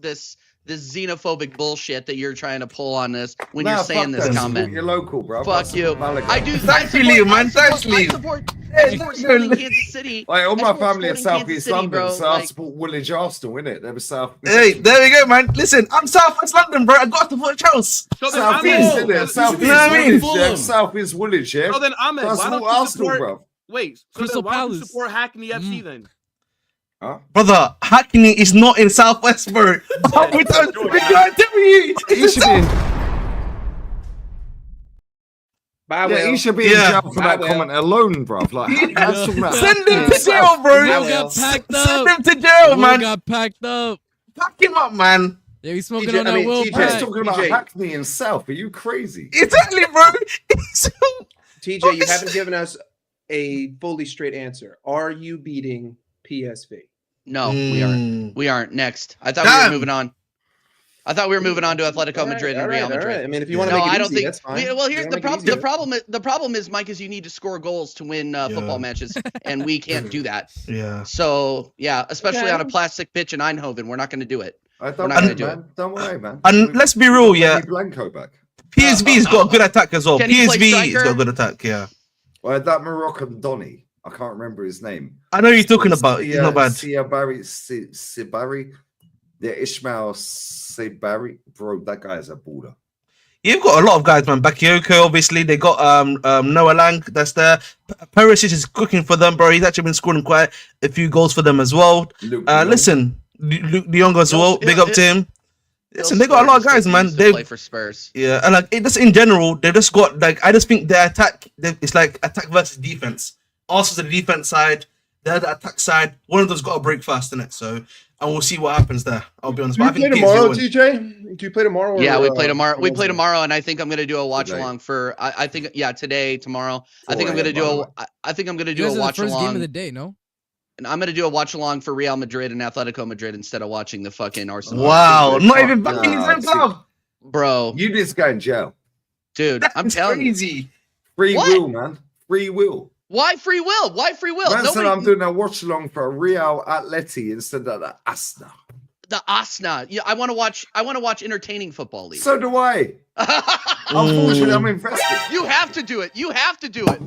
xenophobic bullshit that you're trying to pull on this when Nah, you're saying fuck this them. comment. You're local, bro. Fuck you. I do. Thank you, Liam, man. Thanks, I Liam. support Hey, Sporting Kansas City. Like, all I my support family in Sporting South Kansas East City, London, bro. so I Like, support Woolwich Arsenal, innit? They were South. Hey, there we go, man. Listen, I'm South West London, bro. I got to put Charles. So then South Ahmed- East, so innit? then- South You know what I mean? East Woolwich, yeah. South East Woolwich, yeah. So then Ahmed, That's why don't all you Arsenal, support? bro. Wait, so Crystal then why don't you Palace. support Hackney FC then? Huh? Brother, Hackney is not in Southwest, bro. we can't tell you. He should be in, Bye, yeah, Will. he should be in Yeah. jail for that Will. comment alone, bro. Like, that's talking about Send him to Hackney. jail, bro. Will Will. got packed Send up. him to jail, Will man. got packed up. Pack him up, man. Yeah, he's smoking TJ, on I that mean, Will TJ. He's pack. talking about TJ. Hackney in South. Are you crazy? Exactly, bro. TJ, you haven't given us a fully straight answer. Are you beating PSV? no, we aren't. Mm. We aren't. Next. I thought we Damn. were moving on. I thought we were moving on to Atletico Madrid and Real Madrid. I mean, if you want to No, make it I don't easy, think. that's fine. Well, here's If you the wanna make it problem. easy. The problem is, Mike, is you need to score goals to win football matches, and we can't do that. Yeah. So yeah, especially Okay. on a plastic pitch in Eindhoven, we're not going to do it. I We're don't not worry, gonna do man. Don't worry, man. And let's be real, yeah. Blanco back. PSV's got a good attack as well. Can he play PSV's striker? got a good attack, yeah. Well, that Moroccan Donny, I can't remember his name. I know you're talking about. He's not bad. Sibari. Yeah, Ishmael Sibari. Bro, that guy is a baller. You've got a lot of guys, man. Bakayoko, obviously. They got Noah Lang, that's there. Perisic is cooking for them, bro. He's actually been scoring quite a few goals for them as well. Listen, Luke De Jong as well. Big up to him. Listen, they got a lot of guys, man. They play for Spurs. Yeah, and like just in general, they just got like I just think their attack. It's like attack versus defense. Arsenal's the defense side. They're the attack side. One of them's got to break fast in it. So, and we'll see what happens there. I'll be honest. Do you But I play think tomorrow, PSV win. TJ? Do you play tomorrow? Yeah, or, we play tomorrow. We play Wednesday? tomorrow, and I think I'm going to do a watch Today. along for. I think today, tomorrow. I think I'm 4 going to a.m., do by the a. I think I'm going to You do guys a are the watch first game of along, the day, no? and I'm going to do a watch along for Real Madrid and Atletico Madrid instead of watching the fucking Arsenal. Wow, not even back in his Nah, own club. Bro, You need to go in jail. dude, I'm That's telling you. crazy. Free What? will, man. Free will. Why free will? Why free will? Man said Nobody, I'm doing a watch along for Real Atleti instead of the Asna. the Asna. Yeah, I want to watch. I want to watch entertaining football league. So do I. Unfortunately, I'm invested. You have to do it. You have to do it.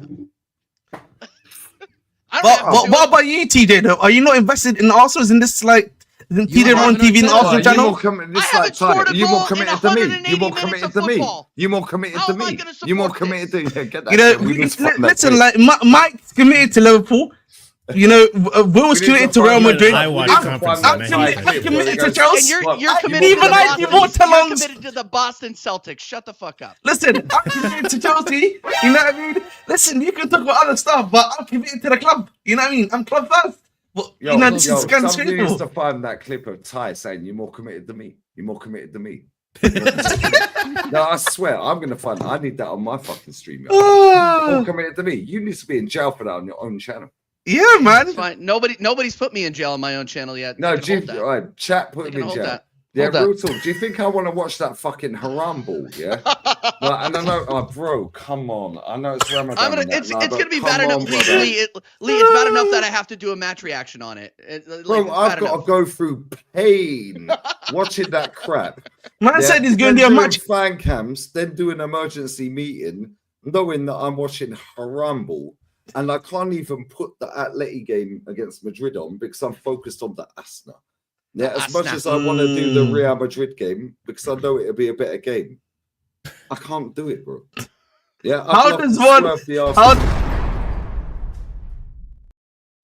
I don't But have to do what it. about you, TJ? Though, are you not invested in Arsenal? Isn't this like TJ are on TV in the not Arsenal telling. You more channel? committed, this I haven't like Tyler, scored a you goal more in committed to me. 180 You more minutes committed of to me. football. You more committed How to am I me. gonna You more support committed to yeah, get that. You know, shit. We need to find that listen, place. like Mike's committed to Liverpool. You know, Will's We need committed to to Real find that. Madrid. I watch I'm conference, I'm man. committed Clip where to they go, Chelsea. And you're I- committed even to the I Boston. do watch You're alongs. committed to the Boston Celtics. Shut the fuck up. Listen, I'm committed to Chelsea. You know what I mean? Listen, you can talk about other stuff, but I'm committed to the club. You know what I mean? I'm club first. But you know, this is kind of somebody needs to straightforward. find that clip of Ty saying you're more committed to me. You're more committed to me. No, I swear, I'm gonna find. I need that on my fucking stream. More Oh, committed to me. You need to be in jail for that on your own channel. yeah, man. It's fine. Nobody's put me in jail on my own channel yet. No, They can hold G, that. all right, chat put They him can in hold jail. that. Yeah, Hold that. real talk. Do you think I want to watch that fucking haram ball? Yeah. Like, and I know, oh, bro, come on. I know it's Ramadan. I'm gonna. and that, It's no, it's but gonna be come bad enough. on, Lee, brother. Lee, it's bad enough that I have to do a match reaction on it. Like, Bro, it's I've bad got enough. to go through pain watching that crap. Man said he's going to then do a doing match. fan cams, then do an emergency meeting, knowing that I'm watching haram ball, and I can't even put the Atleti game against Madrid on because I'm focused on the Asna. Yeah, as much Asna. as I want to do the Real Madrid game because I know it'll be a better game, I can't do it, bro. Yeah, I'd How love does to one- swerve the Arsenal.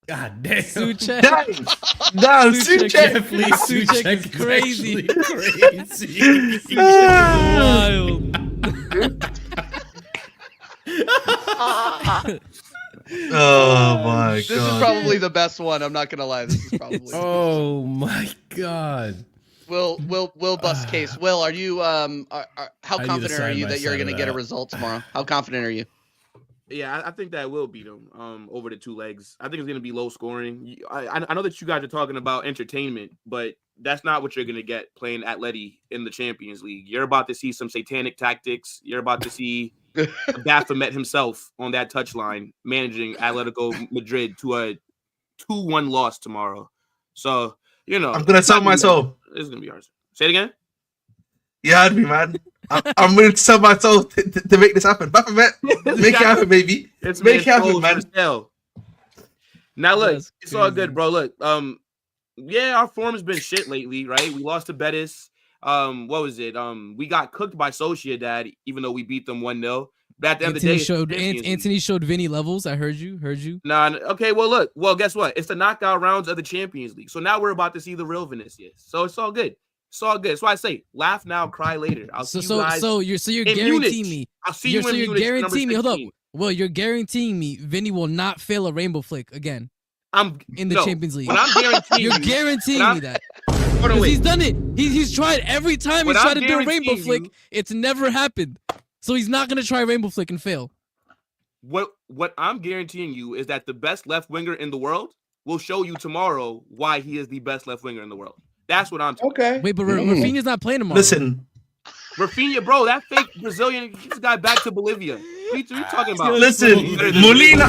God damn. Suchek. Damn, Suchek, Suchek. please. Suchek is crazy. Crazy. Wild. Oh my This is god. probably the best one. I'm not gonna lie. This is probably. Oh my god. Will bust case. Will, are you how need a confident are you that you're side-by-side gonna of get a that. result tomorrow? How confident are you? Yeah, I think that will beat them over the two legs. I think it's going to be low scoring. I know that you guys are talking about entertainment, but that's not what you're going to get playing Atleti in the Champions League. You're about to see some satanic tactics. You're about to see Baphomet himself on that touchline managing Atletico Madrid to a 2-1 loss tomorrow. So, you know. I'm gonna sell my soul. It's going to be hard. Say it again? You heard me, man. I'm willing to sell my soul to make this happen. Baphomet, make it happen, baby. It's Make it happen, sold man. for sale. Now look, That's it's all good, bro. Look, yeah, our form has been shit lately, right? We lost to Betis. What was it? We got cooked by Sociedad, even though we beat them 1-0. But at the end of the day, Anthony showed Vinny levels. I heard you. Nah, okay. Well, look. Well, guess what? It's the knockout rounds of the Champions League. So now we're about to see the real Vinicius. So it's all good. It's all good. That's why I say, laugh now, cry later. I'll see you guys. So you're in guaranteeing Munich. me. I'll see you in You're Munich. guaranteeing me. Hold up. 16. Well, you're guaranteeing me Vinny will not fail a rainbow flick again I'm in the no, Champions League. When I'm guaranteeing You're you, guaranteeing when me that. hold on, Because wait. he's done it. He's tried every time When he's I'm tried to do a rainbow guaranteeing flick. you- It's never happened. So he's not gonna try a rainbow flick and fail. What I'm guaranteeing you is that the best left winger in the world will show you tomorrow why he is the best left winger in the world. That's what I'm talking. Okay. Wait, but Rafinha's not playing tomorrow. Listen, Rafinha, bro, that fake Brazilian just got back to Bolivia. What are you talking about? listen, Molina.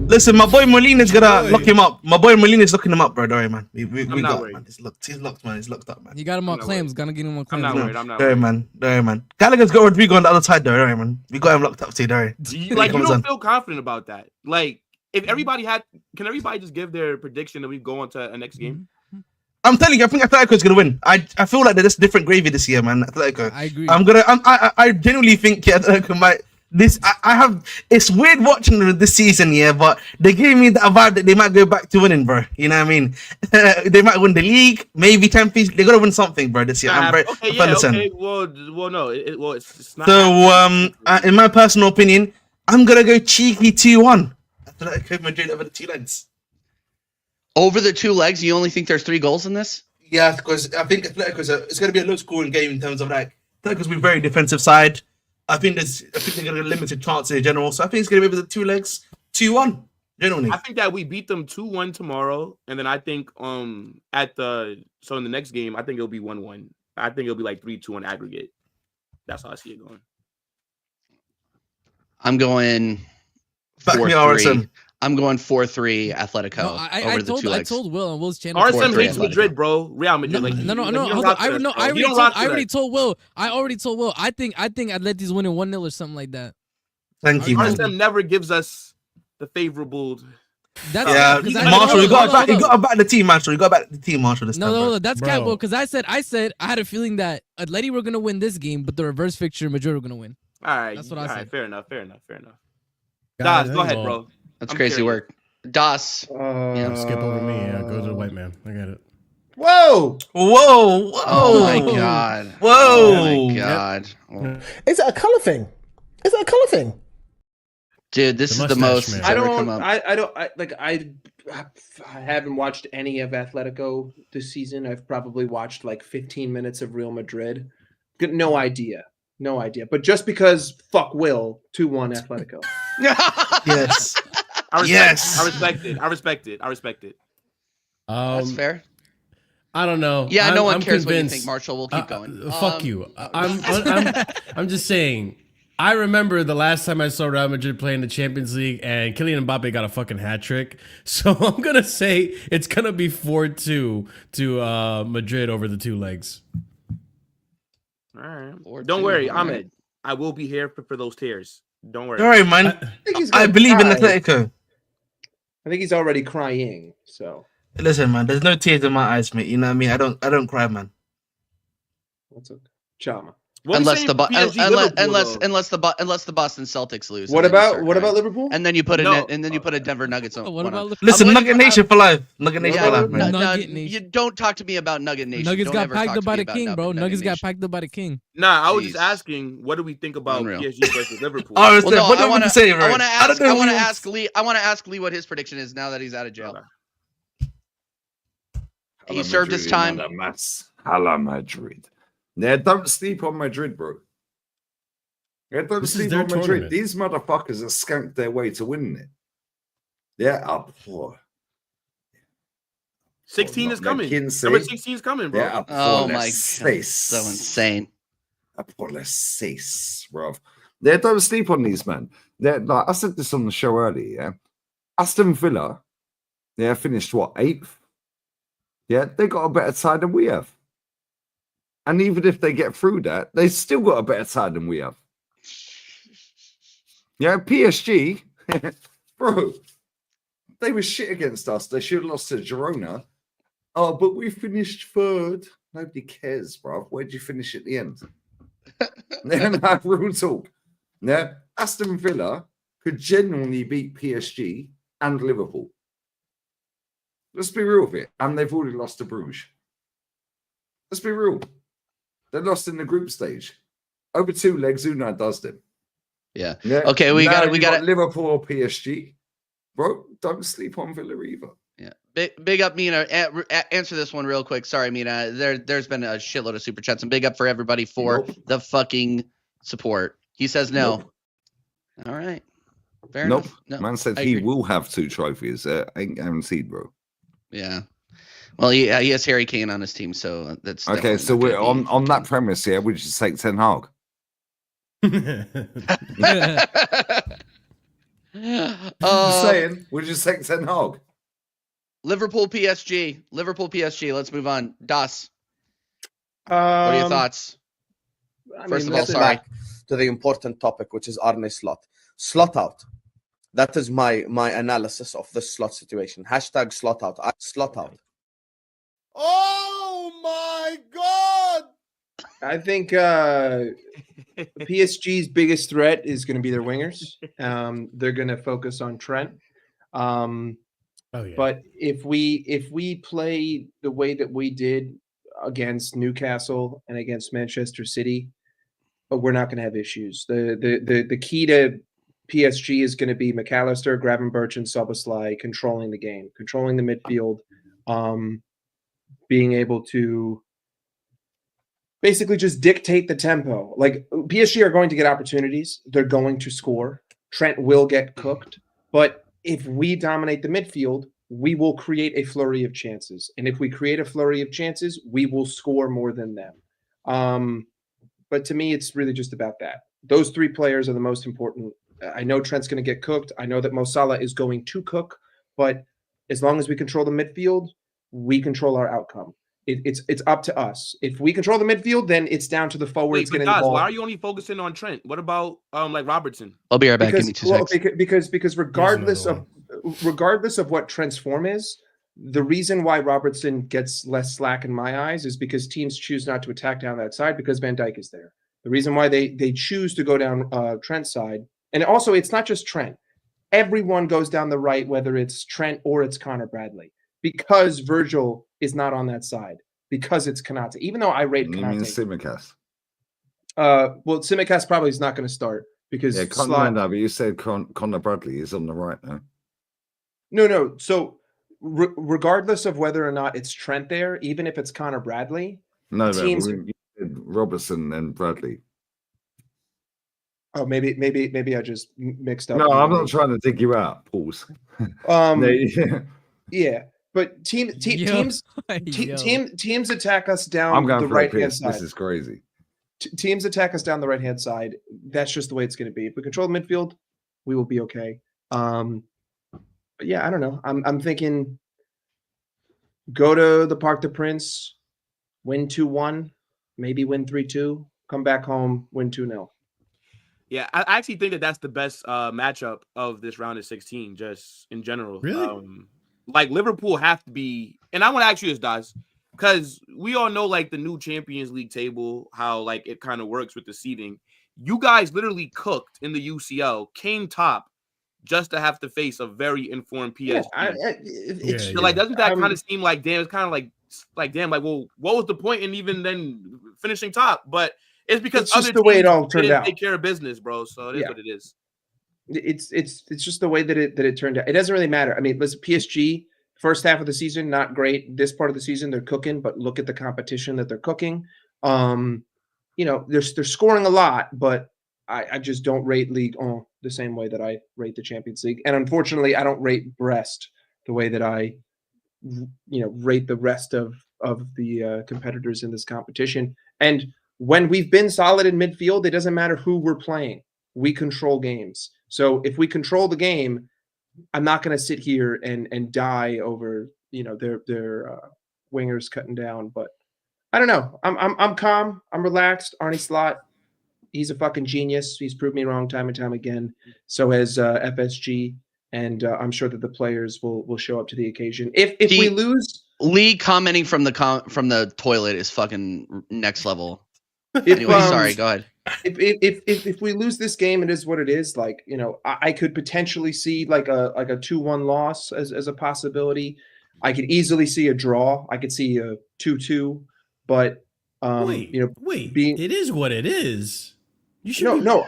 Listen. My boy Molina's gonna lock him up. My boy Molina's locking him up, bro. Don't worry, man. We got it, man. He's locked, man. He's locked up, man. You got him on claims. Gonna get him on claims. I'm not worried. I'm not Don't worried. worry, man. Gallagher's got Rodrigo on the other side, though. Don't worry, man. We got him locked up too. Don't worry. You don't feel confident about that. Like, if everybody can everybody just give their prediction that we go on to a next game? I'm telling you, I think Atletico's gonna win. I feel like they're just different gravy this year, man. Atletico. I agree. I genuinely think Atletico might. I have. It's weird watching them this season, yeah, but they gave me that vibe that they might go back to winning, bro. You know what I mean? They might win the league, maybe Champions. They gotta win something, bro, this year. Okay. Well, no. It's not. So, in my personal opinion, I'm gonna go cheeky 2-1. Atletico Madrid over the 2 legs. Over the 2 legs, you only think there's 3 goals in this? Yeah, because I think Atletico's it's going to be a low-scoring game in terms of like Atletico's been very defensive side. I think they're going to get limited chances in general, so I think it's going to be over the 2 legs, 2-1. Genuinely, I think that we beat them 2-1 tomorrow, and then I think in the next game, I think it'll be 1-1. I think it'll be like 3-2 on aggregate. That's how I see it going. I'm going 4-3. I'm going 4-3 Atletico over the 2 legs. I told Will on Will's channel. RSM hates Madrid, bro. Real Madrid. I already told Will. I think Atleti's winning 1-0 or something like that. Thank you, man. RSM never gives us the favorable. Marshall, you got to back the team, Marshall. You got to back the team, Marshall. No, that's cat, Will. Because I said I had a feeling that Atleti were gonna win this game, but the reverse fixture, Madrid were gonna win. All right, that's what I said. Fair enough. Guys, go ahead, bro. That's crazy work. Das. Skip over me. Go to the white man. I got it. Whoa! Oh my god! Oh my god! Is it a color thing? Dude, this is the most. Man. I haven't watched any of Atletico this season. I've probably watched like 15 minutes of Real Madrid. No idea. But just because fuck Will, 2-1 Atletico. Yes. I respect it. That's fair. I don't know. Yeah, no one cares convinced. what you think, Marshall. We'll keep going. Fuck you. I'm just saying. I remember the last time I saw Real Madrid play in the Champions League, and Kylian Mbappe got a fucking hat trick. So I'm gonna say it's gonna be 4-2 to Madrid over the 2 legs. All right. Don't worry, Ahmed. I will be here for those tears. Don't worry. All right, man. I believe in Atletico. I think he's already crying. So listen, man. There's no tears in my eyes, mate. You know what I mean? I don't cry, man. What's up, Chama? Unless the Boston Celtics lose. What about Liverpool? And then you put a Denver Nuggets on. What about Listen, Nugget Nation for life. Nugget Nation for life, man. Nugget Nation. You don't talk to me about Nugget Nation. Nuggets got packed up by the king, bro. Nuggets got packed up by the king. Nah, I was just asking, what do we think about PSG versus Liverpool? What do you want to say, right? I want to ask Lee. I want to ask Lee what his prediction is now that he's out of jail. He served his time. Hala Madrid. Yeah, don't sleep on Madrid, bro. Yeah, don't sleep on Madrid. Tournament. These motherfuckers have skanked their way to winning it. Yeah, up for 16 is coming. Number 16 is coming, bro. Yeah, oh my god, so insane. Bro. Yeah, don't sleep on these, man. Like I said this on the show earlier. Yeah, Aston Villa. Yeah, finished what 8th. Yeah, they got a better side than we have. And even if they get through that, they still got a better side than we have. Yeah, PSG, bro, they were shit against us. They should have lost to Girona. Oh, but we finished 3rd. Nobody cares, bro. Where'd you finish at the end? No, real talk. Yeah, Aston Villa could genuinely beat PSG and Liverpool. Let's be real with it. And they've already lost to Bruges. Let's be real. They lost in the group stage. Over 2 legs, Unai does them. Yeah. Okay, we got Liverpool or PSG. Bro, don't sleep on Villa either. Yeah. Big up, Mina. Answer this one real quick. Sorry, Mina. There's been a shitload of super chats, and big up for everybody for the fucking support. He says no. Nope. All right. Fair enough. No, man said he will have 2 trophies. Ain't guaranteed, bro. Yeah. Well, he has Harry Kane on his team, so that's okay. So we're on that premise here. We just take Ten Hag. Just saying. We just take Ten Hag. Liverpool PSG. Let's move on. Das. What Um, are your thoughts? First of all, listen sorry. back to the important topic, which is Arne Slot. Slot out. That is my analysis of this slot situation. Hashtag slot out. Slot out. Oh my God! I think PSG's biggest threat is going to be their wingers. They're going to focus on Trent. But if we play the way that we did against Newcastle and against Manchester City, we're not going to have issues. The key to PSG is going to be McAllister, Gravenberch, and Szoboszlai controlling the game, controlling the midfield, being able to basically just dictate the tempo. Like PSG are going to get opportunities. They're going to score. Trent will get cooked. But if we dominate the midfield, we will create a flurry of chances. And if we create a flurry of chances, we will score more than them. But to me, it's really just about that. Those three players are the most important. I know Trent's going to get cooked. I know that Mo Salah is going to cook. But as long as we control the midfield, we control our outcome. It's up to us. If we control the midfield, then it's down to the forwards getting the ball. Why are you only focusing on Trent? What about like Robertson? I'll be right back. Give me 2 seconds. Because regardless of what Trent's form is, the reason why Robertson gets less slack in my eyes is because teams choose not to attack down that side because Van Dijk is there. The reason why they choose to go down Trent's side, and also it's not just Trent. Everyone goes down the right, whether it's Trent or it's Connor Bradley, because Virgil is not on that side, because it's Konate. Even though I rate Konate. You mean Tsimikas? Well, Tsimikas probably is not going to start because but you said Connor Bradley is on the right now. No. So regardless of whether or not it's Trent there, even if it's Connor Bradley, teams Robertson and Bradley. Oh, maybe I just mixed up. No, I'm not trying to dig you out. Pause. Yeah, but teams attack us down the right hand side. This is crazy. Teams attack us down the right hand side. That's just the way it's going to be. If we control the midfield, we will be okay. But yeah, I don't know. I'm thinking go to the Parc des Princes, win 2-1, maybe win 3-2, come back home, win 2-0. Yeah, I actually think that's the best matchup of this round of 16, just in general. Really? Like Liverpool have to be, and I want to ask you this, Daz, because we all know like the new Champions League table, how like it kind of works with the seeding. You guys literally cooked in the UCL, came top, just to have to face a very informed PSG. So like, doesn't that kind of seem like damn? It's kind of like damn, like well, what was the point in even then finishing top? But it's because it's just the way it all turned out. Take care of business, bro. So it is what it is. It's just the way that it turned out. It doesn't really matter. I mean, listen, PSG first half of the season not great. This part of the season they're cooking, but look at the competition that they're cooking. You know, they're scoring a lot, but I just don't rate Ligue 1 the same way that I rate the Champions League. And unfortunately, I don't rate Brest the way that I rate the rest of the competitors in this competition. And when we've been solid in midfield, it doesn't matter who we're playing. We control games. So if we control the game, I'm not going to sit here and die over their wingers cutting down. But I don't know. I'm calm. I'm relaxed. Arne Slot, he's a fucking genius. He's proved me wrong time and time again. So has FSG, and I'm sure that the players will show up to the occasion. If we lose, Lee commenting from the toilet is fucking next level. Anyway, sorry. Go ahead. If we lose this game, it is what it is. Like, I could potentially see like a 2-1 loss as a possibility. I could easily see a draw. I could see a 2-2. But it is what it is. You should no.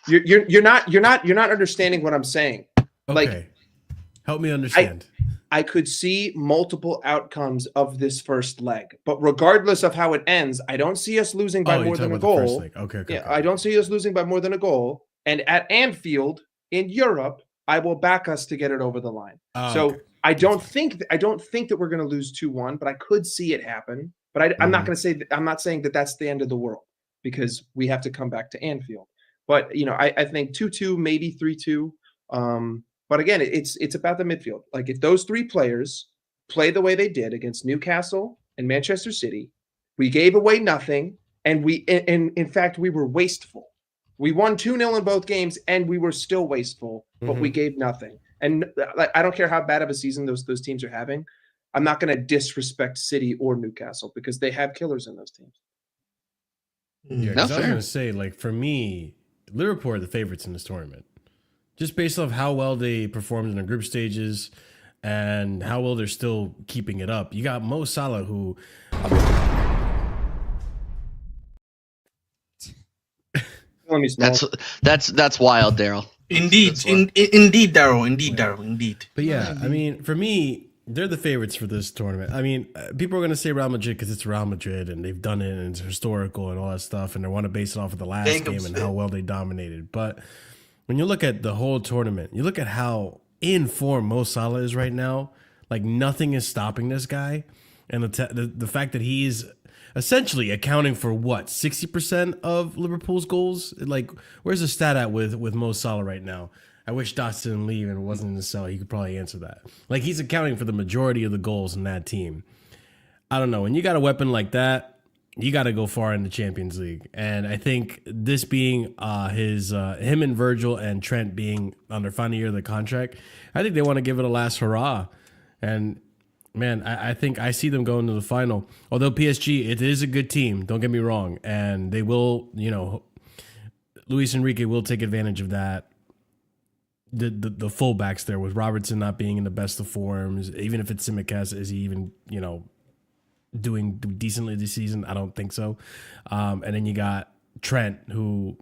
You're not understanding what I'm saying. Okay. Like, help me understand. I could see multiple outcomes of this first leg, but regardless of how it ends, I don't see us losing by more than a goal. Okay. I don't see us losing by more than a goal. And at Anfield in Europe, I will back us to get it over the line. So I don't think that we're going to lose 2-1, but I could see it happen. But I'm not going to say that. I'm not saying that that's the end of the world, because we have to come back to Anfield. But I think 2-2, maybe 3-2. But again, it's about the midfield. Like, if those three players play the way they did against Newcastle and Manchester City, we gave away nothing, and in fact we were wasteful. We won 2-0 in both games, and we were still wasteful, but we gave nothing. And I don't care how bad of a season those teams are having. I'm not going to disrespect City or Newcastle, because they have killers in those teams. Yeah, I was going to say, like, for me, Liverpool are the favorites in this tournament, just based off how well they performed in the group stages and how well they're still keeping it up. You got Mo Salah, who that's wild, Daryl. Indeed, Daryl. But yeah, I mean, for me, they're the favorites for this tournament. I mean, people are going to say Real Madrid because it's Real Madrid and they've done it and it's historical and all that stuff, and they want to base it off of the last game and how well they dominated. But when you look at the whole tournament, you look at how in form Mo Salah is right now. Like, nothing is stopping this guy, and the fact that he's essentially accounting for 60% of Liverpool's goals. Like, where's the stat at with Mo Salah right now? I wish Dots didn't leave and wasn't in the cell. He could probably answer that. Like, he's accounting for the majority of the goals in that team. I don't know. When you got a weapon like that, you got to go far in the Champions League. And I think this being him and Virgil and Trent being on their final year of the contract, I think they want to give it a last hurrah. And man, I think I see them going to the final. Although PSG, it is a good team. Don't get me wrong. And they will, Luis Enrique will take advantage of that. The fullbacks there, with Robertson not being in the best of forms, even if it's Tsimikas, is he even, doing decently this season? I don't think so. And then you got Trent, who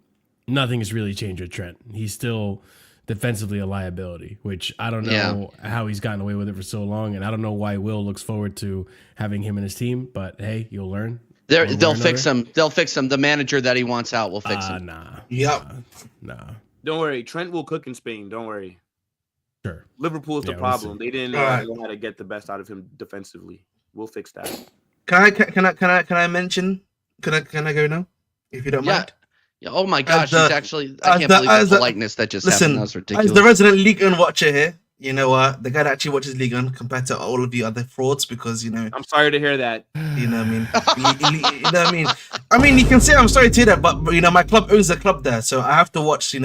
nothing has really changed with Trent. He's still defensively a liability, which I don't know how he's gotten away with it for so long, and I don't know why Will looks forward to having him in his team. But hey, you'll learn. They'll fix him. They'll fix him. The manager that he wants out will fix him. Nah. Yep. Nah. Don't worry. Trent will cook in Spain. Don't worry. Sure. Liverpool's the problem. They didn't know how to get the best out of him defensively. We'll fix that. Can I mention? Can I go now? If you don't mind. Yeah. Oh my gosh! I can't believe the politeness that just happened. That was ridiculous. As the resident Liga watcher here, the guy that actually watches Liga compared to all of the other frauds, because I'm sorry to hear that. You know what I mean? You know what I mean? I mean, you can say I'm sorry to hear that, but my club owns a club there, so I have to watch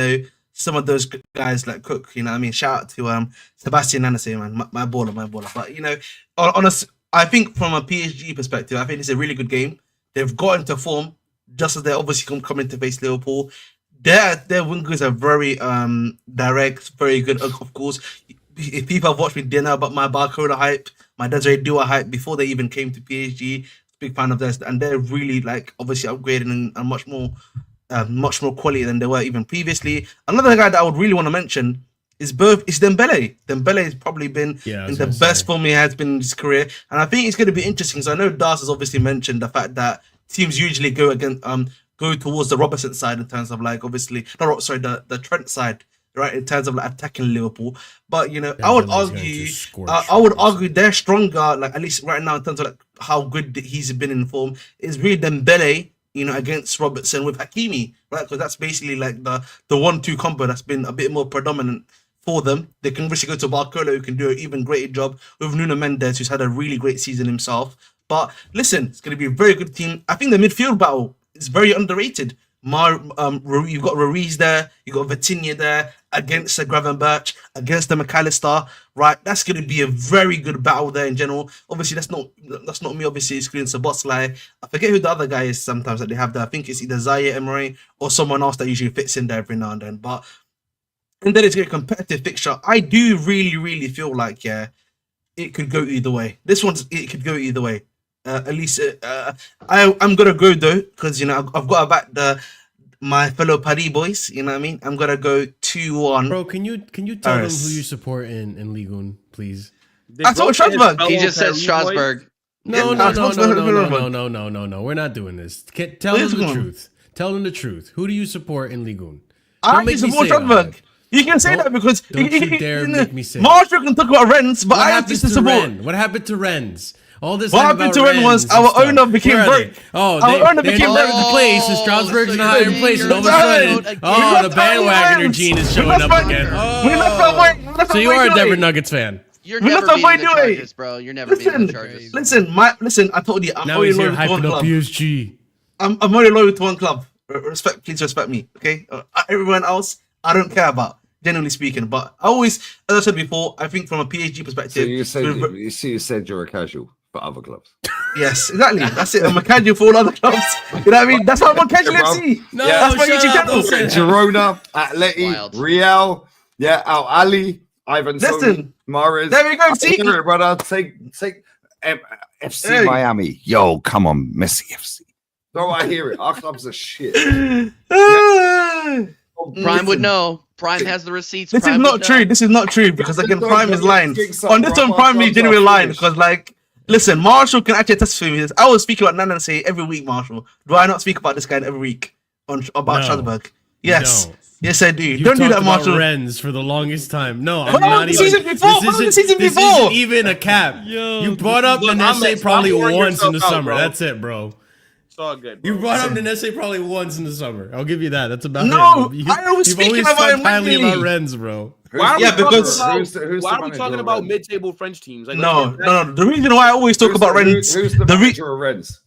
some of those guys like Cook. You know what I mean? Shout out to Sebastian Nanase, man, my baller. But I think from a PSG perspective, I think it's a really good game. They've got into form, just as they're obviously coming to face Liverpool. Their wingers are very direct, very good. Of course, if people have watched me, they know about my Barcola hype, my Desiree Dua hype before they even came to PSG. Big fan of theirs, and they're really obviously upgrading and much more quality than they were even previously. Another guy that I would really want to mention is Dembele. Dembele has probably been in the best form he has been in his career, and I think it's going to be interesting. So I know Das has obviously mentioned the fact that teams usually go towards the Robertson side in terms of the Trent side, right? In terms of attacking Liverpool, but I would argue they're stronger. At least right now in terms of how good he's been in form is really Dembele. Against Robertson with Hakimi, right? Because that's basically the 1-2 combo that's been a bit more predominant for them. They can obviously go to Barcola, who can do an even greater job, with Nuno Mendes, who's had a really great season himself. But listen, it's going to be a very good team. I think the midfield battle is very underrated. You've got Ruiz there, you've got Vitinha there against Gravenberch, against the McAllister, right? That's going to be a very good battle there in general. Obviously, that's not me. Obviously, screen Szoboszlai. I forget who the other guy is sometimes that they have there. I think it's either Zaire Emery or someone else that usually fits in there every now and then. But and then it's a competitive fixture. I do really, really feel like it could go either way. It could go either way. At least I'm gonna go though, because I've got to back my fellow Paris boys. You know what I mean? I'm gonna go 2-1. Bro, can you tell them who you support in Ligue 1, please? I told Strasbourg. He just said Strasbourg. No. We're not doing this. Tell them the truth. Tell them the truth. Who do you support in Ligue 1? I actually support Strasbourg. You can say that because Don't you dare make me say it. Marshall can talk about Rennes, but What I have happened to to support. Rennes? What happened to Rennes? All this. What hype happened about to Rennes was Rennes and our stuff. owner became Where are broke. they? Oh, Our owner they became ended up broke. in place, and Strasbourg's in a higher place, and all of a sudden, the bandwagoner gene is showing up again. So you are a Denver Nuggets fan. You're We never left our beating the boy doing. Chargers, bro. You're never beating the Chargers. Listen. I told you, I'm Now only he's here loyal to one hyping up club. PSG. I'm only loyal to one club. Please respect me, okay? Everyone else, I don't care about. Generally speaking, but I always, as I said before, I think from a PSG perspective. So you said you're a casual for other clubs. Yes, exactly. That's it. I'm a casual for all other clubs. You know what I mean? That's how I'm on casual FC. No, That's my shut YouTube up, channel. don't say that. Girona, Atleti, Wild. Real, Al Ali, Ivan Listen, Mahrez. there we go. See, brother, take FC Hey. Miami. Yo, come on, Messi FC. No, I hear it. Our clubs are shit. Prime would know. Prime has the receipts. This is Prime not would true. know. This is not true because again, Don't Prime is lying. jinx On up, this one, bro. Prime is Our genuinely clubs are lying finished. because, like, listen, Marshall can actually attest to me. I will speak about Nana say every week, Marshall. Do I not speak about this guy every week about No, Strasbourg? Yes, don't. yes, I do. You've Don't do talked that, about Marshall. Rennes for the longest time. No, I'm What not about the even. season before? What about the season This before? isn't even a cap. You brought up Look, the I'm essay at- probably stop pouring once in the yourself out, summer. bro. That's it, bro. It's all good. Bro. You brought up the essay probably once in the summer. I'll give you that. That's about No, it. I was you've speaking always about talked him highly regularly. about Rennes, bro. Why are Yeah, we because- talking who's about, the why are we manager talking of about Rennes? mid-table French teams? Like, No. let's get back- The reason why I always talk about Rennes, Who's the the re- manager of Rennes?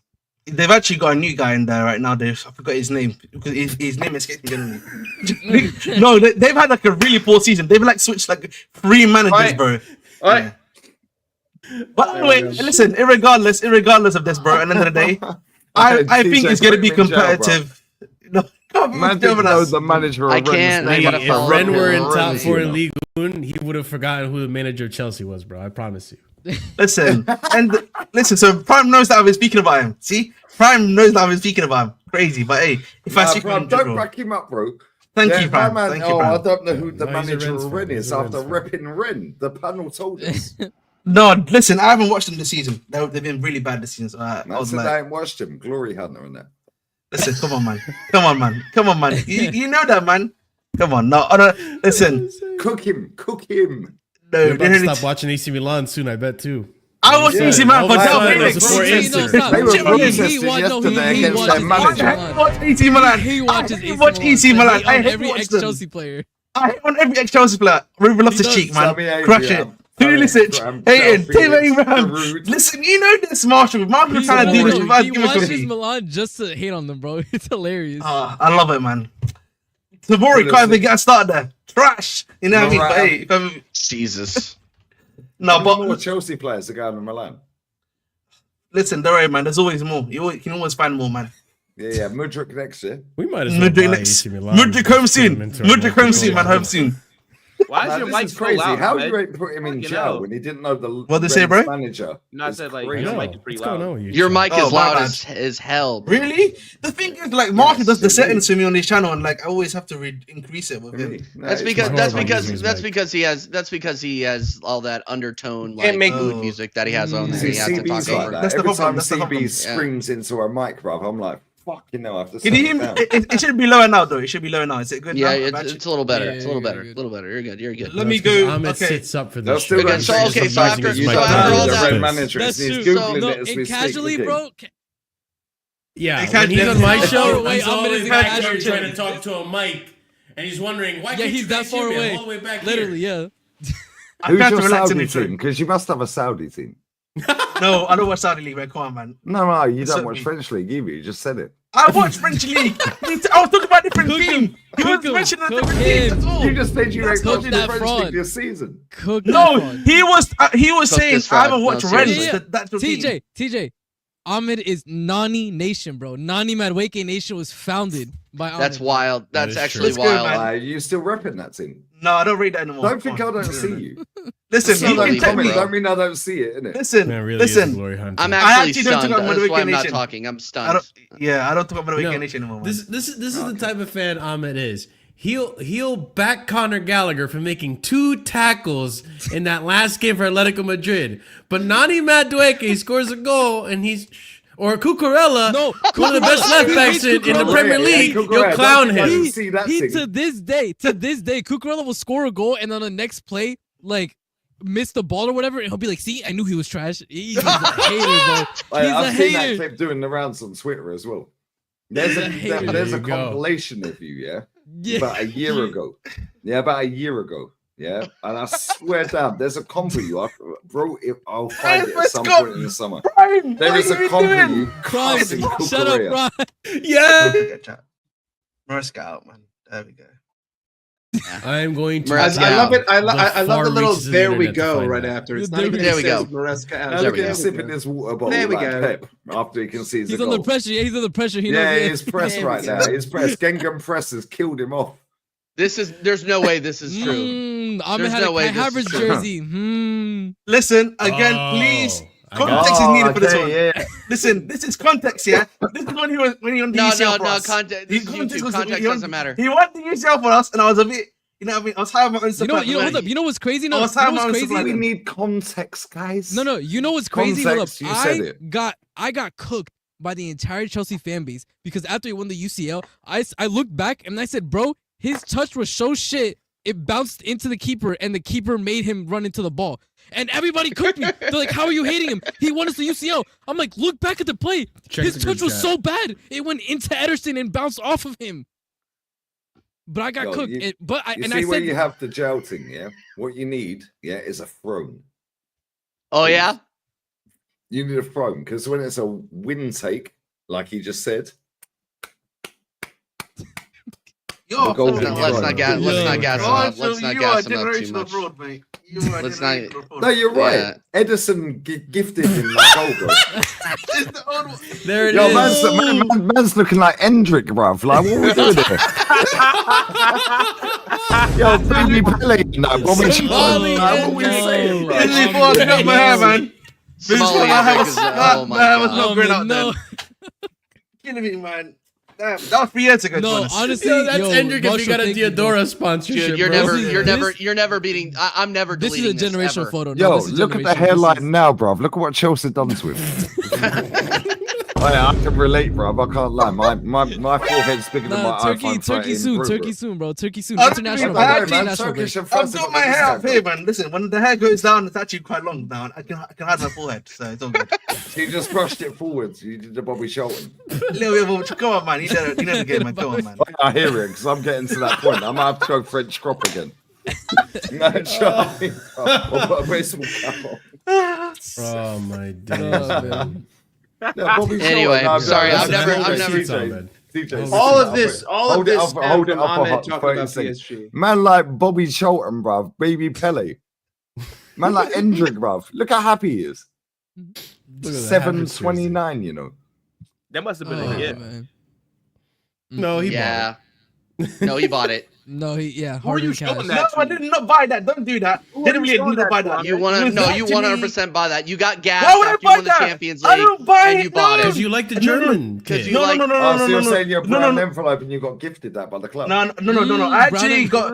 they've actually got a new guy in there right now. I forgot his name because his name escapes me generally. No, they've had like a really poor season. They've like switched like 3 managers, Right. bro. Alright. But anyway, listen, irregardless of this, bro, at the end of the day, I think it's going to be competitive. No, Man didn't know the manager of I Rennes' can't, I name. gotta If follow Rennes up were with in top Rennes, 4 you in know. Ligue 1, he would have forgotten who the manager of Chelsea was, bro. I promise you. Listen, listen. So Prime knows that I've been speaking about him. See, Prime knows that I've been speaking about him. Crazy, but hey, if I Nah, speak bro, about him, don't bro. back him up, bro. Thank Yeah, you, Prime. my man, Thank you, I Prime. don't know who the No, he's a manager Rennes of fan. Rennes He's is a after Rennes repping Rennes. The panel told us. No, listen, I haven't watched them this season. They've been really bad this season. So I Man was said like, I ain't watched him. Glory Hunter and that. listen, come on, man. Come on, man. Come on, man. You know that, man. Come on. No, listen. Cook him. Cook him. No, You're they about to really- stop watching AC Milan soon, I bet, too. I watched Yeah. AC Man, but All that of a was sudden, support He- Inter. no, stop. They were He- protesting he watch- no, he- yesterday he against watches their manager. I watch AC Milan. He watches AC watch AC Milan. Milan. I hate Every watch them. ex-Chelsea player. I hate on every ex-Chelsea player. Ruben loves He his does. cheek, man. Sammy Crush it. Abraham, Pulisic, Abraham, hating. Chelsea, Tim Abraham. Giroud. Listen, you know this, Marshall. Marshall's trying to do this without He giving it to watches me. Milan just to hate on them, bro. It's hilarious. I love it, man. Tabori can't even get a start there. Trash. You know what I mean? But hey, if I'm- Jesus. no, How many more but Chelsea players are going to Milan? listen, don't worry, man. There's always more. You can always find more, man. Yeah, Mudryk next year. We might as well Mudryk buy next. AC Milan. Mudryk home Just put him soon. into our Mudryk home soon, man. multiple Home soon. Why is Man, your this mic is so crazy. loud, How man? you ain't put him in Fucking jail hell. when he didn't know the What'd they say, Rennes bro? manager? No, I It's said, like, crazy. your No, mic is pretty what's going loud. on with you? Your mic Oh, is my loud bad. as hell. Bro. Really? The thing is, like, Marshall does the Yes, settings indeed. for me on his channel, and like, I always have to increase it with him. No, That's it's because not that's horrible because using his that's mic. because he has all that undertone Can't like make- mood music that he has on there. See, He has to talk CB's like over. that. That's the Every problem, time that's the problem. CB screams into a mic, bruv, I'm like, fucking hell, I have to Can set you hear it me? down. It should be lower now, though. It should be lower now. Is it good? Yeah, now? it's a little better. Yeah, It's a little you're better. A good. little better. You're good. You're good. Let me That's 'cause go. Ahmed Okay. sits up for They'll this still shit. go so change okay, the so mic. after- You so don't after know all the that- Red manager. That's He's true. Googling So it as we and speak. casually, again. bro. Yeah, They when can't he's do on that. my How show, far away he's Ahmed is always in back casual here trying to chat. talk to a mic, and he's wondering why Yeah, can't he's you that guys hear far me? I'm away. all the way back Literally, here. yeah. I Who's can't your relax in Saudi the show. team? Because you must have a Saudi team. No, I don't watch Saudi League, man. Come on, man. No, you So- don't watch French League either. You just said it. I watch French League. I was talking about different Cook team. him. He was Cook him. mentioning a Cook different him. team. That's all. You just said you ain't Cook watching the that French fraud. League this season. Cook No, that he was Cook saying this I haven't fraud. watched No, Rennes. seriously. That's your team. TJ, Ahmed is Nani Nation, bro. Nani Madueke Nation was founded by Ahmed. That's wild. That That's is actually true. Let's go, wild. man. Are you still repping that team? No, I don't read that anymore. Don't think I Come on. don't see you. Listen, So you don't can tell comment, me. bro. Don't mean I don't see it, innit? Listen, Man really is a listen. glory hunter. I'm I actually actually don't stunned. talk about That's why I'm not Nation. talking. I'm I stunned. don't. Yeah, I don't talk about the No, Weekend Nation anymore. Man. This is the type of fan Ahmed is. He'll back Conor Gallagher for making 2 tackles in that last game for Atletico Madrid. But Nani Madueke scores a goal and he's or Cucurella, No, one of the best left backs in the Premier League, you'll clown him. He to this day, Cucurella will score a goal and on the next play, like miss the ball or whatever, and he'll be like, "See, I knew he was trash." He's a hater, bro. I've seen that clip doing the rounds on Twitter as well. There's a compilation of you, yeah, about a year ago. Yeah, about a year ago. Yeah, and I swear down, there's a comp of you. Bro, I'll find it at some point in the summer. Brian, there is a comp of you. Shut up, Brian. Yeah. Mariska out, man. There we go. I'm going to. I love it. I love the little "there we go" right after. It's not even there we go. Mariska out. Now look at him sipping this water bottle. There we go. Pep after he concedes He's a goal. under pressure. Yeah, he's under pressure. He he's pressed right now. He's pressed. Gengham Press has killed him off. There's no way this is true. There's no way this is true. Jersey. Listen, again, please. Context is needed for this one. Yeah. Listen, this is context, yeah? This is when he was on the UCL for us. Context doesn't matter. He won the UCL for us, and I was a bit, you know what I mean? I was high on my own supply. Hold up. You know what's crazy? I was high on my own supply. We need context, guys. No. You know what's crazy? Hold up. You I got cooked by the entire Chelsea fan base because after he won the UCL, I looked back and I said, bro, his touch was so shit, it bounced into the keeper, and the keeper made him run into the ball. And everybody cooked me. They're like, how are you hating him? He won us the UCL. I'm like, look back at the play. His touch was so bad, it went into Ederson and bounced off of him. But I got cooked. You see where you have the jouting, yeah? What you need, yeah, is a throne. Oh, yeah? You need a throne, because when it's a win take, like he just said, let's not gas him up. Let's not gas him up too much. Fraud, mate. No, you're right. Yeah. Edison gifted him that goal, bro. There it is. Man's looking like Hendrick, bruv. Like, what are we doing here? Yo, Baby Pele, what are we saying, bro? This is before I got my hair, man. Oh my God. was not great out there. Killing me, man. Damn, that was 3 years ago. No, honestly, that's Hendrick if you got a Diodora sponsorship. Dude, you're never beating. I'm never this deleting is a generational photo. Yo, look at the hairline now, bruv. Look at what Chelsea done to him. I can relate, bruv. I can't lie. My forehead's bigger than my iPhone. Turkey soon, bro. Turkey soon. I'm International. I've got my hair up here, man. Listen, when the hair goes down, it's actually quite long now. I can hide my forehead, so it's all good. You just brushed it forwards. You did the Bobby Shelton. Come on, man. You know the game, man. Come on, man. I hear it because I'm getting to that point. I might have to go French crop again. No, Charlie. Or put a baseball cap on. Oh my days. Anyway, sorry, I've never. All of this. Hold it up talking about PSG. Man like Bobby Charlton, bruv. Baby Pele. Man like Hendrick, bruv. Look how happy he is. 729, you know. That must have been a hit. Man. No, he bought it. No, he bought it. No, Who are you showing No, that? I did not buy that. Don't do that. Didn't really not buy that. You want to? No, you 100% buy that. You got gas Why would I after you buy won the that? Champions League. I don't buy and it. you bought it. Because you like the German kid. you like. So you're saying you're a brown envelope and you got gifted that by the club? No. I actually got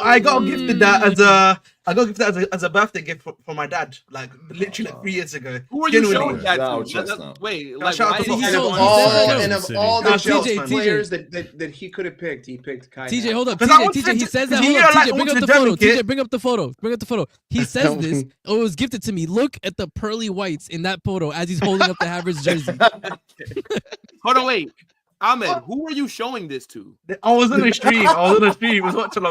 I got gifted that as a birthday gift for my dad, like literally like 3 years ago. Who are you showing that No, to? Chestnut. Wait, No, like, shout why out to is he Bob. showing And of all the Chelsea TJ. players that he could have picked, he picked Kai. TJ, hold up. Because I was TJ, he thinking- says that. you Hold up, like TJ, bring what's up the the photo. German kid? TJ, bring up the photo. Bring up the photo. He says this. Oh, it was gifted to me. Look at the pearly whites in that photo as he's holding up the Havertz jersey. Hold on, wait. Ahmed, who are you showing this to? I was in the stream. I was watching.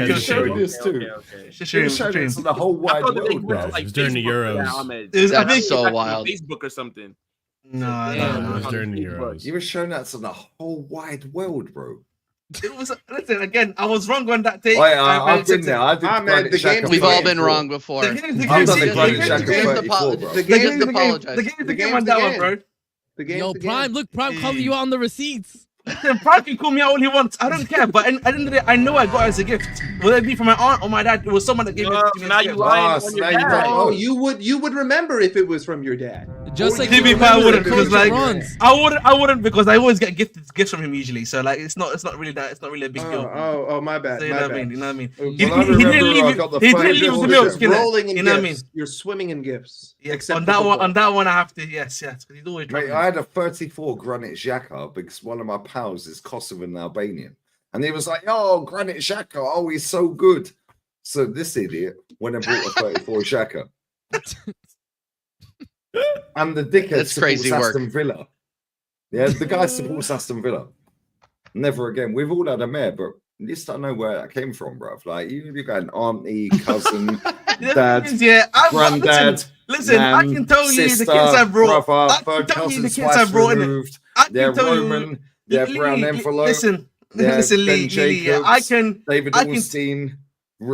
You showed this too. Okay. You showed it to the whole wide world, bro. It was during the Euros. That's so wild. Facebook or something. No, It was during the Euros. You were showing that to the whole wide world, bro. It was. Listen, again, I was wrong on that day. I've been there. I did the We've all been wrong before. The game on that one, bro. Yo, Prime, look, Prime calling you on the receipts. Listen, Pride can call me out all he wants. I don't care. But at the end of the day, I know I got it as a gift. Whether it be from my aunt or my dad, it was someone that gave it to me. Now you lying on your now you dad. don't Oh, know. you would remember if it was from your dad. Just Or like you To be you fair, I remember wouldn't the because coach like runs. I wouldn't because I always get gifts from him usually. So like it's not really that. It's not really a big deal. Oh, my bad. So, you my know what I bad. mean? You know what I mean? Well, He I didn't remember leave I it. got the He didn't first leave it with the gift. milk. Skin rolling in you know what I gifts. mean? You're swimming in gifts. Yeah, Except on for that one, football. on that one, I have to yes, because he's always Mate, trying. I had a 34 Granit Xhaka because one of my pals is Kosovan Albanian. And he was like, oh, Granit Xhaka, oh, he's so good. So this idiot went and bought a 34 Xhaka. And the dickhead That's supports crazy work. Aston Villa. Yeah, the guy supports Aston Villa. Never again. We've all had a mare, but you just don't know where that came from, bruv. Like, you're going auntie, cousin, dad, Yeah, granddad. Listen, I can tell you the kids I brought. Brother, I can third tell you the cousin's kids I twice brought in it. removed. I can They're tell you. Roman. They're brown envelope. Listen, They're listen, Ben Lee, Jacobs, I can David I can- Ornstein.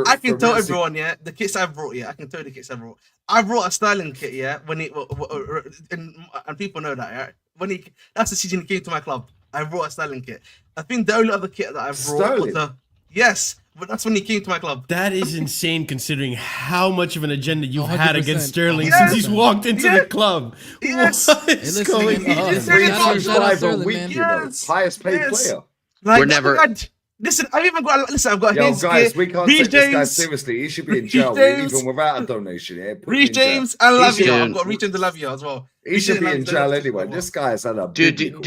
I can tell Fabrizio- everyone, yeah, the kits I brought, yeah, I can tell you the kits I brought. I brought a Sterling kit, yeah, when it and people know that, yeah. That's the season he came to my club. I brought a Sterling kit. I think the only other kit that I brought was Sterling? yes, but that's when he came to my club. That is insane considering how much of an agenda you've had 100%. against Sterling Yes. since he's walked into Yes. the club. Yes. What Hey, is listen, going he- on? he's Shout out $3 drive a Sterling, week, man. you know. Yes. Highest paid Yes. player. We're never- Listen, I've even got. Listen, I've got Yo, his guys, kit. we can't Reece take this guy James, seriously. He should be in Reece jail, James. even without a donation. Yeah, Put him Reece in jail. James and He Lavia. should- I've got Reece James and Lavia as well. He should be in jail anyway. This guy's had a Dude, biblical-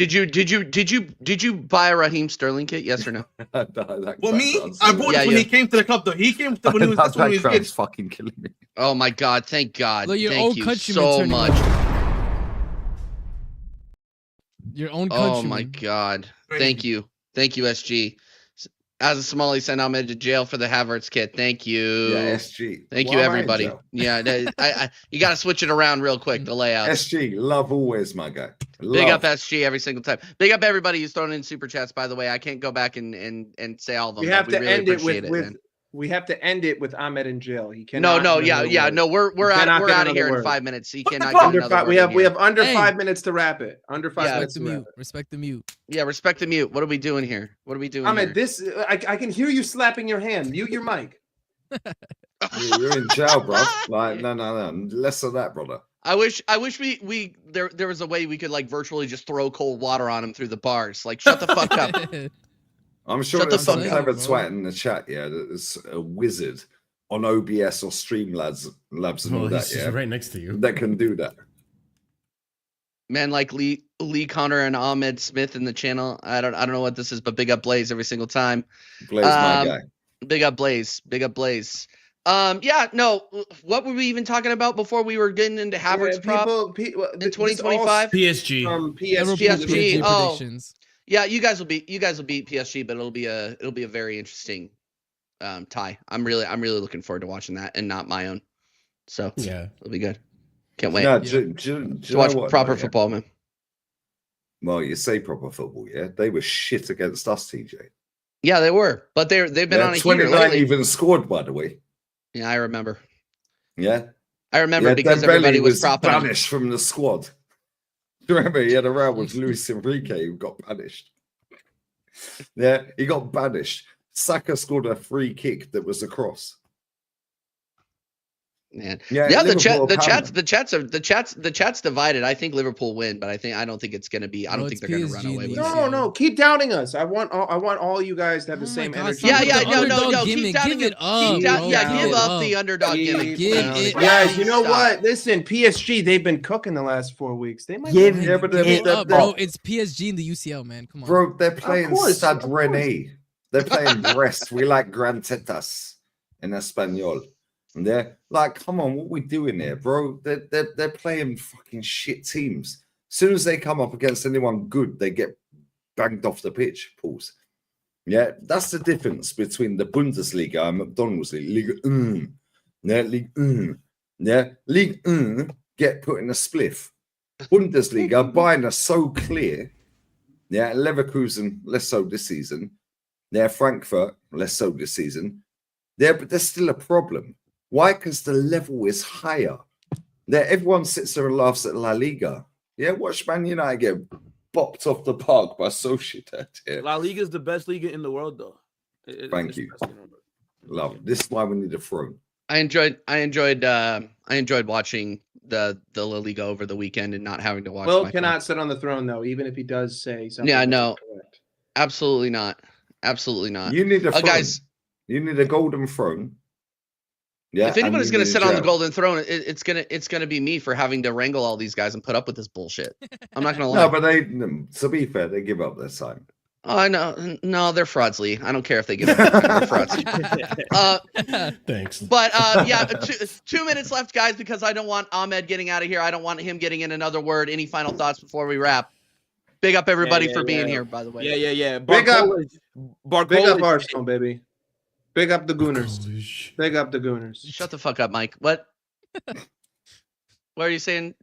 did you buy a Raheem Sterling kit? Yes or no? Well, me, I bought Yeah, it when he came to the club, though. He came to when he was. That's when he was background's good. fucking killing me. Oh my God! Thank God! Look, your Thank own you countryman so turning much. Your own Oh countryman. my God! Crazy. Thank you, SG. As a Somali, sent Ahmed to jail for the Havertz kit. Thank you. Yeah, SG. Thank Why you, am I in everybody. jail? Yeah, you got to switch it around real quick. The layouts. SG, love always, my guy. Big up Love. SG every single time. Big up everybody who's thrown in super chats. By the way, I can't go back and say all of them. We but have to really end it appreciate with man. we have to end it with Ahmed in jail. He No, cannot. no, get yeah, another yeah, word. no. We're He cannot out get of another here in word. 5 minutes. He What the cannot fuck? get Under another five, word we in have here. under Hey. 5 minutes to wrap it. Under 5 Yeah. minutes Respect the to wrap mute. it. Respect the mute. Yeah, respect the mute. What are we doing here? What are we doing Ahmed, here? this I can hear you slapping your hand. Mute your mic. You're in jail, bro. Like, no. Less of that, brother. I wish we there was a way we could like virtually just throw cold water on him through the bars. Like, shut the fuck up. I'm sure Shut the there's some fuck up, clever bro. twat in the chat, yeah, that is a wizard on OBS or Streamlabs and all Well, that, he's just yeah, right next to you. that can do that. Man, like Lee Connor and Ahmed Smith in the channel. I don't know what this is, but big up Blaze every single time. Blaze, my Um, guy. Big up Blaze. Big up Blaze. Yeah, no. What were we even talking about before we were getting into Havertz prop in 2025? PSG. Liverpool PSG. Oh. predictions. Yeah, you guys will beat PSG, but it'll be a very interesting tie. I'm really looking forward to watching that and not my own. So Yeah. it'll be good. Can't wait No, Yeah. do you to know watch what, proper though, yeah? football, man. Well, you say proper football, yeah? They were shit against us, TJ. Yeah, they were, but they've been Yeah, on a heater 29 lately. even scored, by the way. Yeah, I remember. Yeah, Yeah, because Dembele everybody was propping him. banished from the squad. Do you remember he had a row with Luis Enrique who got banished? Yeah, he got banished. Saka scored a free kick that was a cross. Man. Yeah, Yeah, the Liverpool chat's divided. I think Liverpool win, but I don't think it's gonna be. I No, don't think it's they're gonna run PSG away in with the it. No, keep doubting us. I want all you guys to have the Oh my same God, energy. stop Yeah, with yeah, the no, underdog keep gimmick. doubting Give it up, Keep down, bro. yeah, Give give it up up. the underdog gimmick. Give it Guys, you know Stop. what? Listen, PSG, they've been cooking the last 4 weeks. They might Yeah, win. yeah, but Give they're- it they're- up, bro. It's PSG in the UCL, man. Come on. Bro, they're playing course, Stade of course. Rennais. They're playing Brest. We like Gran Tetas in Espanol. And they're like, come on, what we doing here, bro? They're playing fucking shit teams. As soon as they come up against anyone good, they get banged off the pitch. Pause. Yeah, that's the difference between the Bundesliga and McDonald's League. Liga 1. Yeah, Ligue 1. Yeah, Ligue 1 get put in a spliff. Bundesliga, Bayern are so clear. Yeah, Leverkusen, less so this season. Yeah, Frankfurt, less so this season. Yeah, but there's still a problem. Why? Because the level is higher. There, everyone sits there and laughs at La Liga. Yeah, watch Man United get bopped off the park by Sociedad here. La Liga is the best league in the world, though. Thank you. Love it. This is why we need a throne. I enjoyed watching the La Liga over the weekend and not having to watch. Will my cannot phone. sit on the throne though, even if he does say something. Yeah, that's no. incorrect. Absolutely not. Absolutely not. You need a throne. Guys, you need a golden throne. Yeah. if anybody's and gonna you need sit a on the jail. golden throne, it's gonna be me for having to wrangle all these guys and put up with this bullshit. I'm not gonna lie. No, but to be fair, they give up their time. Oh, I know. No, they're frauds, Lee. I don't care if they give up. They're frauds. Thanks. But yeah, 2 minutes left, guys, because I don't want Ahmed getting out of here. I don't want him getting in another word. Any final thoughts before we wrap? Big up everybody for being here, by the way. Yeah. Big up Barcola, Arsenal, baby. Big up the Gooners. Big up the Gooners. Shut the fuck up, Mike. What? What are you saying,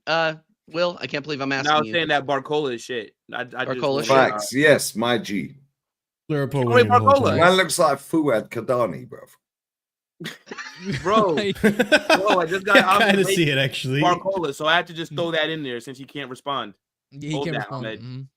Will? I can't believe I'm asking Now I'm you. saying that Barcola is shit. Barcola shit. Facts. Yes, my G. Liverpool Wait, winning the whole Barcola. time. Man looks like Fuad Kadani, bro. Bro, I just got I kind of see it actually. Barcola, so I had to just throw that in there since he can't respond. Yeah, he Hold can't that, respond. Ahmed.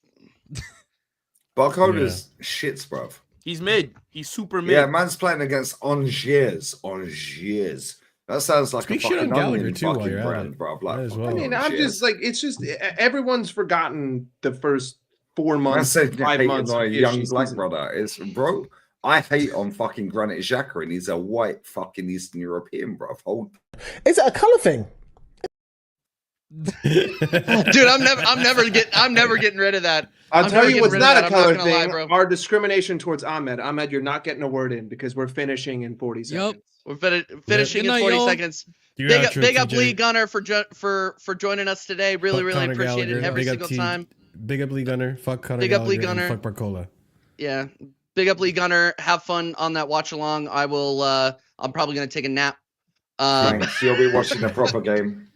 Barcola's shits, bro. He's mid. He's super mid. Yeah, man's playing against Angers. Angers. That sounds like Speak a shit fucking on Gallagher, onion too, while fucking you're at brand, it. bro. Might as well. I mean, I'm just like, it's just everyone's forgotten the first 4 Man months, said 5 hating months. on a of young PSG Mm. black season. brother. It's bro. I hate on fucking Granit Xhaka, and he's a white fucking Eastern European, bro. Hold. Is it a color thing? Dude, I'm never getting rid of that. I'll I'm tell never you getting what's rid of not that. a I'm not color gonna lie, thing. bro. Our discrimination towards Ahmed. Ahmed, you're not getting a word in because we're finishing in 40 seconds. We're finishing Good in night, 40 y'all. seconds. You're Big out, up, true, big up TJ. Lee Gunner for joining us today. Really, Fuck really Conor appreciate it Gallagher. every Big up single T. time. Big up Lee Gunner. Fuck Conor Big up Lee Gallagher and Gunner. Fuck Barcola. Yeah, big up Lee Gunner. Have fun on that watch along. I will. I'm probably gonna take a nap. Thanks. You'll be watching a proper game.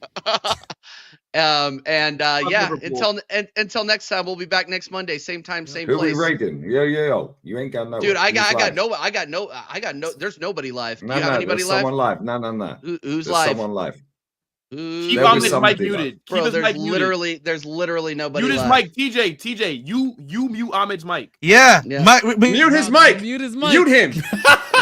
Yeah, Liverpool. until next time, we'll be back next Monday, same time, same Who we place. raiding? Yo. You ain't got no. Dude, I got no. There's nobody live. Do No, you have anybody there's live? someone live. No. Who's There's live? someone live. Keep There'll be Ahmed's mic somebody muted. Keep Bro, his mic muted. there's literally nobody Mute his live. mic, TJ. You mute Ahmed's mic. Yeah. Yeah. Mute his mic. Mute his mic. Mute him.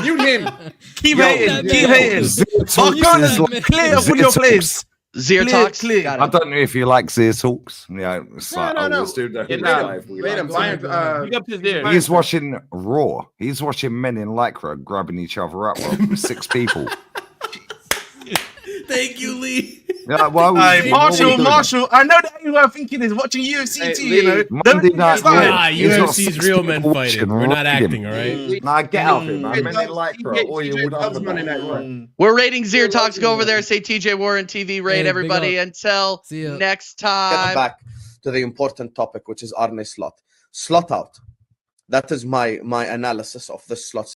Mute him. Keep Yo, hating. yo, Keep yo. hating. Barcola, clear up with your plays. Zero Clear, talks. clear. Got I it. don't know if you like Zia Talks. Yeah, it's No, like, no, no. let's do the Yeah, Who nah. live. We Wait like him. to. Bayern, Big up his there. He's watching Raw. He's watching men in Lycra grabbing each other up with 6 people. Thank you, Lee. Yeah, why would Hey, you- what were you doing? Marshall. I know that you are thinking is watching UFC Hey, too, Lee, you know. Monday Night It's like- Raw. Nah, He's got UFC's 6 real men people fighting. watching. We're not Raid him. acting, all right? Nah, get out of here, man. Hey, Men in Lycra. Or you would loves Monday Night Raw. We're rating Zero Talks. Go over there, say TJ Warren TV. Rate Hey, big everybody. up. Until See ya. next Get time. back to the important topic, which is Arne slot. Slot out. That is my analysis of the slot